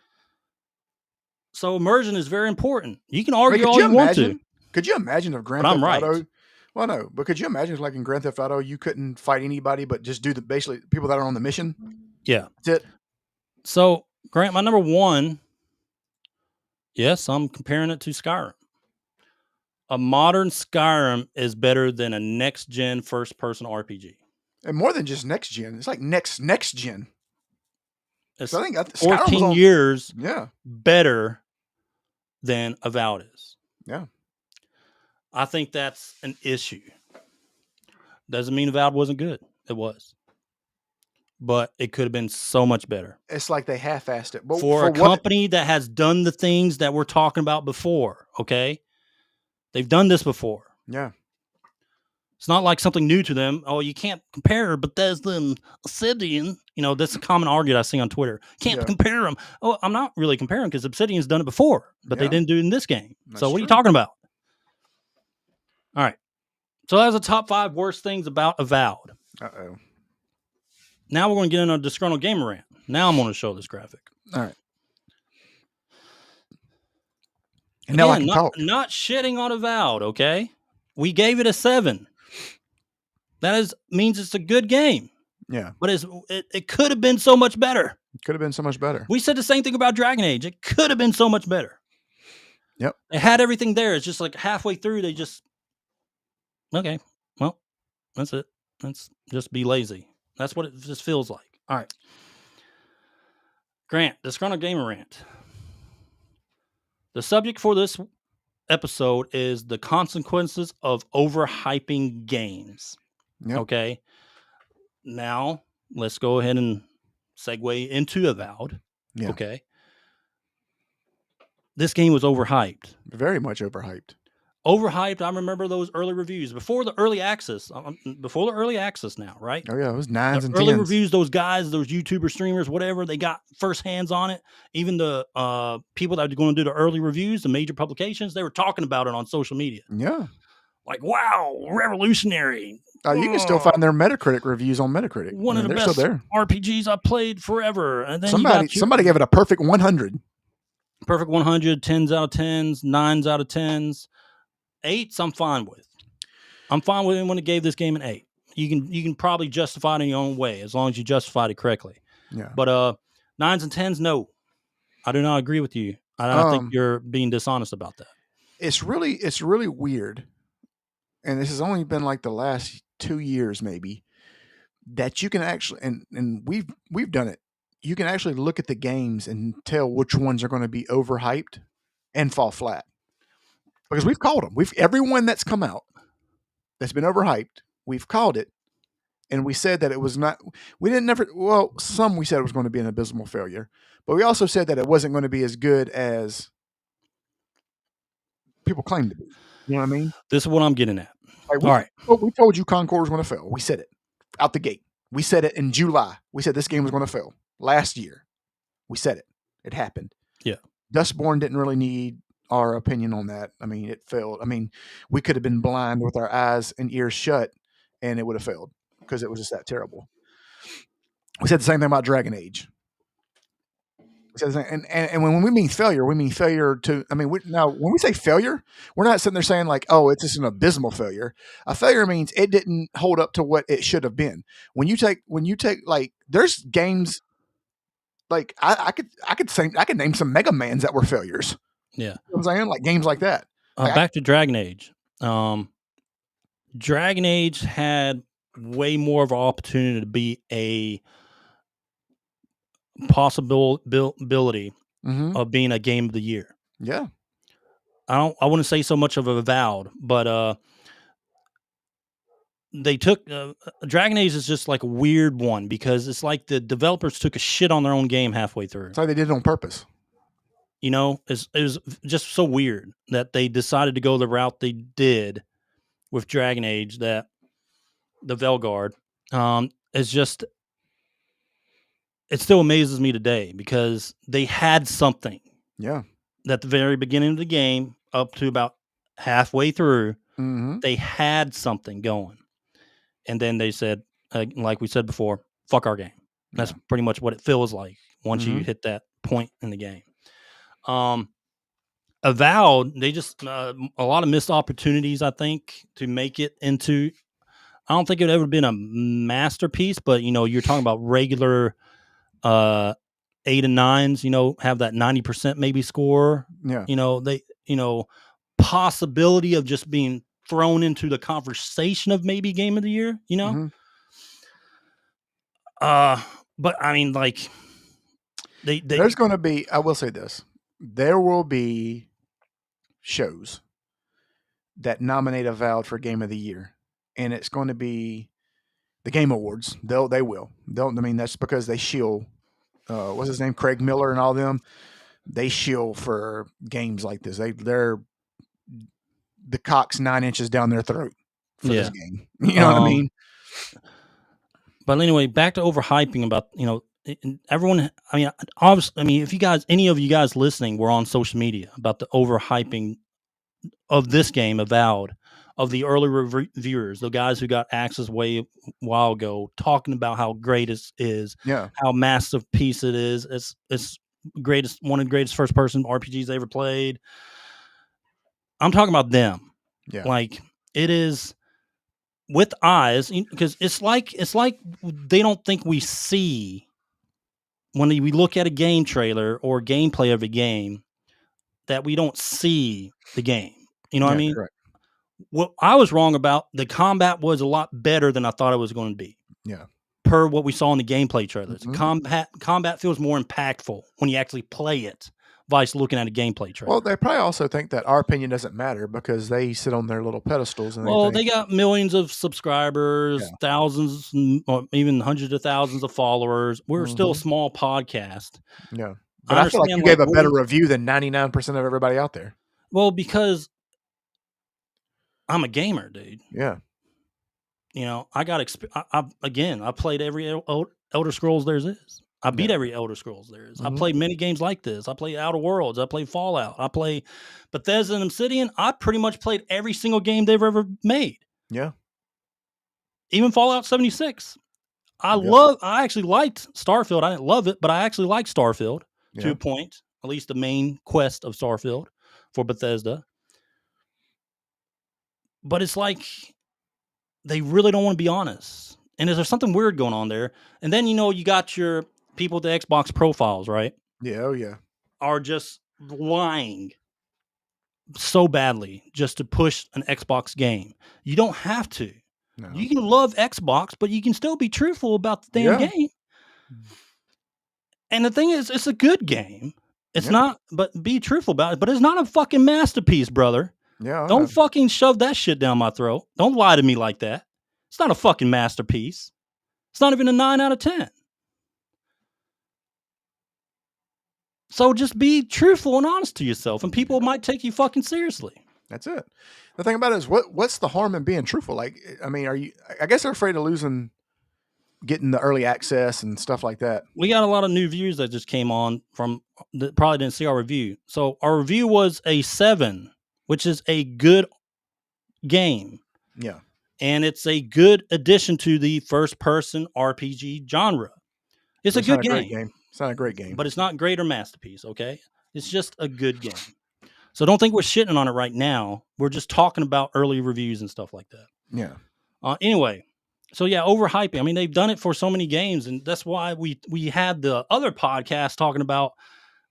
So immersion is very important. You can argue all you want to. Could you imagine if Grand Theft Auto? Well, no, but could you imagine if, like in Grand Theft Auto, you couldn't fight anybody but just do basically people that are on the mission? Yeah. That's it. So, Grant, my number 1. Yes, I'm comparing it to Skyrim. A modern Skyrim is better than a next-gen first-person RPG. And more than just next-gen. It's like next gen. It's I think 14 years better than Avowed is. Yeah. I think that's an issue. Doesn't mean Avowed wasn't good. It was. But it could have been so much better. It's like they half-assed it. But for a company that has done the things that we're talking about before, okay? They've done this before. Yeah. It's not like something new to them. Oh, you can't compare Bethesda and Obsidian. That's a common argument I see on Twitter. Can't compare them. Oh, I'm not really comparing because Obsidian's done it before, but they didn't do it in this game. So what are you talking about? All right. So that's the top 5 worst things about Avowed. Uh-oh. Now we're going to get into a Disgruntled Gamer rant. Now I'm going to show this graphic. All right. And now I can talk. Not shitting on Avowed, okay? We gave it a 7. That means it's a good game. Yeah. But it could have been so much better. It could have been so much better. We said the same thing about Dragon Age. It could have been so much better. Yep. It had everything there. It's just like halfway through, they just... Okay, well, that's it. Let's just be lazy. That's what it just feels like. All right. Grant, Disgruntled Gamer rant. The subject for this episode is the consequences of overhyping games. Yep. Okay. Now, let's go ahead and segue into Avowed. Yeah. Okay. This game was overhyped. Very much overhyped. Overhyped. I remember those early reviews before the early access. Before the early access now, right? Oh yeah, it was 9s and 10s. Early reviews, those guys, those YouTuber streamers, whatever, they got first hands on it. Even the people that are going to do the early reviews, the major publications, they were talking about it on social media. Yeah. Like, wow, revolutionary. You can still find their Metacritic reviews on Metacritic. One of the best RPGs I played forever. And then somebody gave it a perfect 100. Perfect 100, 10s out of 10s, 9s out of 10s. 8s, I'm fine with. I'm fine with it when it gave this game an 8. You can probably justify it in your own way as long as you justified it correctly. Yeah. But 9s and 10s, no. I do not agree with you. I think you're being dishonest about that. It's really weird. and this has only been like the last 2 years maybe, that you can actually, and we've done it. You can actually look at the games and tell which ones are going to be overhyped and fall flat. Because we've called them. Everyone that's come out that's been overhyped, we've called it. And we said that it was not, some we said it was going to be an abysmal failure, but we also said that it wasn't going to be as good as people claim to be. You know what I mean? This is what I'm getting at. All right. We told you Concord was going to fail. We said it out the gate. We said it in July. We said this game was going to fail last year. We said it. It happened. Yeah. Dustborn didn't really need our opinion on that. I mean, it failed. I mean, we could have been blind with our eyes and ears shut and it would have failed because it was just that terrible. We said the same thing about Dragon Age. And when we mean failure to, I mean, when we say failure, we're not sitting there saying like, oh, it's just an abysmal failure. A failure means it didn't hold up to what it should have been. When you take like, there's games like I could name some Mega Mans that were failures. Yeah. You know what I'm saying? Like games like that. Back to Dragon Age. Dragon Age had way more of an opportunity to be a possibility of being a game of the year. Yeah. I wouldn't say so much of Avowed, but they took Dragon Age is just like a weird one because it's like the developers took a shit on their own game halfway through. It's like they did it on purpose. You know, it was just so weird that they decided to go the route they did with Dragon Age, that the Velguard is just, it still amazes me today because they had something. Yeah. At the very beginning of the game, up to about halfway through, they had something going. And then they said, like we said before, fuck our game. That's pretty much what it feels like once you hit that point in the game. Avowed, they just, a lot of missed opportunities, I think, to make it into, I don't think it would ever been a masterpiece, but, you know, you're talking about regular 8 and 9s, you know, have that 90% maybe score. Yeah. You know, possibility of just being thrown into the conversation of maybe game of the year, you know? But I mean, like, there's going to be, I will say this, there will be shows that nominate Avowed for game of the year, and it's going to be the Game Awards. They will. I mean, that's because they shield, what's his name? Craig Miller and all them. They shield for games like this. They're the cock's 9 inches down their throat for this game. You know what I mean? But anyway, back to overhyping about, you know, everyone, I mean, obviously, I mean, if you guys, any of you guys listening were on social media about the overhyping of this game, Avowed, of the early reviewers, the guys who got access way a while ago, talking about how great it is, how massive piece it is. It's greatest, one of the greatest first person RPGs they ever played. I'm talking about them. Yeah. Like, it is with eyes, because it's like they don't think we see when we look at a game trailer or gameplay of a game, that we don't see the game. You know what I mean? Correct. What I was wrong about, the combat was a lot better than I thought it was going to be. Yeah. Per what we saw in the gameplay trailers. Combat feels more impactful when you actually play it, vice looking at a gameplay trailer. Well, they probably also think that our opinion doesn't matter because they sit on their little pedestals. And they got millions of subscribers, thousands, or even hundreds of thousands of followers. We're still a small podcast. Yeah. But I feel like you gave a better review than 99% of everybody out there. Well, because I'm a gamer, dude. Yeah. You know, I got I played every Elder Scrolls there is. I beat every Elder Scrolls there is. I played many games like this. I played Outer Worlds. I played Fallout. I play Bethesda and Obsidian. I pretty much played every single game they've ever made. Yeah. Even Fallout 76. I actually liked Starfield. I didn't love it, but I actually liked Starfield to a point, at least the main quest of Starfield for Bethesda. But it's like they really don't want to be honest. And is there something weird going on there? And then, you know, you got your people with the Xbox profiles, right? Yeah, oh yeah. Are just lying so badly just to push an Xbox game. You don't have to. No. You can love Xbox, but you can still be truthful about the damn game. And the thing is, it's a good game. It's not, but be truthful about it. But it's not a fucking masterpiece, brother. Yeah. Don't fucking shove that shit down my throat. Don't lie to me like that. It's not a fucking masterpiece. It's not even a 9 out of 10. So just be truthful and honest to yourself, and people might take you fucking seriously. That's it. The thing about it is, what's the harm in being truthful? Like, I mean, I guess they're afraid of getting the early access and stuff like that. We got a lot of new views that just came on from that probably didn't see our review. So our review was a 7, which is a good game. Yeah. And it's a good addition to the first-person RPG genre. It's a good game. It's not a great game. But it's not great or masterpiece, okay? It's just a good game. So don't think we're shitting on it right now. We're just talking about early reviews and stuff like that. Yeah. Anyway, so yeah, overhyping. I mean, they've done it for so many games, and that's why we had the other podcast talking about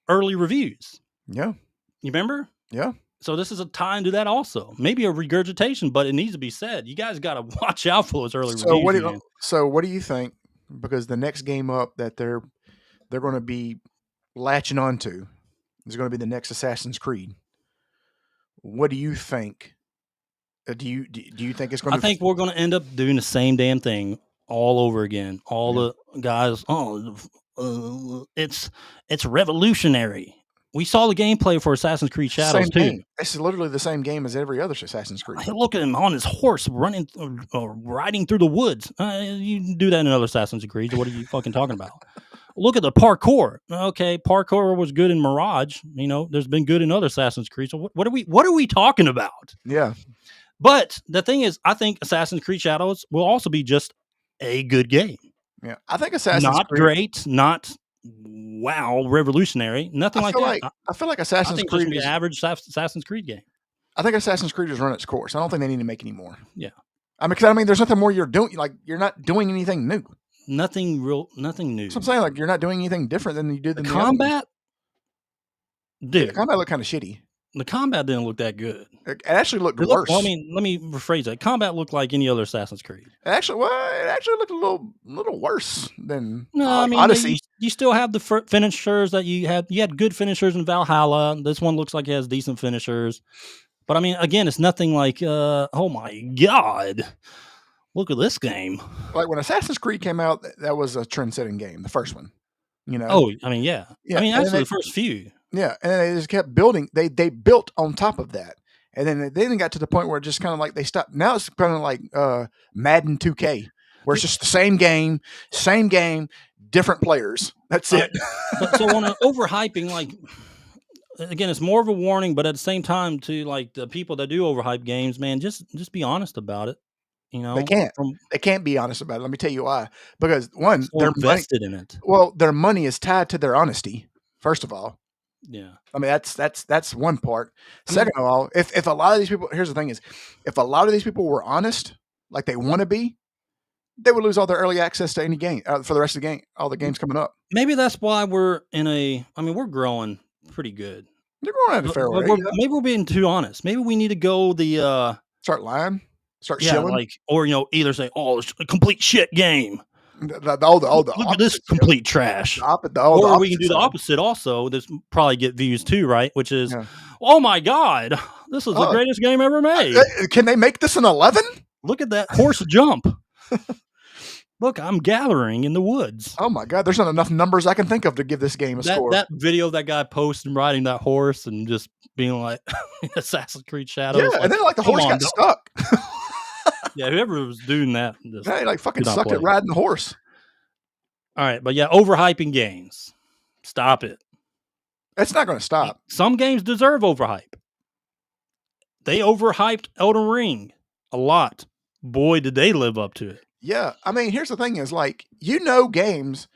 early reviews. Yeah. You remember? Yeah. So this is a time to do that also. Maybe a regurgitation, but it needs to be said. You guys got to watch out for those early reviews. So what do you think? Because the next game up that they're going to be latching onto is going to be the next Assassin's Creed. What do you think? Do you think it's going to? I think we're going to end up doing the same damn thing all over again. All the guys, it's revolutionary. We saw the gameplay for Assassin's Creed Shadows too. It's literally the same game as every other Assassin's Creed. Hey, look at him on his horse riding through the woods. You can do that in other Assassin's Creed. What are you fucking talking about? Look at the parkour. Okay, parkour was good in Mirage. You know, there's been good in other Assassin's Creed. So what are we talking about? Yeah. But the thing is, I think Assassin's Creed Shadows will also be just a good game. Yeah, I think Assassin's Creed, not great, not wow, revolutionary, nothing like that. I feel like Assassin's Creed is the average Assassin's Creed game. I think Assassin's Creed has run its course. I don't think they need to make any more. Yeah, I mean, there's nothing more you're doing. Like, you're not doing anything new. Nothing new. So I'm saying, like, you're not doing anything different than you did. The combat, dude. The combat looked kind of shitty. The combat didn't look that good. It actually looked worse. Well, I mean, let me rephrase that. Combat looked like any other Assassin's Creed. It actually looked a little worse than Odyssey. You still have the finishers that you had. You had good finishers in Valhalla. This one looks like it has decent finishers. But I mean, again, it's nothing like, oh my God, look at this game. Like when Assassin's Creed came out, that was a trend-setting game, the first one. You know? Oh, I mean, yeah. I mean, actually, the first few. Yeah, and they just kept building. They built on top of that, and then they got to the point where it just kind of like they stopped. Now it's kind of like Madden 2K, where it's just the same game, different players. That's it. So on an overhyping, like, again, it's more of a warning, but at the same time, to like the people that do overhype games, man, just be honest about it. You know, they can't be honest about it. Let me tell you why. Because one, they're invested in it. Well, their money is tied to their honesty. First of all. Yeah. I mean, that's one part. Second of all, if a lot of these people, here's the thing is, if a lot of these people were honest, like they want to be, they would lose all their early access to any game for the rest of the game, all the games coming up. Maybe that's why we're we're growing pretty good. You're growing at a fair rate. Maybe we're being too honest. Maybe we need to go start lying, start shilling, like, or either say, oh, it's a complete shit game. Look at this complete trash. Or we can do the opposite also. This probably get views too, right? Which is, oh my God, this is the greatest game ever made. Can they make this an 11? Look at that horse jump. Look, I'm gathering in the woods. Oh my God, there's not enough numbers I can think of to give this game a score. That video that guy posted riding that horse and just being like Assassin's Creed Shadows. Yeah, and then like the horse got stuck. Yeah, whoever was doing that. He like fucking sucked at riding the horse. All right, but yeah, overhyping games. Stop it. It's not going to stop. Some games deserve overhype. They overhyped Elden Ring a lot. Boy, did they live up to it. Yeah, I mean, here's the thing is, like, games.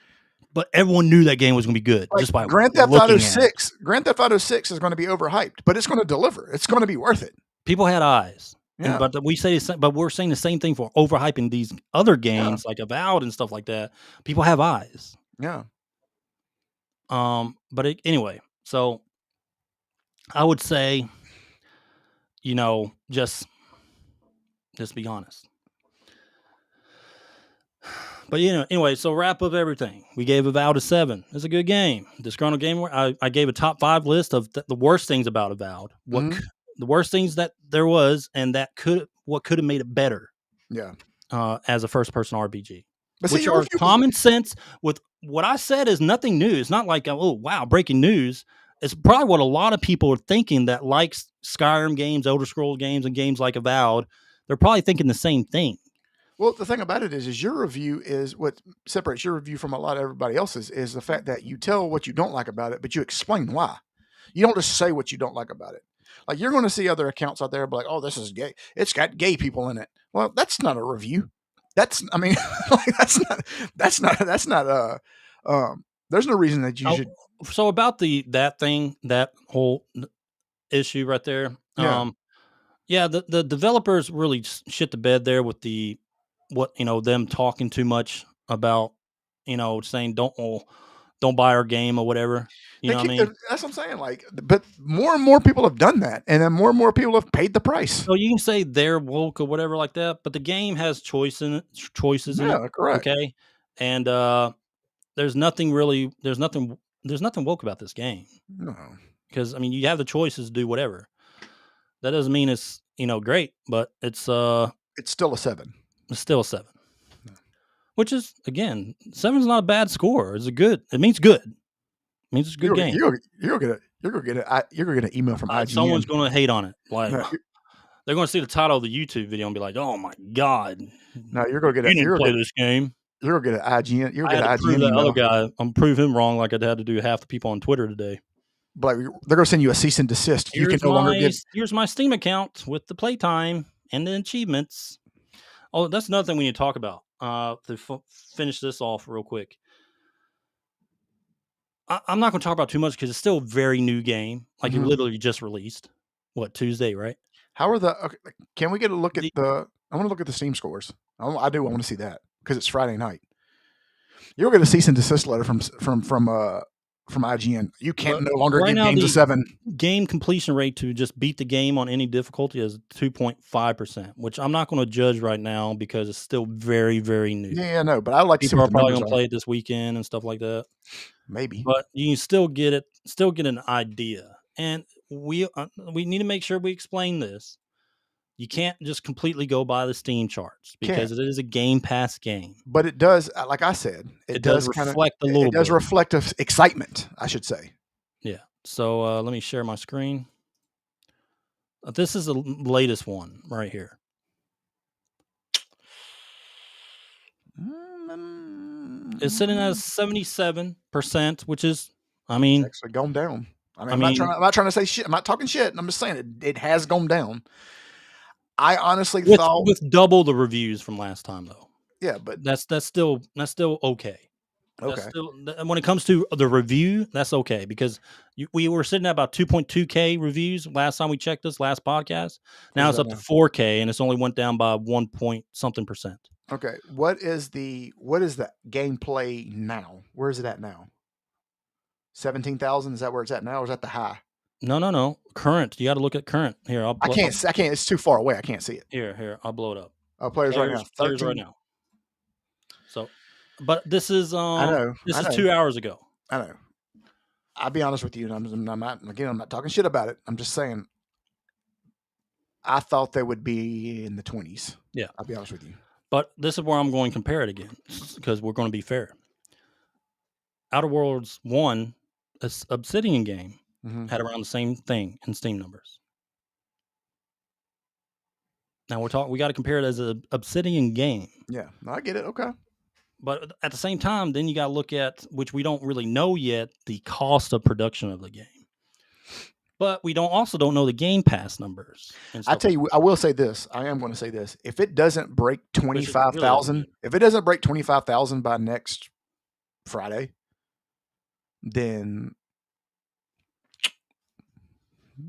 But everyone knew that game was going to be good. Like just by Grand Theft Auto 6. Grand Theft Auto 6 is going to be overhyped, but it's going to deliver. It's going to be worth it. People had eyes. Yeah. But we're saying the same thing for overhyping these other games like Avowed and stuff like that. People have eyes. Yeah. Anyway, so I would say just be honest. But anyway, so wrap up everything. We gave Avowed a 7. It's a good game. Disgruntled Gamer. I gave a top 5 list of the worst things about Avowed. The worst things that there was, and what could have made it better. Yeah. As a first person RPG, but which are common sense. With what I said is nothing new. It's not like, oh wow, breaking news. It's probably what a lot of people are thinking that likes Skyrim games, Elder Scrolls games, and games like Avowed. They're probably thinking the same thing. Well, the thing about it is your review is what separates your review from a lot of everybody else's is the fact that you tell what you don't like about it, but you explain why. You don't just say what you don't like about it. Like you're going to see other accounts out there be like, oh, this is gay. It's got gay people in it. Well, that's not a review. There's no reason that you should. So about that whole issue right there. The developers really shit the bed there with them talking too much about, saying don't buy our game or whatever. You know what I mean? That's what I'm saying. Like, but more and more people have done that, and then more and more people have paid the price. So you can say they're woke or whatever like that, but the game has choices in it. Correct. Okay, and there's nothing woke about this game. No, because you have the choices to do whatever. That doesn't mean it's great, but it's still a 7. It's still a 7. Which is, again, 7 is not a bad score. It means good. It means it's a good game. You're gonna get an email from IGN. Someone's gonna hate on it. Like they're gonna see the title of the YouTube video and be like, "Oh my god!" No, you're gonna get. You're gonna play this game. You're gonna get an IGN. You're gonna get an IGN. Prove that other guy. I'm prove him wrong. Like I had to do half the people on Twitter today. But they're gonna send you a cease and desist. You can no longer get. Here's my Steam account with the playtime and the achievements. Oh, that's another thing we need to talk about. To finish this off real quick. I'm not going to talk about too much because it's still a very new game. Like it literally just released. What, Tuesday, right? How are can we get a look at I want to look at the Steam scores. I want to see that because it's Friday night. You'll get a cease and desist letter from IGN. You can't no longer give games a 7. Game completion rate to just beat the game on any difficulty is 2.5%, which I'm not going to judge right now because it's still very, very new. Yeah, no, but I like to see what the probably going to play it this weekend and stuff like that. Maybe, but you can still get an idea, and we need to make sure we explain this. You can't just completely go by the Steam charts because it is a Game Pass game. But it does, like I said, it does reflect a little bit. It does reflect excitement, I should say. Yeah. So let me share my screen. This is the latest one right here. It's sitting at 77%, which is, it's actually gone down. I'm not trying to say shit. I'm not talking shit. I'm just saying it has gone down. I honestly thought with double the reviews from last time though. Yeah, but that's still okay. Okay. When it comes to the review, that's okay because we were sitting at about 2.2K reviews last time we checked this last podcast. Now it's up to 4K and it's only went down by 1.something%. Okay. What is the gameplay now? Where is it at now? 17,000? Is that where it's at now, or is that the high? No. Current. You got to look at current. Here, I can't. It's too far away. I can't see it. Here. I'll blow it up. Players right now. 13. Players right now. So, but this is This is 2 hours ago. I know. I'll be honest with you, and I'm not talking shit about it. I'm just saying. I thought they would be in the 20s. Yeah, I'll be honest with you. But this is where I'm going to compare it again because we're going to be fair. Outer Worlds 1, this Obsidian game, had around the same thing in Steam numbers. Now we got to compare it as an Obsidian game. Yeah, I get it. Okay. But at the same time, then you got to look at, which we don't really know yet, the cost of production of the game. But we don't know the Game Pass numbers. I tell you, I will say this. I am going to say this. If it doesn't break 25,000, by next Friday, then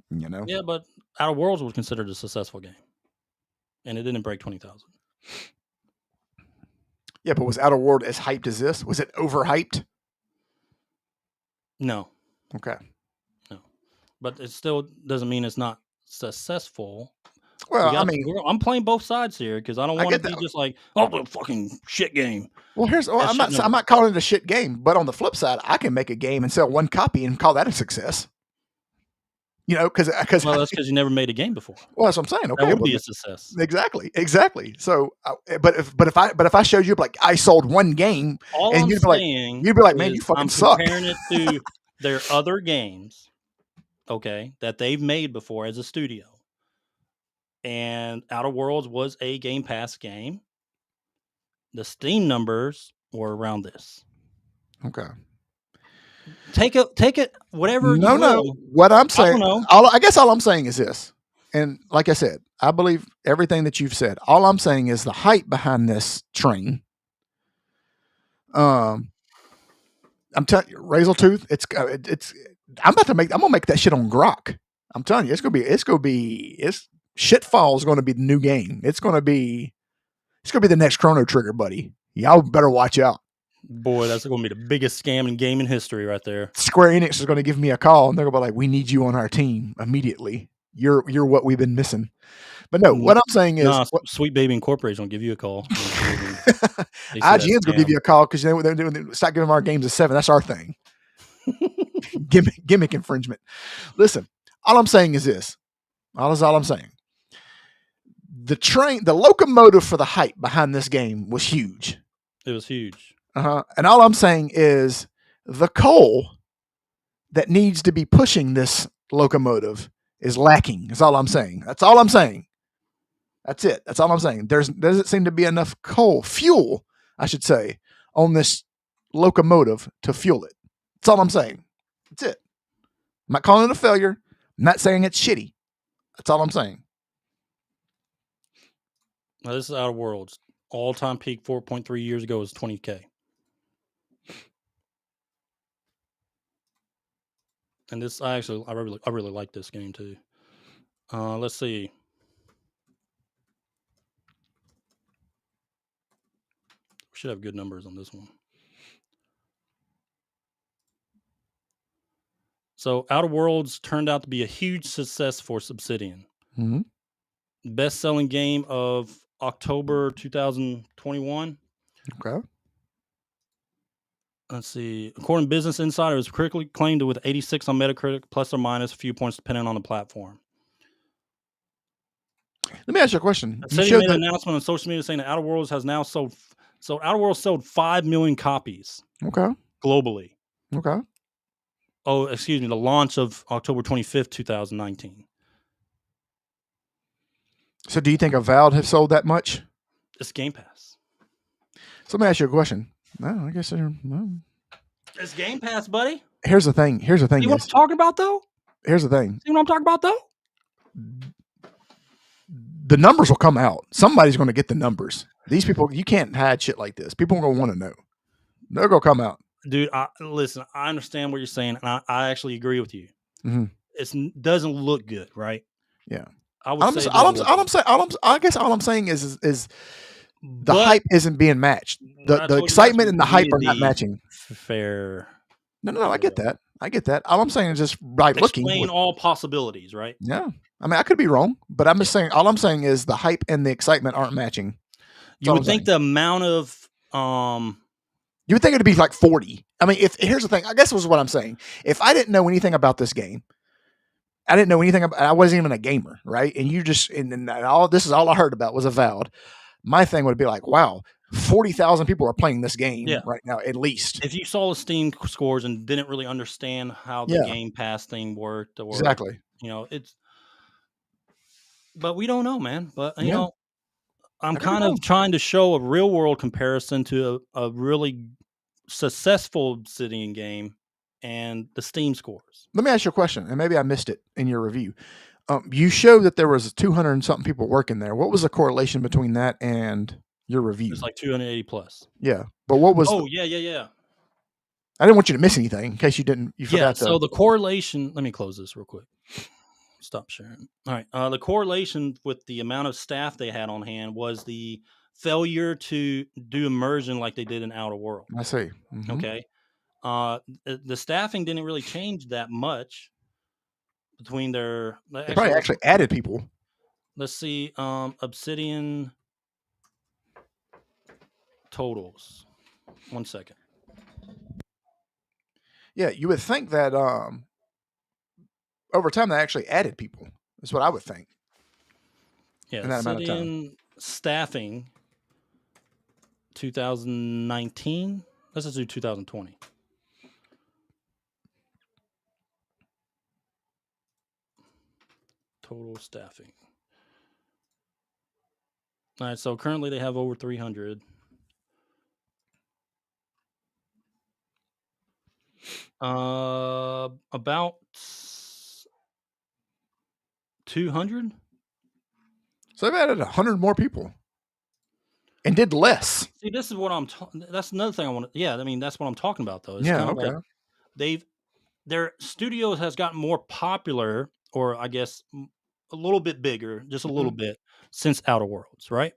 Yeah, but Outer Worlds was considered a successful game, and it didn't break 20,000. Yeah, but was Outer World as hyped as this? Was it overhyped? No. Okay. No. But it still doesn't mean it's not successful. Well, I mean, I'm playing both sides here because I don't want to be just like, oh, the fucking shit game. Well, I'm not calling it a shit game, but on the flip side, I can make a game and sell one copy and call that a success. You know, because that's because you never made a game before. Well, that's what I'm saying. Okay, that would be a success. Exactly. So, but if I showed you like I sold one game, all and you'd be like, man, you fucking suck. I'm comparing it to their other games, okay, that they've made before as a studio. And Outer Worlds was a Game Pass game. The Steam numbers were around this. Okay. Take it, whatever. No. What I'm saying, I guess all I'm saying is this. And like I said, I believe everything that you've said. All I'm saying is the hype behind this train. I'm telling you, Razortooth. I'm gonna make that shit on Grok. I'm telling you, Shitfall is going to be the new game. It's going to be the next Chrono Trigger, buddy. Y'all better watch out. Boy, that's going to be the biggest scam in gaming history right there. Square Enix is going to give me a call and they're going to be like, we need you on our team immediately. You're what we've been missing. But no, what I'm saying is... Sweet Baby Incorporated is going to give you a call. IGN's going to give you a call because they start giving our games a 7. That's our thing. Gimmick infringement. Listen, all I'm saying is this. All I'm saying. The locomotive for the hype behind this game was huge. It was huge. And all I'm saying is the coal that needs to be pushing this locomotive is lacking. That's all I'm saying. That's all I'm saying. That's it. That's all I'm saying. There doesn't seem to be enough fuel, I should say, on this locomotive to fuel it. That's all I'm saying. That's it. I'm not calling it a failure. I'm not saying it's shitty. That's all I'm saying. Now, this is Outer Worlds. All-time peak 4.3 years ago was 20K. And this, I really like this game too. Let's see. We should have good numbers on this one. So Outer Worlds turned out to be a huge success for Obsidian. Mm-hmm. Best-selling game of October 2021. Okay. Let's see. According to Business Insider, it was critically acclaimed with 86 on Metacritic, plus or minus a few points depending on the platform. Let me ask you a question. You made an announcement on social media saying that Outer Worlds has now sold. So Outer Worlds sold 5 million copies. Okay. Globally. Okay. Oh, excuse me. The launch of October 25th, 2019. So do you think Avowed have sold that much? It's Game Pass. So let me ask you a question. No, I guess it's Game Pass, buddy. Here's the thing. See what I'm talking about, though? Here's the thing. See what I'm talking about, though? The numbers will come out. Somebody's going to get the numbers. These people, you can't hide shit like this. People are going to want to know. They're going to come out. Dude, listen, I understand what you're saying, and I actually agree with you. Mm-hmm. It doesn't look good, right? Yeah. I guess all I'm saying is the hype isn't being matched. The excitement and the hype are not matching. Fair. No, I get that. All I'm saying is just looking. Explain all possibilities, right? Yeah. I mean, I could be wrong, but I'm just saying, all I'm saying is the hype and the excitement aren't matching. You would think the amount of, you would think it'd be like 40. I mean, here's the thing, I guess this is what I'm saying. If I didn't know anything about this game, I wasn't even a gamer, right? And you just, and all this is all I heard about was Avowed. My thing would be like, wow, 40,000 people are playing this game right now, at least. If you saw the Steam scores and didn't really understand how the Game Pass thing worked, or exactly, but we don't know, man. But you know, I'm kind of trying to show a real world comparison to a really successful Obsidian game and the Steam scores. Let me ask you a question, and maybe I missed it in your review. You showed that there was 200 and something people working there. What was the correlation between that and your review? It's like 280 plus. Yeah, but what was? Yeah. I didn't want you to miss anything in case you didn't. You forgot. Yeah. So the correlation. Let me close this real quick. Stop sharing. All right. The correlation with the amount of staff they had on hand was the failure to do immersion like they did in Outer World. I see. Mm-hmm. Okay. The staffing didn't really change that much. between their. They probably actually added people. Let's see. Obsidian totals. 1 second. Yeah, you would think that over time they actually added people. That's what I would think. Yeah, in that amount of time. Obsidian staffing 2019. Let's just do 2020. Total staffing. All right, so currently they have over 300. About 200. So they've added 100 more people and did less. See, this is what I'm. That's another thing I want to. Yeah, I mean that's what I'm talking about though. It's Yeah, kind of okay. Like their studios has gotten more popular, or I guess a little bit bigger, just a little bit since Outer Worlds, right?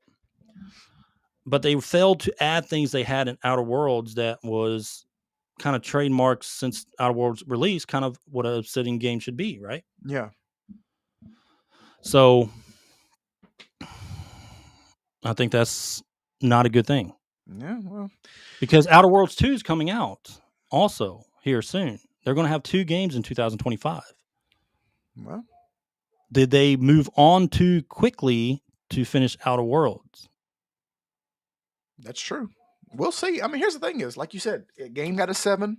But they failed to add things they had in Outer Worlds that was kind of trademarks since Outer Worlds release, kind of what a Obsidian game should be, right? Yeah. So I think that's not a good thing. Yeah, well. Because Outer Worlds 2 is coming out also here soon. They're going to have 2 games in 2025. Well. Did they move on too quickly to finish Outer Worlds? That's true. We'll see. I mean, here's the thing is, like you said, a game got a 7.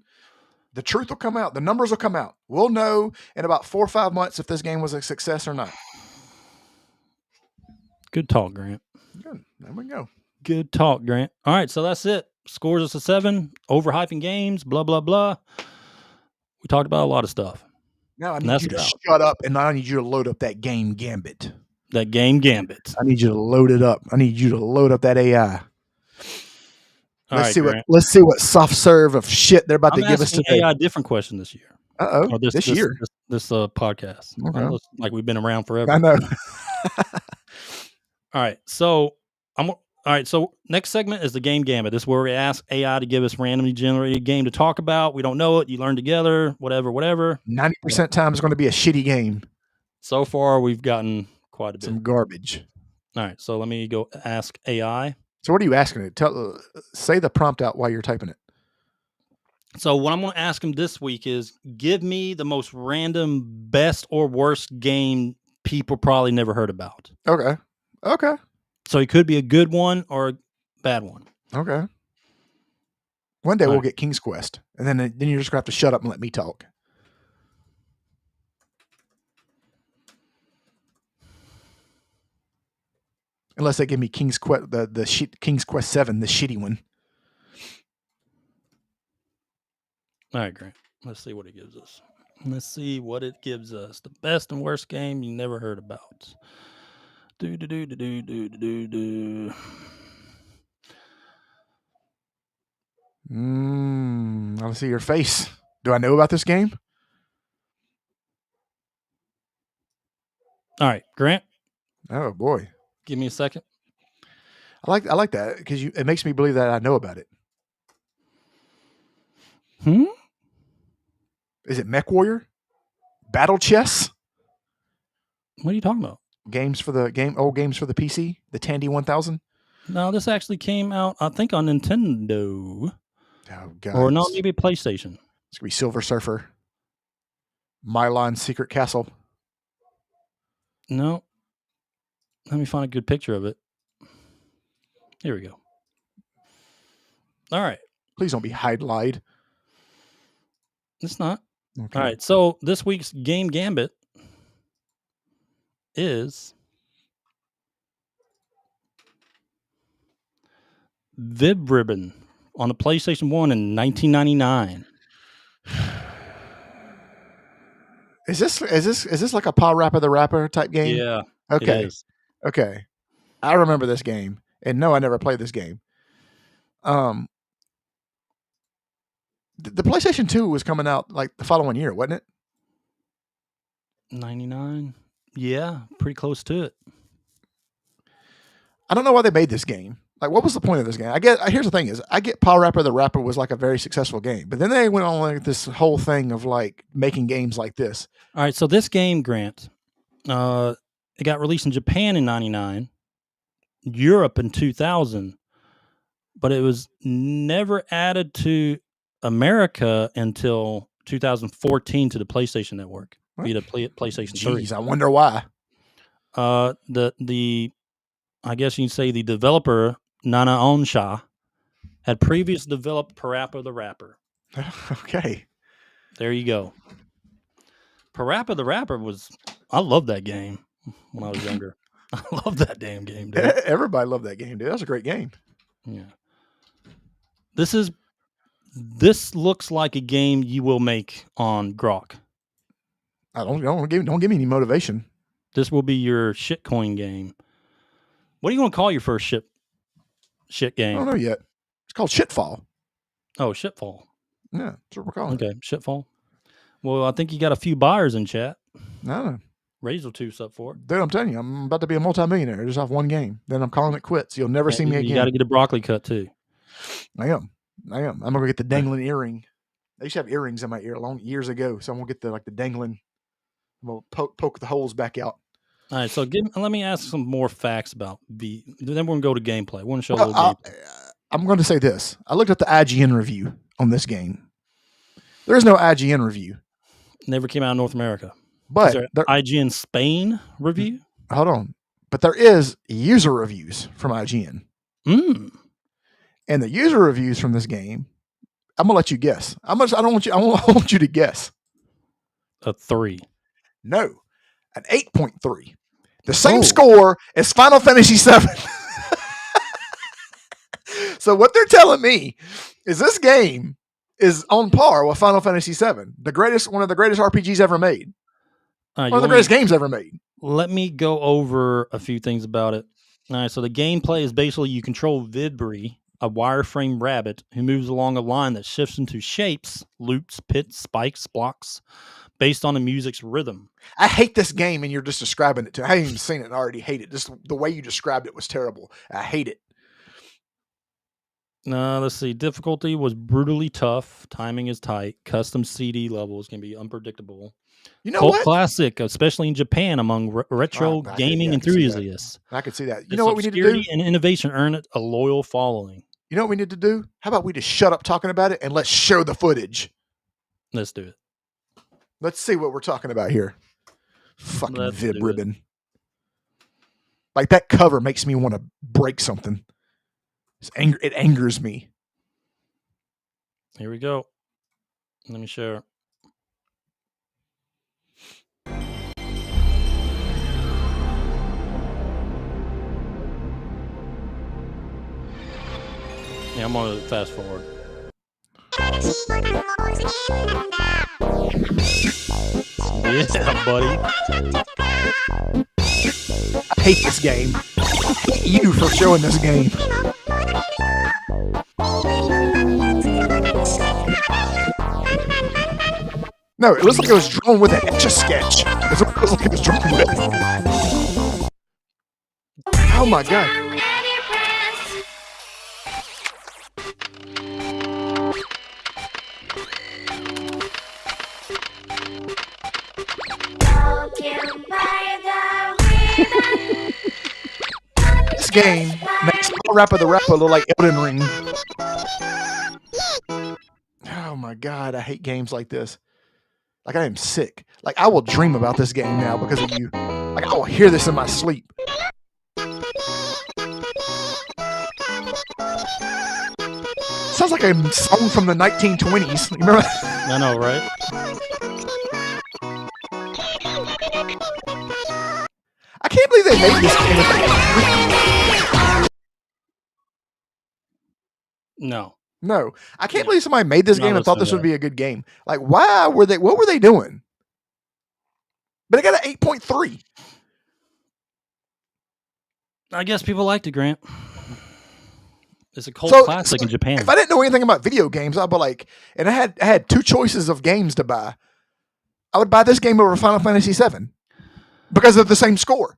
The truth will come out. The numbers will come out. We'll know in about 4 or 5 months if this game was a success or not. Good talk, Grant. Good. There we go. Good talk, Grant. All right, so that's it. Scores us a 7. Overhyping games, blah, blah, blah. We talked about a lot of stuff. Now I need you to shut up, and I need you to load up that game Gambit. That game Gambit. I need you to load it up. I need you to load up that AI. Let's see what soft serve of shit they're about to give us today. AI different question this year. This year. This podcast. Okay. Like we've been around forever. I know. All right. So So next segment is the game Gambit. This is where we ask AI to give us randomly generated game to talk about. We don't know it. You learn together. Whatever. 90% time is going to be a shitty game. So far, we've gotten quite a bit. Some garbage. All right. So let me go ask AI. So what are you asking it? Say the prompt out while you're typing it. So what I'm going to ask him this week is give me the most random best or worst game people probably never heard about. Okay. So it could be a good one or a bad one. Okay. One day we'll get King's Quest, and then you're just going to have to shut up and let me talk. Unless they give me King's Quest, King's Quest 7, the shitty one. All right, Grant. Let's see what it gives us. The best and worst game you never heard about. I see your face. Do I know about this game? All right, Grant. Oh boy. Give me a second. I like that because it makes me believe that I know about it. Is it Mech Warrior? Battle Chess? What are you talking about? Old games for the PC, the Tandy 1000. No, this actually came out, I think, on Nintendo. Oh god. Or no, maybe PlayStation. It's gonna be Silver Surfer. Mylon Secret Castle. No. Let me find a good picture of it. Here we go. All right. Please don't be hide-lied. It's not. Okay. All right. So this week's game Gambit is Vib-Ribbon on the PlayStation 1 in 1999. Is this like a Paw Rapper the Rapper type game? Yeah. Okay. It is. Okay. I remember this game. And no, I never played this game. The PlayStation 2 was coming out like the following year, wasn't it? 99. Yeah, pretty close to it. I don't know why they made this game. Like, what was the point of this game? Here's the thing: is I get Power Rapper the Rapper was like a very successful game, but then they went on like this whole thing of like making games like this. All right, so this game, Grant, it got released in Japan in '99, Europe in 2000, but it was never added to America until 2014 to the PlayStation Network via the PlayStation 3. Jeez, I wonder why. I guess you can say the developer Nana Onsha had previously developed Parappa the Rapper. Okay, there you go. Parappa the Rapper I loved that game when I was younger. I love that damn game, dude. Everybody loved that game, dude. That was a great game. Yeah. This looks like a game you will make on Grok. Don't give me any motivation. This will be your shitcoin game. What do you want to call your first shit game? I don't know yet. It's called Shitfall. Oh, Shitfall. Yeah, that's what we're calling it. Okay, Shitfall. Well, I think you got a few buyers in chat. No. Razor 2's up for it. Dude, I'm telling you, I'm about to be a multimillionaire just off one game. Then I'm calling it quits. You'll never see me again. You got to get a broccoli cut too. I am. I'm gonna get the dangling earring. I used to have earrings in my ear years ago, so I'm gonna get the dangling. I'm gonna poke the holes back out. All right, so let me ask some more facts about V. Then we're gonna go to gameplay. We're gonna show a little gameplay. I'm going to say this. I looked at the IGN review on this game. There is no IGN review. Never came out in North America. But is there IGN Spain review? Hold on. But there is user reviews from IGN. And the user reviews from this game, I'm gonna let you guess. How much? I want you to guess. A 3. No, an 8.3. The same score as Final Fantasy VII. So what they're telling me is this game is on par with Final Fantasy VII, one of the greatest RPGs ever made, one of the greatest games ever made. Let me go over a few things about it. All right, so the gameplay is basically you control Vib-Ribbon, a wireframe rabbit who moves along a line that shifts into shapes, loops, pits, spikes, blocks, based on the music's rhythm. I hate this game, and you're just describing it to me. I haven't even seen it and I already hate it. Just the way you described it was terrible. I hate it. Let's see. Difficulty was brutally tough. Timing is tight. Custom CD levels can be unpredictable. You know Cult what? classic, especially in Japan among retro gaming enthusiasts. I could see that. You know what we need to do? And innovation earn it a loyal following. You know what we need to do? How about we just shut up talking about it and let's show the footage? Let's do it. Let's see what we're talking about here. Fucking Vib-Ribbon. Like that cover makes me want to break something. It angers me. Here we go. Let me share. Yeah, I'm going to fast forward. Yeah, buddy. I hate this game. I hate you for showing this game. No, it looks like it was drawn with an Etch-a-Sketch. That's what it looks like it was drawn with. Oh my god. This game makes Rapper the Rapper look like Elden Ring. Oh my god, I hate games like this. Like, I am sick. Like, I will dream about this game now because of you. Like, I will hear this in my sleep. Sounds like a song from the 1920s. You remember? I know, right? I can't believe they made this game. No, I can't believe somebody made this game and thought this would be a good game. Like, what were they doing? But it got an 8.3. I guess people liked it, Grant. It's a cult classic in Japan. If I didn't know anything about video games, I'd be like, and I had two choices of games to buy. I would buy this game over Final Fantasy VII because of the same score.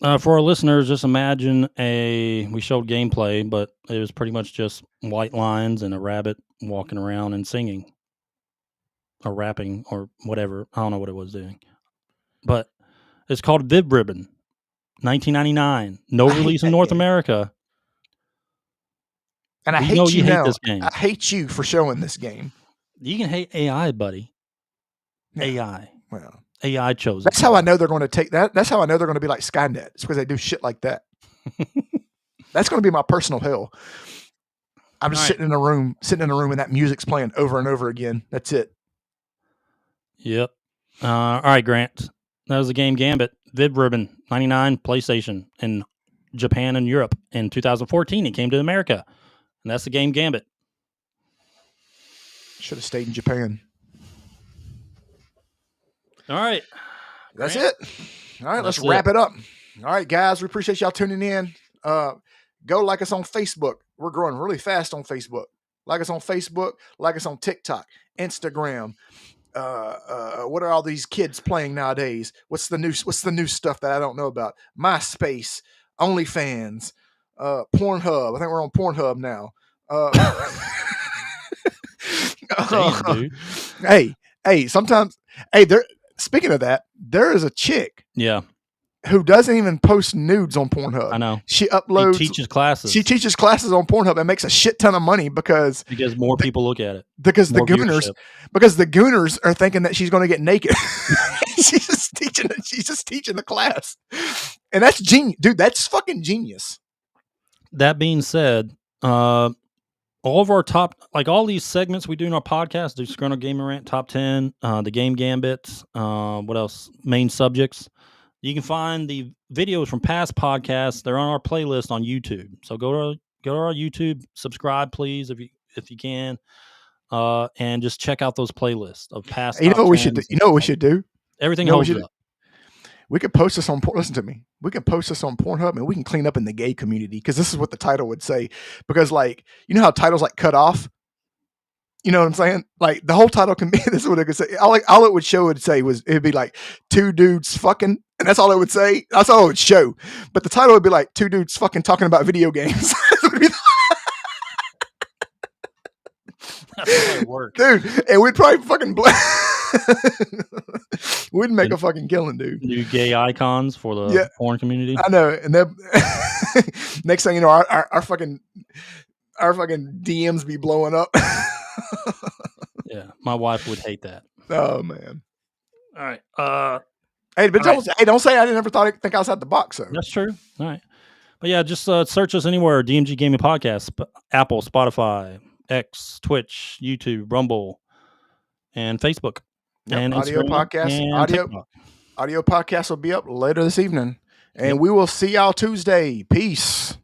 For our listeners, just imagine we showed gameplay, but it was pretty much just white lines and a rabbit walking around and singing or rapping or whatever. I don't know what it was doing, but it's called Vib-Ribbon, 1999. No release in North America. And I hate you now. This game. I hate you for showing this game. You can hate AI, buddy. Yeah. AI. Well, AI chose. That's how I know they're going to take that. That's how I know they're going to be like Skynet. It's because they do shit like that. That's going to be my personal hell. I'm just sitting in a room, and that music's playing over and over again. That's it. Yep. All right, Grant. That was the game Gambit. Vib-Ribbon, 99, PlayStation, in Japan and Europe. In 2014, it came to America. And that's the game Gambit. Should have stayed in Japan. All right. That's it. All right, let's wrap it up. All right, guys, we appreciate y'all tuning in. Go like us on Facebook. We're growing really fast on Facebook. Like us on Facebook. Like us on TikTok, Instagram. What are all these kids playing nowadays? What's the new stuff that I don't know about? MySpace, OnlyFans, Pornhub. I think we're on Pornhub now. Damn, dude. Hey, sometimes, speaking of that, there is a chick. Yeah. Who doesn't even post nudes on Pornhub. I know. She uploads. She teaches classes. She teaches classes on Pornhub and makes a shit ton of money because more people look at it. Because the gooners are thinking that she's going to get naked. She's just teaching the class. And that's genius. Dude, that's fucking genius. That being said, all of our all these segments we do in our podcast, the Disgruntled Gaming Rant Top 10, the game Gambit, what else? Main subjects. You can find the videos from past podcasts. They're on our playlist on YouTube. So go to our YouTube, subscribe, please, if you can, and just check out those playlists of past. You know what we should do? You know what we should do? Everything holds up. We could post this on. Listen to me. We can post this on Pornhub, and we can clean up in the gay community because this is what the title would say. Because you know how titles cut off. You know what I'm saying? Like the whole title can be. This is what it could say. All it would show it'd be like 2 dudes fucking, and that's all it would say. That's all it would show. But the title would be like 2 dudes fucking talking about video games. That's how it works, dude. And we'd probably fucking we'd make a fucking killing, dude. New gay icons for the porn community. I know, and then next thing you know, our fucking DMs be blowing up. Yeah, my wife would hate that. Oh man! All right. Don't say I never think outside the box. So that's true. All right, but yeah, just search us anywhere. DMG Gaming Podcast, Apple, Spotify, X, Twitch, YouTube, Rumble, and Facebook, and audio Instagram podcast. And audio podcast will be up later this evening, and we will see y'all Tuesday. Peace.